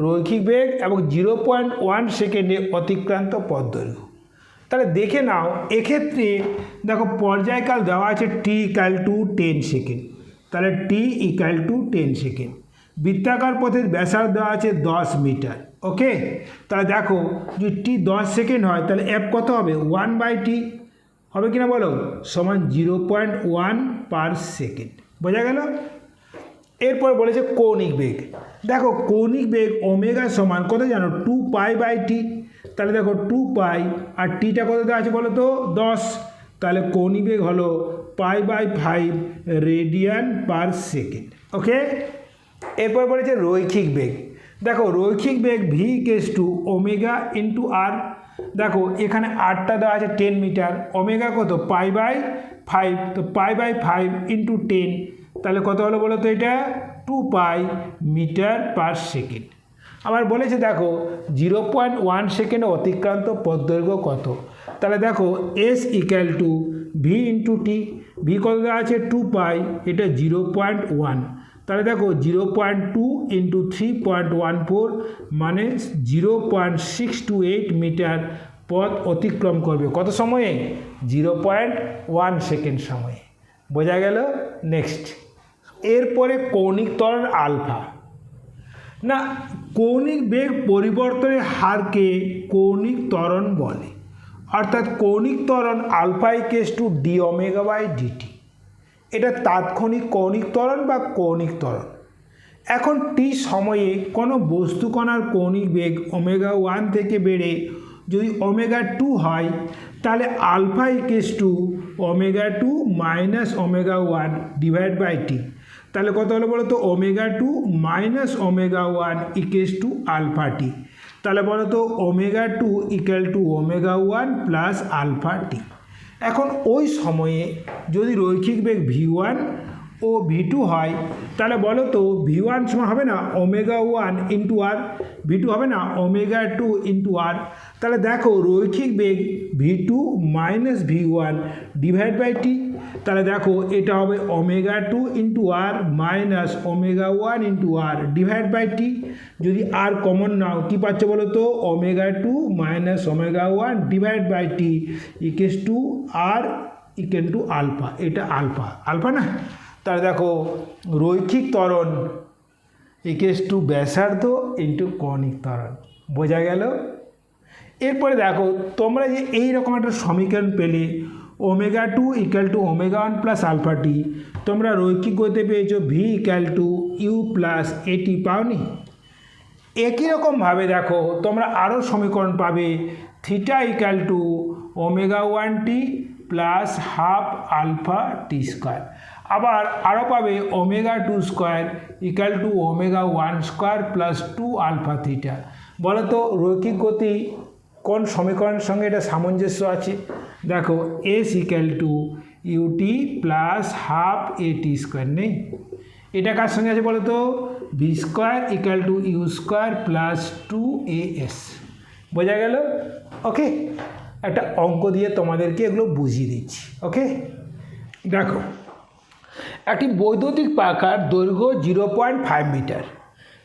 রৈখিক বেগ এবং 0.1 সেকেন্ডে অতিক্রান্ত পথ দৈর্ঘ্য। তাহলে দেখে নাও, এক্ষেত্রে দেখো পর্যায়কাল দেওয়া আছে t=10 সেকেন্ড, তাহলে t=10 সেকেন্ড। বৃত্তাকার পথের ব্যাসার্ধ দেওয়া আছে 10 মিটার। ওকে, তাহলে দেখো যদি t 10 সেকেন্ড হয় তাহলে f কত হবে? 1/t হবে কিনা বলো, সমান 0.1 পার সেকেন্ড। বোঝা গেল? এরপর বলেছে কৌণিক বেগ। দেখো কৌণিক বেগ ওমেগা সমান কত জানো? 2π/t। তাহলে দেখো 2π আর টিটা কত দেওয়া আছে বলো তো? 10। তাহলে কৌণিক বেগ হলো π/5 রেডিয়ান পার সেকেন্ড। ওকে, এরপর বলেছে রৈখিক বেগ। দেখো রৈখিক বেগ v ওমেগা ইন্টু আর। দেখো এখানে আরটা দেওয়া আছে 10 মিটার, ওমেগা কত? π/5, তো π/5 ইন্টু 10, তাহলে কত হলো বলো তো? এটা 2π মিটার পার সেকেন্ড। আবার বলেছে দেখো 0.1 সেকেন্ডে অতিক্রান্ত পথ দৈর্ঘ্য কত? তাহলে দেখো s=v ইন্টু টি। ভি কত দেওয়া আছে? 2π, এটা 0.1, তাহলে দেখো 0.2 ইন্টু 3.14 মানে 0.628 মিটার পথ অতিক্রম করবে কত সময়ে? 0.1 সেকেন্ড সময়ে। বোঝা গেল? নেক্সট, এরপরে কৌণিক ত্বরণ আলফা। না, কৌণিক বেগ পরিবর্তনের হারকে কৌণিক ত্বরণ বলে, অর্থাৎ কৌণিক ত্বরণ আলফা d⍵/dt। এটা তাৎক্ষণিক কৌণিক ত্বরণ বা কৌণিক ত্বরণ। এখন টি সময়ে কোনো বস্তুকণার কৌণিক বেগ ω1 থেকে বেড়ে যদি ω2 হয় তাহলে আলফা ω2 মাইনাস ω1/t। তাহলে কত হলো বলো তো? ω2 মাইনাস ω1 α t। তাহলে বলো তো ω2 ω1 প্লাস α t। এখন ওই সময়ে যদি রৈখিক বেগ v1 ও v2 হয় তাহলে বলো তো v1 সমান হবে না ω1 ইন্টু আর, v2 হবে না ω2 ইন্টু আর। তাহলে দেখো রৈখিক বেগ v2 মাইনাস v1/t। তাহলে দেখো এটা হবে ω2 ইন্টু আর মাইনাস ω1 ইন্টু আর/t। যদি আর কমন নাও কি পাচ্ছ বলো তো? ω2 মাইনাস ω1/t আর আলফা। এটা আলফা না? তাহলে দেখো রৈখিক ত্বরণ ব্যাসার্ধ ইন্টু কৌণিক ত্বরণ। বোঝা গেল? এরপরে দেখো তোমরা যে এইরকম একটা সমীকরণ পেলে ω2 ω1 প্লাস α t, তোমরা রৈখিক গতিতে পেয়েছো v u প্লাস at, পাওনি? একই রকমভাবে দেখো তোমরা আরও সমীকরণ পাবে θ ω1t plus half alpha t square. আবার আরও পাবে ω2² ω1² প্লাস 2α θ। বলো তো রৈখিক গতি কোন সমীকরণের সঙ্গে এটা সামঞ্জস্য আছে? দেখো s ut plus half at² নেই? এটা কার সঙ্গে আছে বলো তো? v² u² plus 2as। বোঝা গেল? ওকে, একটা অঙ্ক দিয়ে তোমাদেরকে এগুলো বুঝিয়ে দিচ্ছি। ওকে, দেখো একটি বৈদ্যুতিক পাখার দৈর্ঘ্য 0.5 মিটার,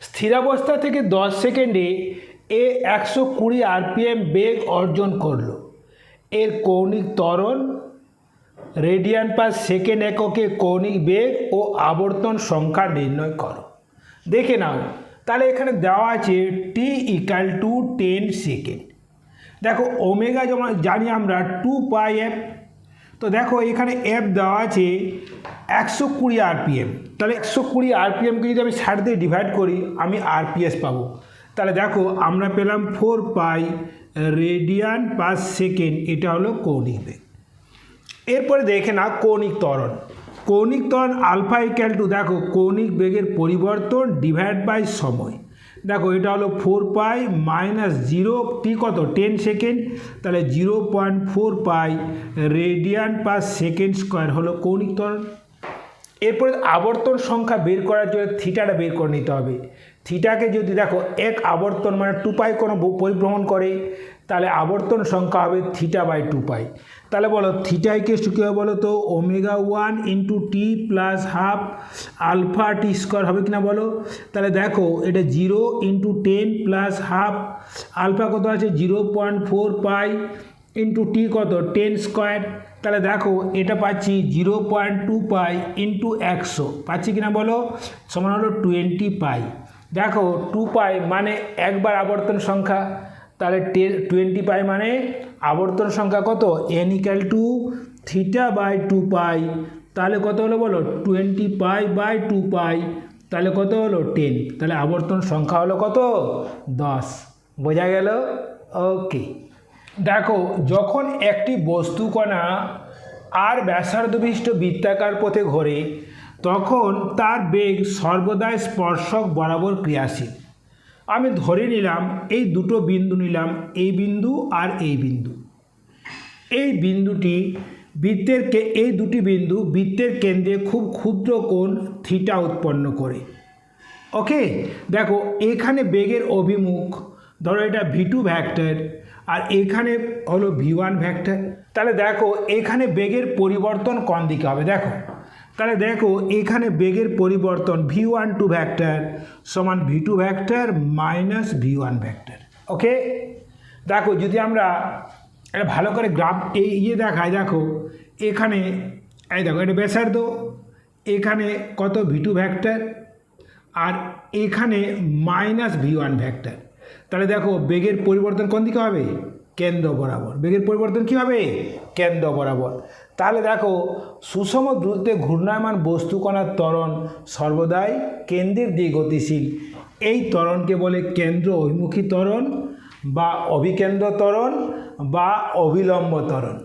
স্থিরাবস্থা থেকে 10 সেকেন্ডে 120 rpm বেগ অর্জন করলো। এর কৌণিক ত্বরণ রেডিয়ান পার সেকেন্ড এককে কৌণিক বেগ ও আবর্তন সংখ্যা নির্ণয় করো। দেখে নাও, তাহলে এখানে দেওয়া আছে t=10 সেকেন্ড। দেখো ওমেগা যেমন জানি আমরা 2πf, তো দেখো এখানে f দেওয়া আছে 120 rpm। তাহলে 120 rpmকে যদি আমি 60 দিয়ে ডিভাইড করি আমি rps পাবো। তাহলে দেখো আমরা পেলাম 4π রেডিয়ান পার সেকেন্ড, এটা হলো কৌণিক বেগ। এরপরে দেখে না কৌণিক ত্বরণ। কৌণিক ত্বরণ আলফা দেখো কৌণিক বেগের পরিবর্তন ডিভাইড বাই সময়। দেখো এটা হলো 4π মাইনাস 0 টি কত? 10 সেকেন্ড। তাহলে 0.4π রেডিয়ান পার সেকেন্ড স্কোয়ার হলো কৌণিক ত্বরণ। এরপরে আবর্তন সংখ্যা বের করার জন্য থিটাটা বের করে নিতে হবে। থিটাকে যদি দেখো এক আবর্তন মানে 2 পাই কোনো পরিভ্রমণ করে, তাহলে আবর্তন সংখ্যা হবে থিটা বাই 2 পাই। তাহলে বলো থিটা ইকুয়াল টু কী হবে বলো তো, omega 1 into t plus half alpha t square হবে কিনা বলো। তাহলে দেখো এটা 0 ইন্টু 10 প্লাস হাফ আলফা কত আছে 0.4 পাই ইন্টু টি কত 10 স্কোয়ার। তাহলে দেখো এটা পাচ্ছি 0.2 পাই ইন্টু 100 পাচ্ছি কিনা বলো, সমান হলো 20 পাই। দেখো 2 পাই মানে একবার আবর্তন সংখ্যা, তাহলে 20 পাই মানে আবর্তন সংখ্যা কত, n equal to theta by 2 pi. তাহলে কত হলো বলো 20 পাই বাই 2 পাই, তাহলে কত হলো 10। তাহলে আবর্তন সংখ্যা হলো কত 10। বোঝা গেল? ওকে। দেখো যখন একটি বস্তুকণা আর ব্যাসার্ধ বিশিষ্ট বৃত্তাকার পথে ঘোরে তখন তার বেগ সর্বদাই স্পর্শক বরাবর ক্রিয়াশীল। আমি ধরে নিলাম এই দুটো বিন্দু নিলাম, এই বিন্দু আর এই বিন্দু। এই বিন্দুটি এই দুটি বিন্দু বৃত্তের কেন্দ্রে খুব ক্ষুদ্র কোণ থিটা উৎপন্ন করে। ওকে, দেখো এখানে বেগের অভিমুখ ধরো এটা v2 ভেক্টর আর এখানে হলো v1 ভেক্টর। তাহলে দেখো এখানে বেগের পরিবর্তন কোন দিকে হবে দেখো, তাহলে দেখো এখানে বেগের পরিবর্তন v12 ভেক্টর সমান v2 vector minus v1 vector. ওকে, দেখো যদি আমরা এটা ভালো করে গ্রাফ দেখায়, দেখো এখানে এই দেখো এটা ব্যাসার্ধ, এখানে কত v2 ভেক্টর আর এখানে মাইনাস v1 ভেক্টর। তাহলে দেখো বেগের পরিবর্তন কোন দিকে হবে, কেন্দ্র বরাবর। বেগের পরিবর্তন কী হবে, কেন্দ্র বরাবর। তাহলে দেখো সুষম দ্রুতিতে ঘূর্ণায়মান বস্তুকণার ত্বরণ সর্বদাই কেন্দ্রের দিকে গতিশীল। এই ত্বরণকে বলে কেন্দ্র অভিমুখী ত্বরণ বা অভিকেন্দ্র ত্বরণ বা অবিলম্ব ত্বরণ।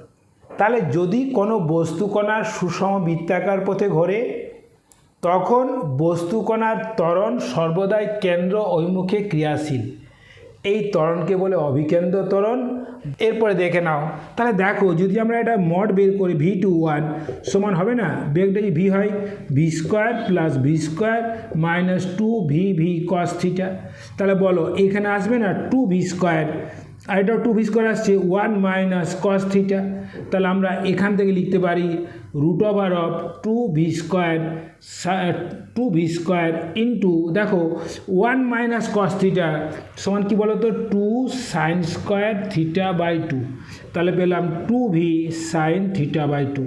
তাহলে যদি কোনো বস্তুকণার সুষম বৃত্তাকার পথে ঘোরে তখন বস্তুকণার ত্বরণ সর্বদাই কেন্দ্র অভিমুখে ক্রিয়াশীল। এই ত্বরণকে বলে অভিকেন্দ্র ত্বরণ। এরপরে দেখে নাও, তাহলে দেখো যদি আমরা এটা মড বের করি v21 সমান হবে না, বেগটা যদি v হয় v square plus v square minus 2v cos থিটা। তাহলে বলো এখানে আসবে না 2v স্কোয়ার আর এটাও 2v স্কোয়ার আসছে 1 মাইনাস cos থিটা। তাহলে আমরা এখান থেকে লিখতে পারি √2v স্কোয়ার ইন্টু দেখো 1 মাইনাস cos থিটা সমান কি বলো তো 2 সাইন স্কোয়ার থিটা বাই 2। তাহলে পেলাম 2v সাইন থিটা বাই 2।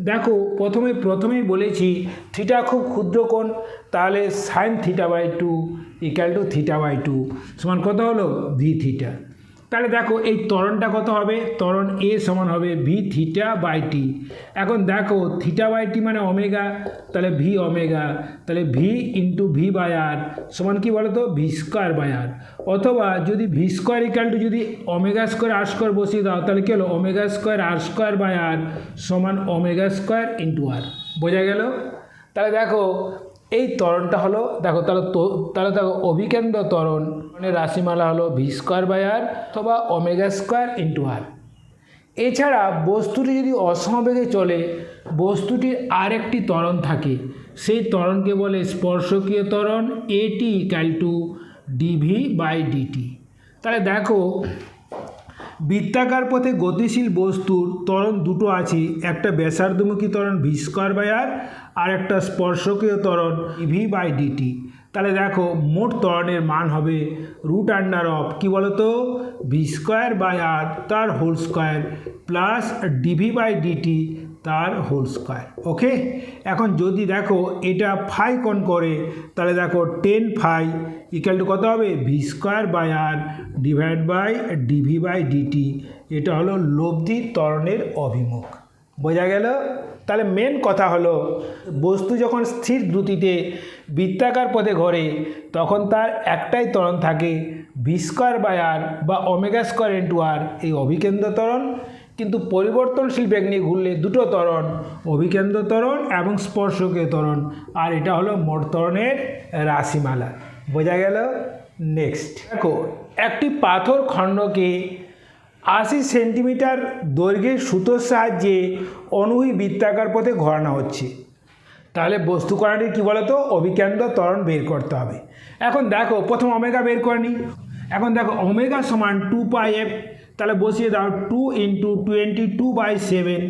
দেখো প্রথমেই বলেছি থিটা খুব ক্ষুদ্র কোণ, তাহলে sine theta by 2 equal to theta by 2 সমান কত হলো v থিটা। তাহলে দেখো এই ত্বরণটা কত হবে, ত্বরণ এ সমান হবে v থিটা বাই টি। এখন দেখো থিটা বাই টি মানে ওমেগা, তাহলে v ওমেগা, তাহলে v into v by r সমান কি বলো তো v স্কোয়ার বাই আর। অথবা যদি v স্কোয়ার ইকুয়াল টু যদি ওমেগা স্কোয়ার আর স্কোয়ার বসিয়ে দাও তাহলে কি হলো omega square r square by r সমান ওমেগা স্কোয়ার ইন্টু আর। বোঝা গেল? তাহলে দেখো এই ত্বরণটা হলো দেখো তাহলে দেখো অভিকেন্দ্র ত্বরণ মানে রাশিমালা হলো v স্কোয়ার বাই আর অথবা ওমেগা স্কোয়ার ইন্টু আর। এছাড়া বস্তুটি যদি অসমবেগে চলে বস্তুটির আরেকটি ত্বরণ থাকে, সেই ত্বরণকে বলে স্পর্শকীয় ত্বরণ এটি equal to d v by d t. তাহলে দেখো বৃত্তাকার পথে গতিশীল বস্তুর ত্বরণ দুটো আছে, একটা ব্যাসার্ধমুখী ত্বরণ v স্কোয়ার বাই আর একটা স্পর্শকীয় ত্বরণ ডিভি বাই ডিটি। তাহলে দেখো মোট ত্বরণের মান হবে √, কি বলতো v স্কোয়ার বাই আর তার whole square plus d v by d t তার হোল স্কোয়ার। ওকে, এখন যদি দেখো এটা ফাই কোণ করে তাহলে দেখো 10 ফাই ইকুয়াল টু কত হবে v square by r divide by d v by d t. এটা হলো লব্ধি ত্বরণের অভিমুখ। বোঝা গেল? তাহলে মেন কথা হলো বস্তু যখন স্থির দ্রুতিতে বৃত্তাকার পথে ঘোরে তখন তার একটাই ত্বরণ থাকে v স্কোয়ার বাই আর বা ওমেগা স্কোয়ার ইন্টু আর, এই অভিকেন্দ্র ত্বরণ। কিন্তু পরিবর্তনশীল বেগ নিয়ে ঘুরলে দুটো ত্বরণ, অভিকেন্দ্র ত্বরণ এবং স্পর্শকীয় ত্বরণ, আর এটা হলো মোট ত্বরণের রাশিমালা। বোঝা গেল? নেক্সট দেখো একটি পাথর খণ্ডকে 80 সেন্টিমিটার দৈর্ঘ্যের সুতোর সাহায্যে অনুভূমিক বৃত্তাকার পথে ঘোরানো হচ্ছে। তাহলে বস্তু কণাটির কী বলতো অভিকেন্দ্র ত্বরণ বের করতে হবে। এখন দেখো প্রথম ওমেগা বের করে নিই। এখন দেখো ওমেগা সমান 2πf, তাহলে বসিয়ে দাও 2 × 22/7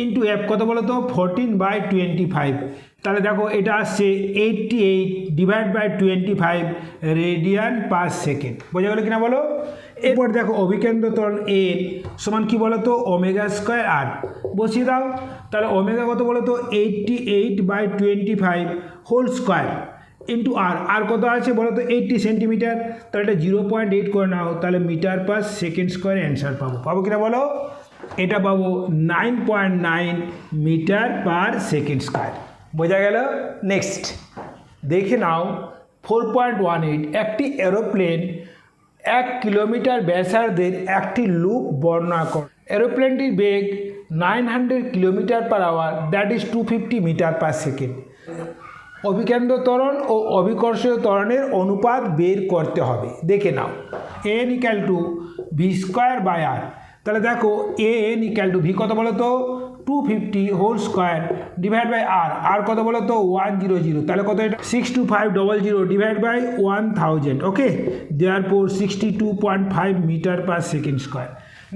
ইন্টু এফ কত বলো তো 14/25। তাহলে দেখো এটা আসছে 88 / 25 রেডিয়ান পার সেকেন্ড। বোঝা গেল কিনা বলো। এরপর দেখো অভিকেন্দ্র ত্বরণ এর সমান কি বলো তো ওমেগা স্কোয়ার আর, বসিয়ে দাও। তাহলে ওমেগা কত বলো তো 88/25 হোল স্কোয়ার ইন্টু আর কত আছে বলো তো 80 সেন্টিমিটার। তাহলে এটা 0.8 করে নাও, তাহলে metre per second square answer পাবো কিনা বলো। এটা পাবো 9.9 মিটার পার সেকেন্ড স্কোয়ার। বোঝা গেল। নেক্সট দেখে নাও 4.18 একটি এরোপ্লেন 1 কিলোমিটার ব্যাসার্ধের একটি লুপ বর্ণনা কর। এরোপ্লেনটির বেগ 900 kilometre per hour, that is 250 metre per second. অভিকেন্দ্র ত্বরণ ও অভিকর্ষীয় ত্বরণের অনুপাত বের করতে হবে। দেখে নাও n = v²/r। তাহলে দেখো n = v কত বলো তো 250 হোল স্কোয়ার / আর কত বলো তো 100। তাহলে কত এটা 62500 / 1000। Okay, therefore 62.5 metre per second square.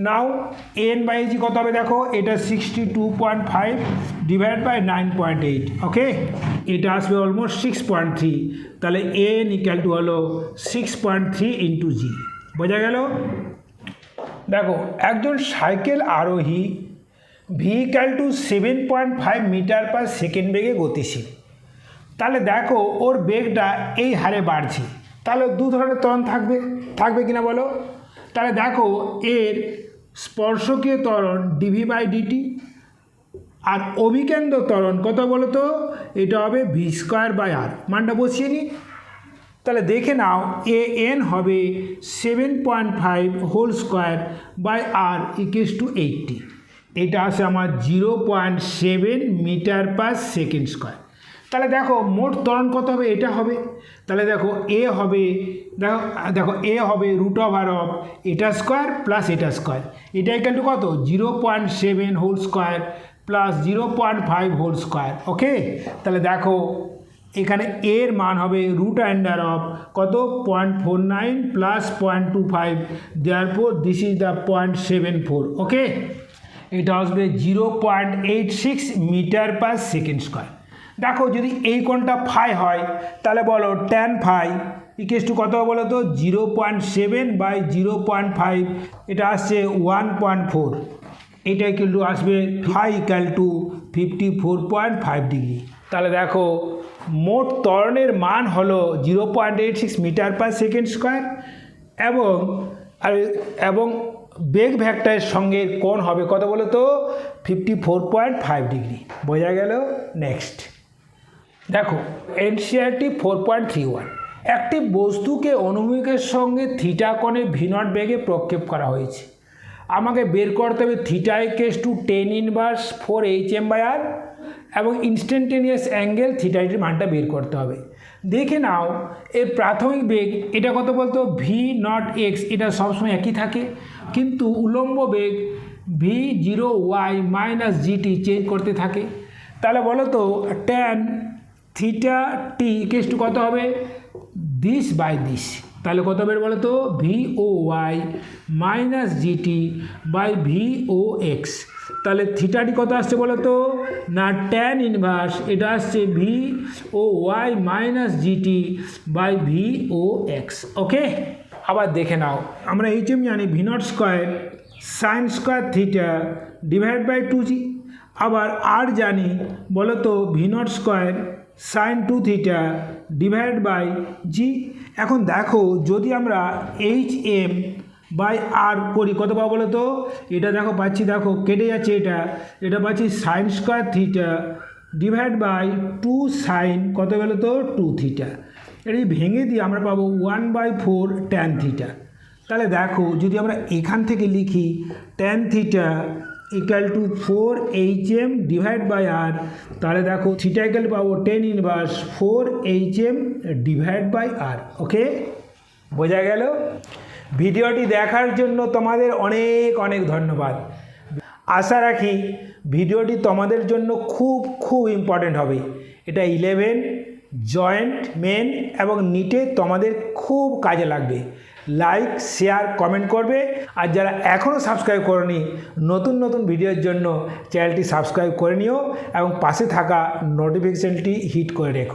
Now n/g কত হবে দেখো, এটা 62.5 / 9.8। ওকে, এটা আসবে অলমোস্ট 6.3। তাহলে n = হলো 6.3 × g। বোঝা গেল। দেখো একজন সাইকেল আরোহী v = 7.5 মিটার পার সেকেন্ড বেগে গতিশীল। তাহলে দেখো ওর বেগটা এই হারে বাড়ছে। তাহলে দু ধরনের ত্বরণ থাকবে কিনা বলো। তাহলে দেখো এর স্পর্শকীয় ত্বরণ dv/dt আর অভিকেন্দ্র ত্বরণ কত বলো তো, এটা হবে v²/r। মানটা বসিয়ে নিই। তাহলে দেখে নাও an হবে 7.5 হোল স্কোয়ার / r = 80। এটা আসে আমার 0.7 মিটার পার সেকেন্ড স্কোয়ার। তাহলে দেখো মোট ত্বরণ কত হবে, এটা হবে। তাহলে দেখো এ হবে দেখো এ হবে √of এটা স্কোয়ার প্লাস এটা স্কোয়ার। এটা = কত 0.7 whole square plus 0.5 whole square. Okay, তাহলে দেখো এখানে এর মান হবে √of কত 0.49 plus 0.25, therefore this is the 0.74। Okay, এটা আসবে 0.86 মিটার পার সেকেন্ড স্কোয়ার। দেখো যদি এই কোণটা ফাই হয় তাহলে বলো tan phi = কত বলো তো 0.7/0.5, এটা আসছে 1.4। এটা কিন্তু আসবে phi = 54.5 ডিগ্রি। তাহলে দেখো মোট ত্বরণের মান হলো 0.86 মিটার পার সেকেন্ড স্কোয়ার এবং বেগ ভেক্টরের সঙ্গে কোণ হবে কত বলো তো 54.5 ডিগ্রি। বোঝা গেল। নেক্সট দেখো NCERT 4.31 একটি বস্তুকে অনুভূমিকের সঙ্গে থিটা কোণে v0 বেগে প্রক্ষেপ করা হয়েছে। আমাকে বের করতে হবে থিটা = tan ইনভার্স 4h/r এবং ইনস্ট্যান্টেনিয়াস অ্যাঙ্গেল থিটাটির মানটা বের করতে হবে। দেখে নাও এর প্রাথমিক বেগ এটা কত বলতো v0x, এটা সবসময় একই থাকে, কিন্তু উলম্ব বেগ v0y - gt চেঞ্জ করতে থাকে। তাহলে বলো তো tan θt = কত হবে this/this। তাহলে কত হবে বলো তো voy - gt/vox। তাহলে থিটাটি কত আসছে বলো তো না tan ইনভার্স, এটা আসছে voy - gt/vox। ওকে, আবার দেখে নাও আমরা HM জানি v0² sin² θ / 2g। আবার আর জানি বলো তো v0² sin 2θ / g। এখন দেখো যদি আমরা HM/r করি কত পাবো বলো তো, এটা দেখো পাচ্ছি, দেখো কেটে যাচ্ছে, এটা পাচ্ছি sin² θ / 2 sin কত বলো তো 2θ। এটা ভেঙে দিয়ে আমরা পাবো 1/4 tan θ। তাহলে দেখো যদি আমরা এখান থেকে লিখি tan θ = 4HM/r, তাহলে দেখো থিটা পাবো tan ইনভার্স 4HM/r। ওকে, বোঝা গেল। ভিডিওটি দেখার জন্য তোমাদের অনেক অনেক ধন্যবাদ। আশা রাখি ভিডিওটি তোমাদের জন্য খুব ইম্পর্টেন্ট হবে। এটা 11 জয়েন্ট মেন এবং নিটে তোমাদের খুব কাজে লাগবে। লাইক শেয়ার কমেন্ট করবে, আর যারা এখনও সাবস্ক্রাইব করোনি নতুন ভিডিওর জন্য চ্যানেলটি সাবস্ক্রাইব করে নিও এবং পাশে থাকা নোটিফিকেশনটি হিট করে রেখো।